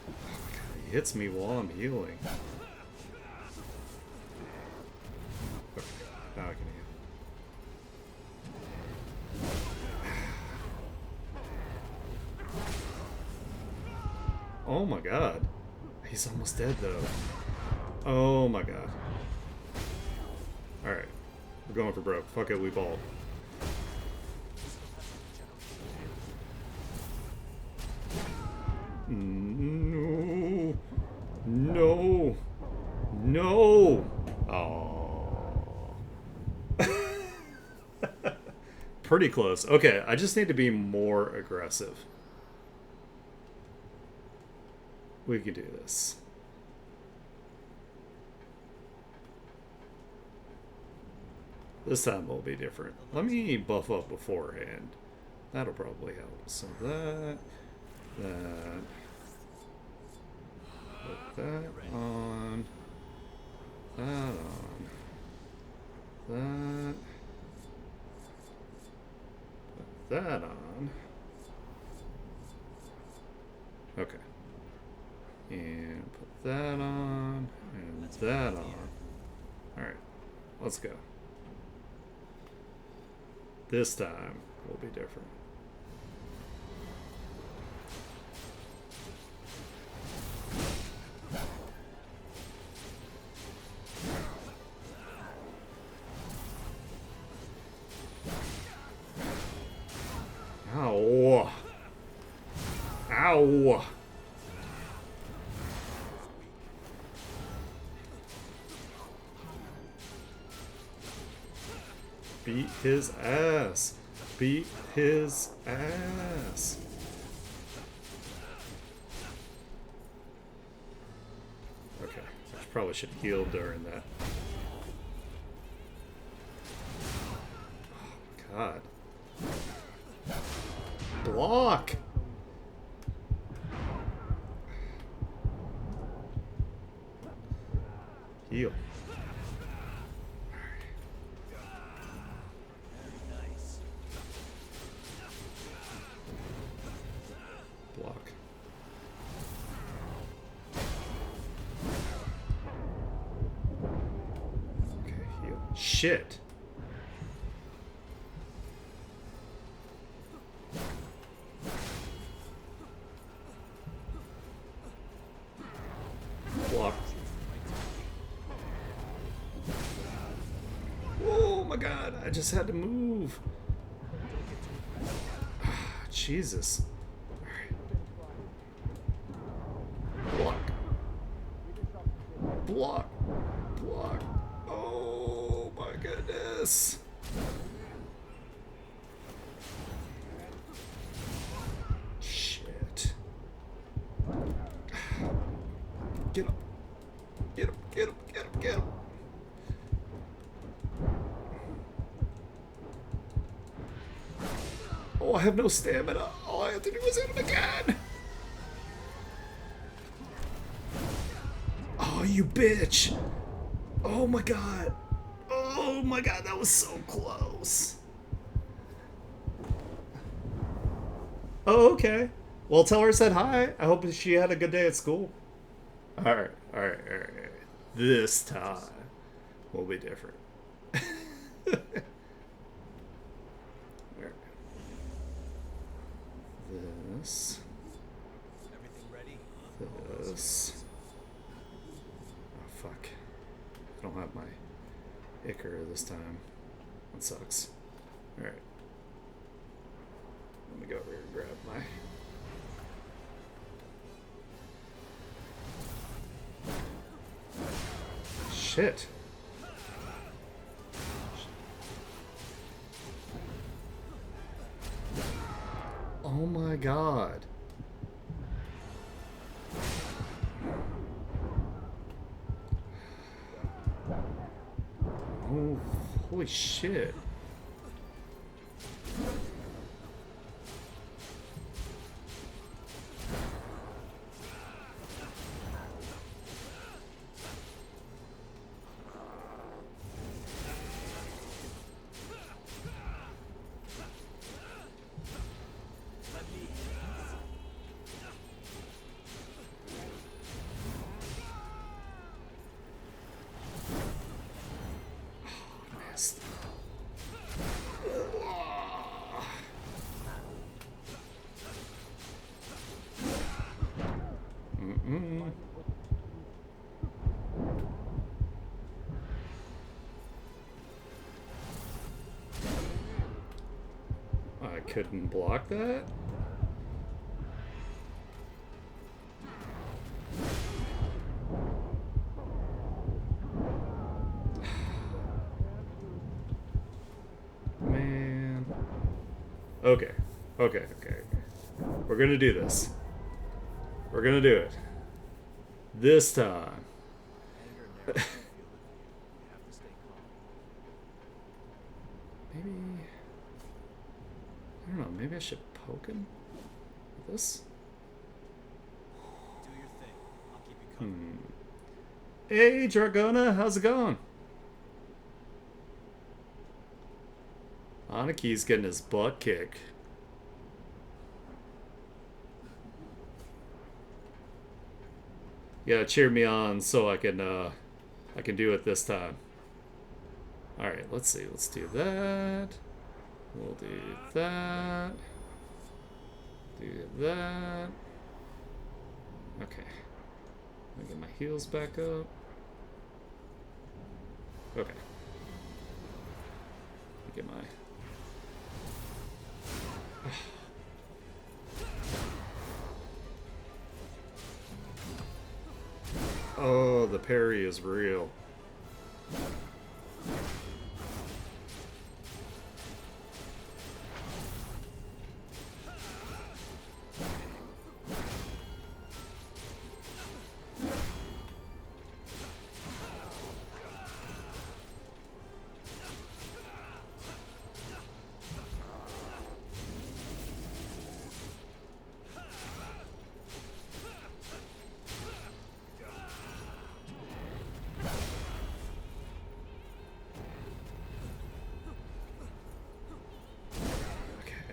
my god, he hits me while I'm healing. Oh my god. He's almost dead though. Oh my god. Alright. We're going for broke. Fuck it, we ball. No. No. No. Oh. Pretty close. Okay, I just need to be more aggressive. We can do this. This time will be different. Let me buff up beforehand. That'll probably help. So that. Put that on. That on. That. Put that on. Okay. And put that on. And that on. Alright. Let's go. This time will be different. Ow. Ow. Beat his ass. Beat his ass. Okay, I probably should have healed during that. Oh, God. Block! Heal. Block. Okay, heal. Shit! Block. Oh my god, I just had to move. Jesus. Block. Block. Block. Oh my goodness. Shit. Get him. Get him. Get him. Get him. Get him. Oh, I have no stamina. All I have to do is hit him again. Oh, you bitch. Oh my god. Oh my god, that was so close. Oh, okay. Well, tell her I said hi. I hope she had a good day at school. Alright, alright, alright. This time will be different. This. Everything ready? This. Oh, fuck. I don't have my Icar this time. That sucks. Alright. Let me go over here and grab my... Shit. Oh my god. Oh, holy shit. couldn't block that? Man. Okay. Okay. We're gonna do this. We're gonna do it. This time. Anger never will feel it. You have to stay calm. Maybe... I don't know, maybe I should poke him with this? Do your thing. I'll keep you covered. Hey, Dragona, how's it going? Anaki's getting his butt kicked. You gotta cheer me on so I can do it this time. Alright, let's see. Let's do that. We'll do that. Do that. Okay. Let me get my heels back up. Okay. Let me get my... Oh, the parry is real.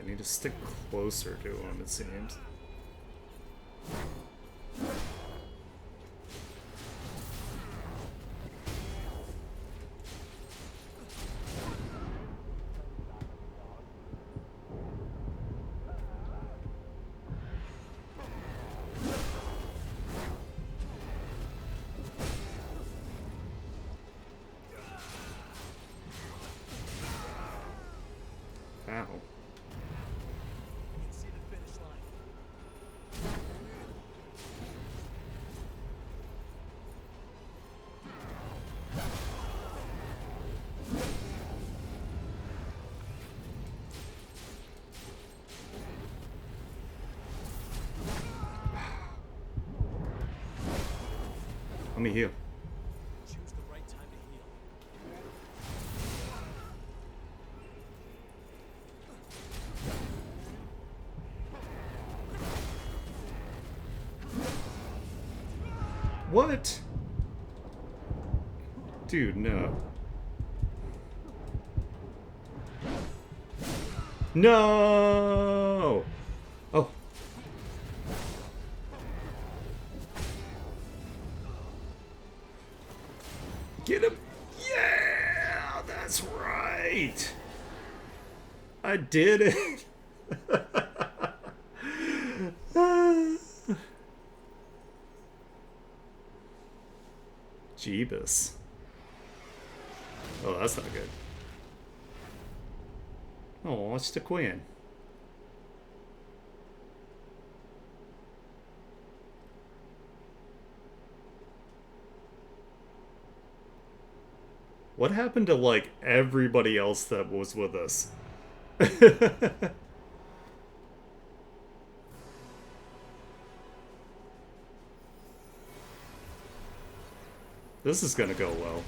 I need to stick closer to him, it seems. Ow. See the finish line. Let me heal. Choose the right time to heal. What? Dude, no. No! Oh. Get him! Yeah! That's right! I did it! Jeebus. Oh, that's not good. Oh, it's the Queen. What happened to, like, everybody else that was with us? This is gonna go well.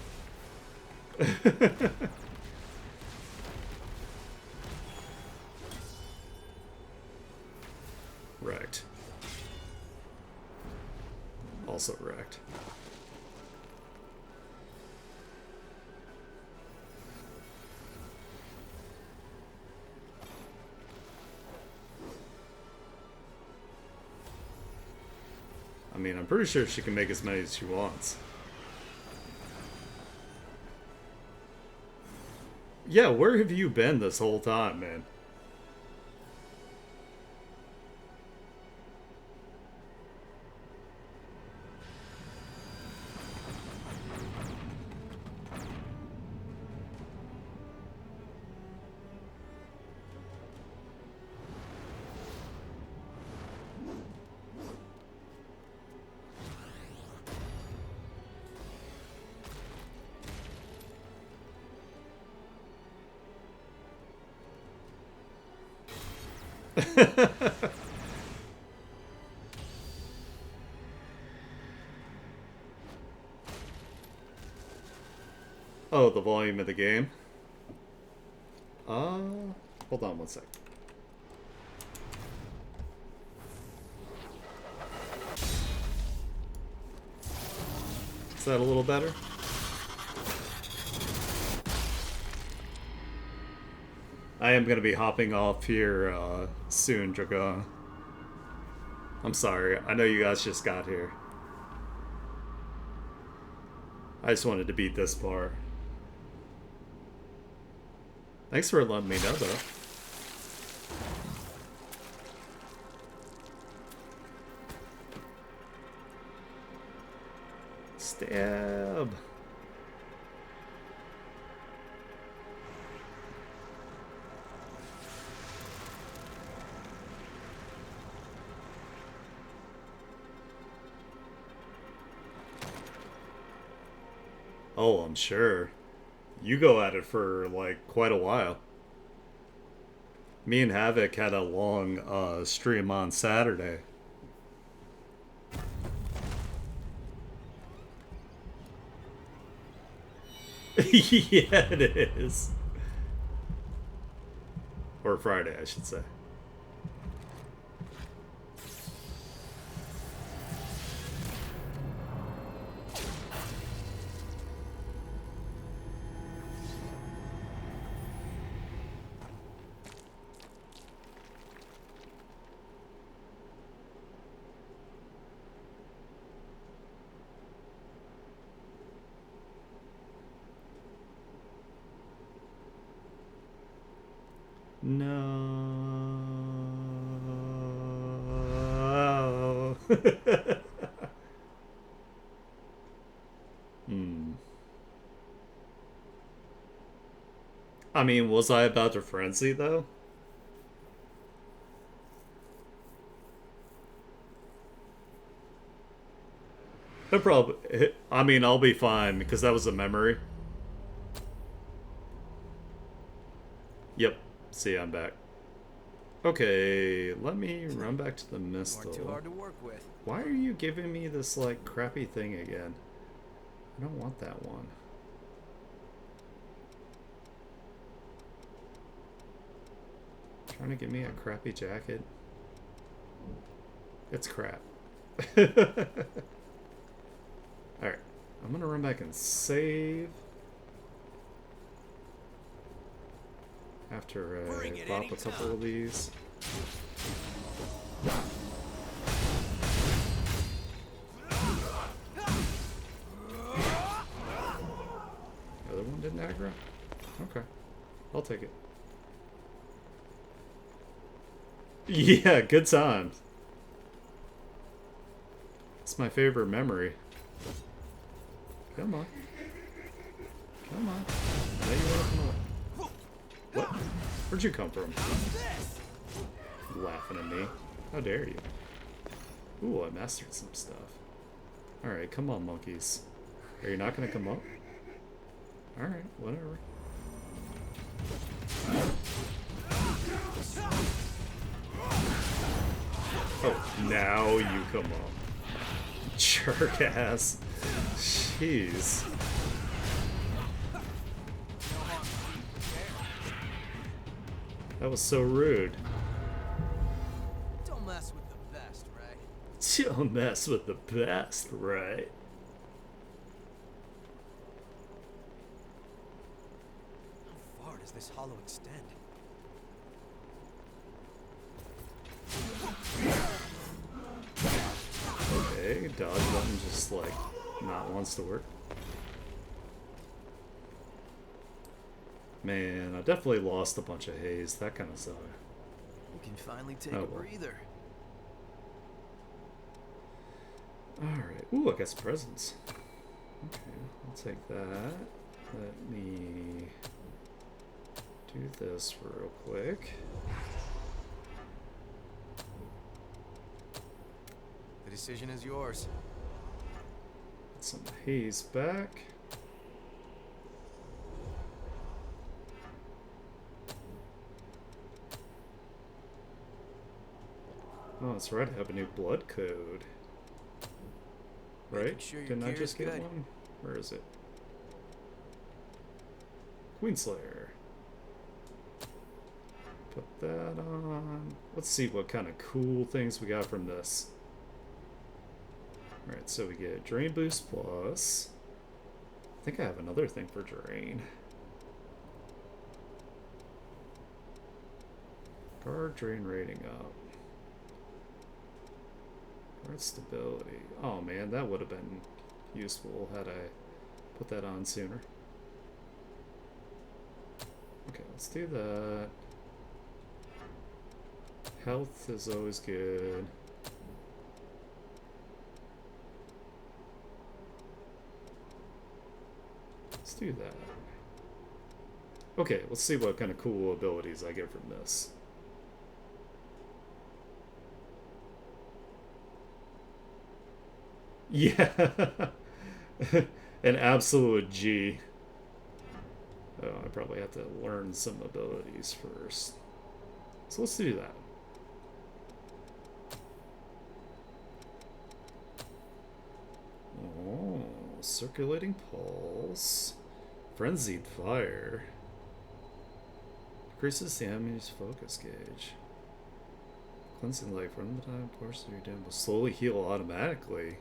Wrecked. Also wrecked. I mean, I'm pretty sure she can make as many as she wants. Yeah, where have you been this whole time, man? Oh, the volume of the game? Hold on one sec. Is that a little better? I am going to be hopping off here soon, Dragon. I'm sorry. I know you guys just got here. I just wanted to beat this part. Thanks for letting me know, though. Stab. Oh, I'm sure. You go at it for, like, quite a while. Me and Havoc had a long stream on Saturday. Yeah, it is. Or Friday, I should say. No. I mean, was I about to frenzy, though? No problem. I mean, I'll be fine, because that was a memory. Yep. See, I'm back. Okay, let me run back to the Mistle. Too hard to work with. Why are you giving me this, like, crappy thing again? I don't want that one. Trying to give me a crappy jacket. It's crap. Alright, I'm gonna run back and save. After I pop a couple of these. The other one didn't aggro? Okay. I'll take it. Yeah, good times. It's my favorite memory. Come on. Come on. Now you wanna come on. What? Where'd you come from? Laughing at me. How dare you? Ooh, I mastered some stuff. Alright, come on, monkeys. Are you not gonna come up? Alright, whatever. Oh, now you come up. Jerk ass. Jeez. That was so rude. Don't mess with the best, right? Don't mess with the best, right? How far does this hollow extend? Okay, dodge button just like not wants to work. Man, I definitely lost a bunch of haze. That kind of sucked. We can finally take Oh, a well. breather. Alright. Ooh, I got some presents. Okay, I'll take that. Let me do this real quick. The decision is yours. Get some haze back. Oh, that's right. I have a new blood code. Making Right? sure your Didn't I gear just is get good. one? Where is it? Queenslayer. Put that on. Let's see what kind of cool things we got from this. Alright, so we get Drain Boost Plus. I think I have another thing for Drain. Guard Drain rating up. Guard Stability. Oh man, that would have been useful had I put that on sooner. Okay, let's do that. Health is always good. Let's do that. Okay, let's see what kind of cool abilities I get from this. Yeah. An absolute G. Oh, I probably have to learn some abilities first. So let's do that. Oh, circulating pulse. Frenzied fire. Increases the enemy's focus gauge. Cleansing light from the time portion of your damage will slowly heal automatically.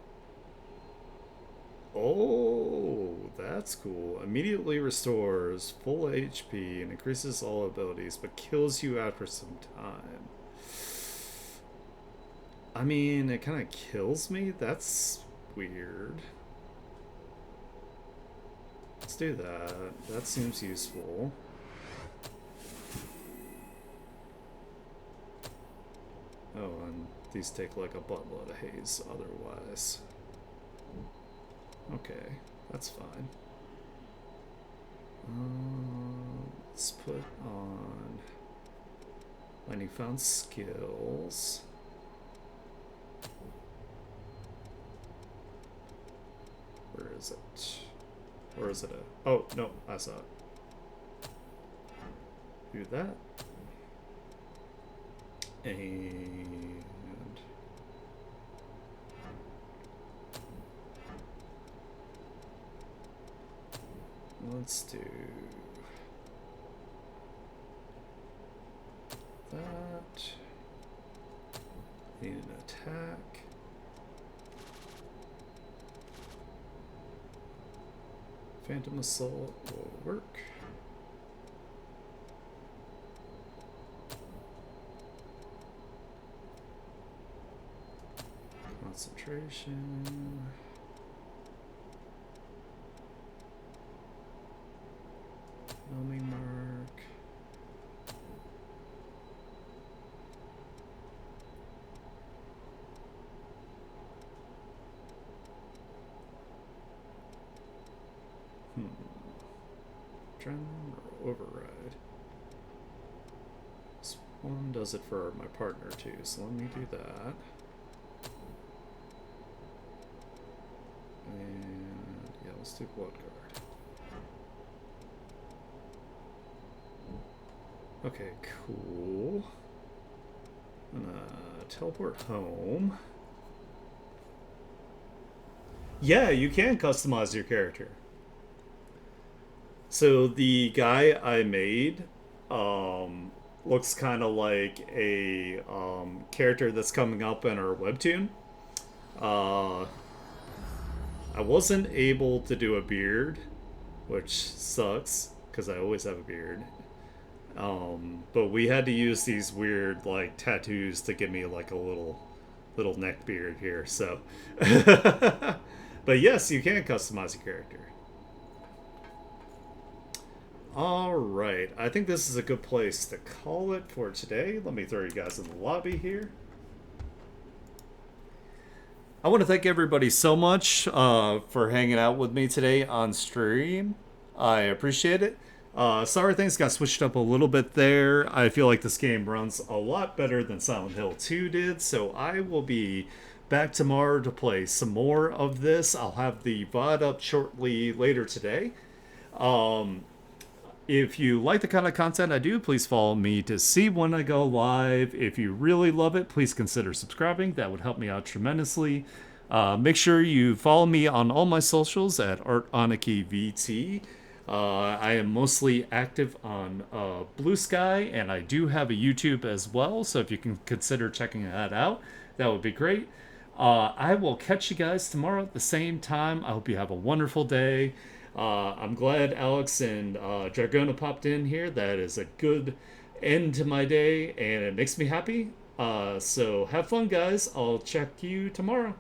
Oh, that's cool. Immediately restores full HP and increases all abilities, but kills you after some time. I mean, it kind of kills me? That's weird. Let's do that. That seems useful. Oh, and these take like a buttload of haze otherwise. Okay, that's fine. Let's put on my newfound skills. Where is it? Or is it a... Oh, no, I saw it. Do that. And... let's do... that. Need an attack. Phantom Assault will work. Concentration. Numbing mark. Trying to remember override. This one does it for my partner too, so let me do that. And yeah, let's do Blood Guard. Okay, cool. I'm gonna teleport home. Yeah, you can customize your character. So the guy I made looks kind of like a character that's coming up in our webtoon. I wasn't able to do a beard, which sucks because I always have a beard. But we had to use these weird like tattoos to give me like a little neck beard here. So, but yes, you can customize your character. Alright, I think this is a good place to call it for today. Let me throw you guys in the lobby here. I want to thank everybody so much for hanging out with me today on stream. I appreciate it. Sorry things got switched up a little bit there. I feel like this game runs a lot better than Silent Hill 2 did, so I will be back tomorrow to play some more of this. I'll have the VOD up shortly later today. If you like the kind of content I do, please follow me to see when I go live. If you really love it, please consider subscribing. That would help me out tremendously. Make sure you follow me on all my socials at ArtAnikiVT. I am mostly active on Blue Sky, and I do have a YouTube as well, so if you can consider checking that out, that would be great. I will catch you guys tomorrow at the same time. I hope you have a wonderful day. I'm glad Alex and Jargona popped in here. That is a good end to my day, and it makes me happy. So have fun, guys. I'll check you tomorrow.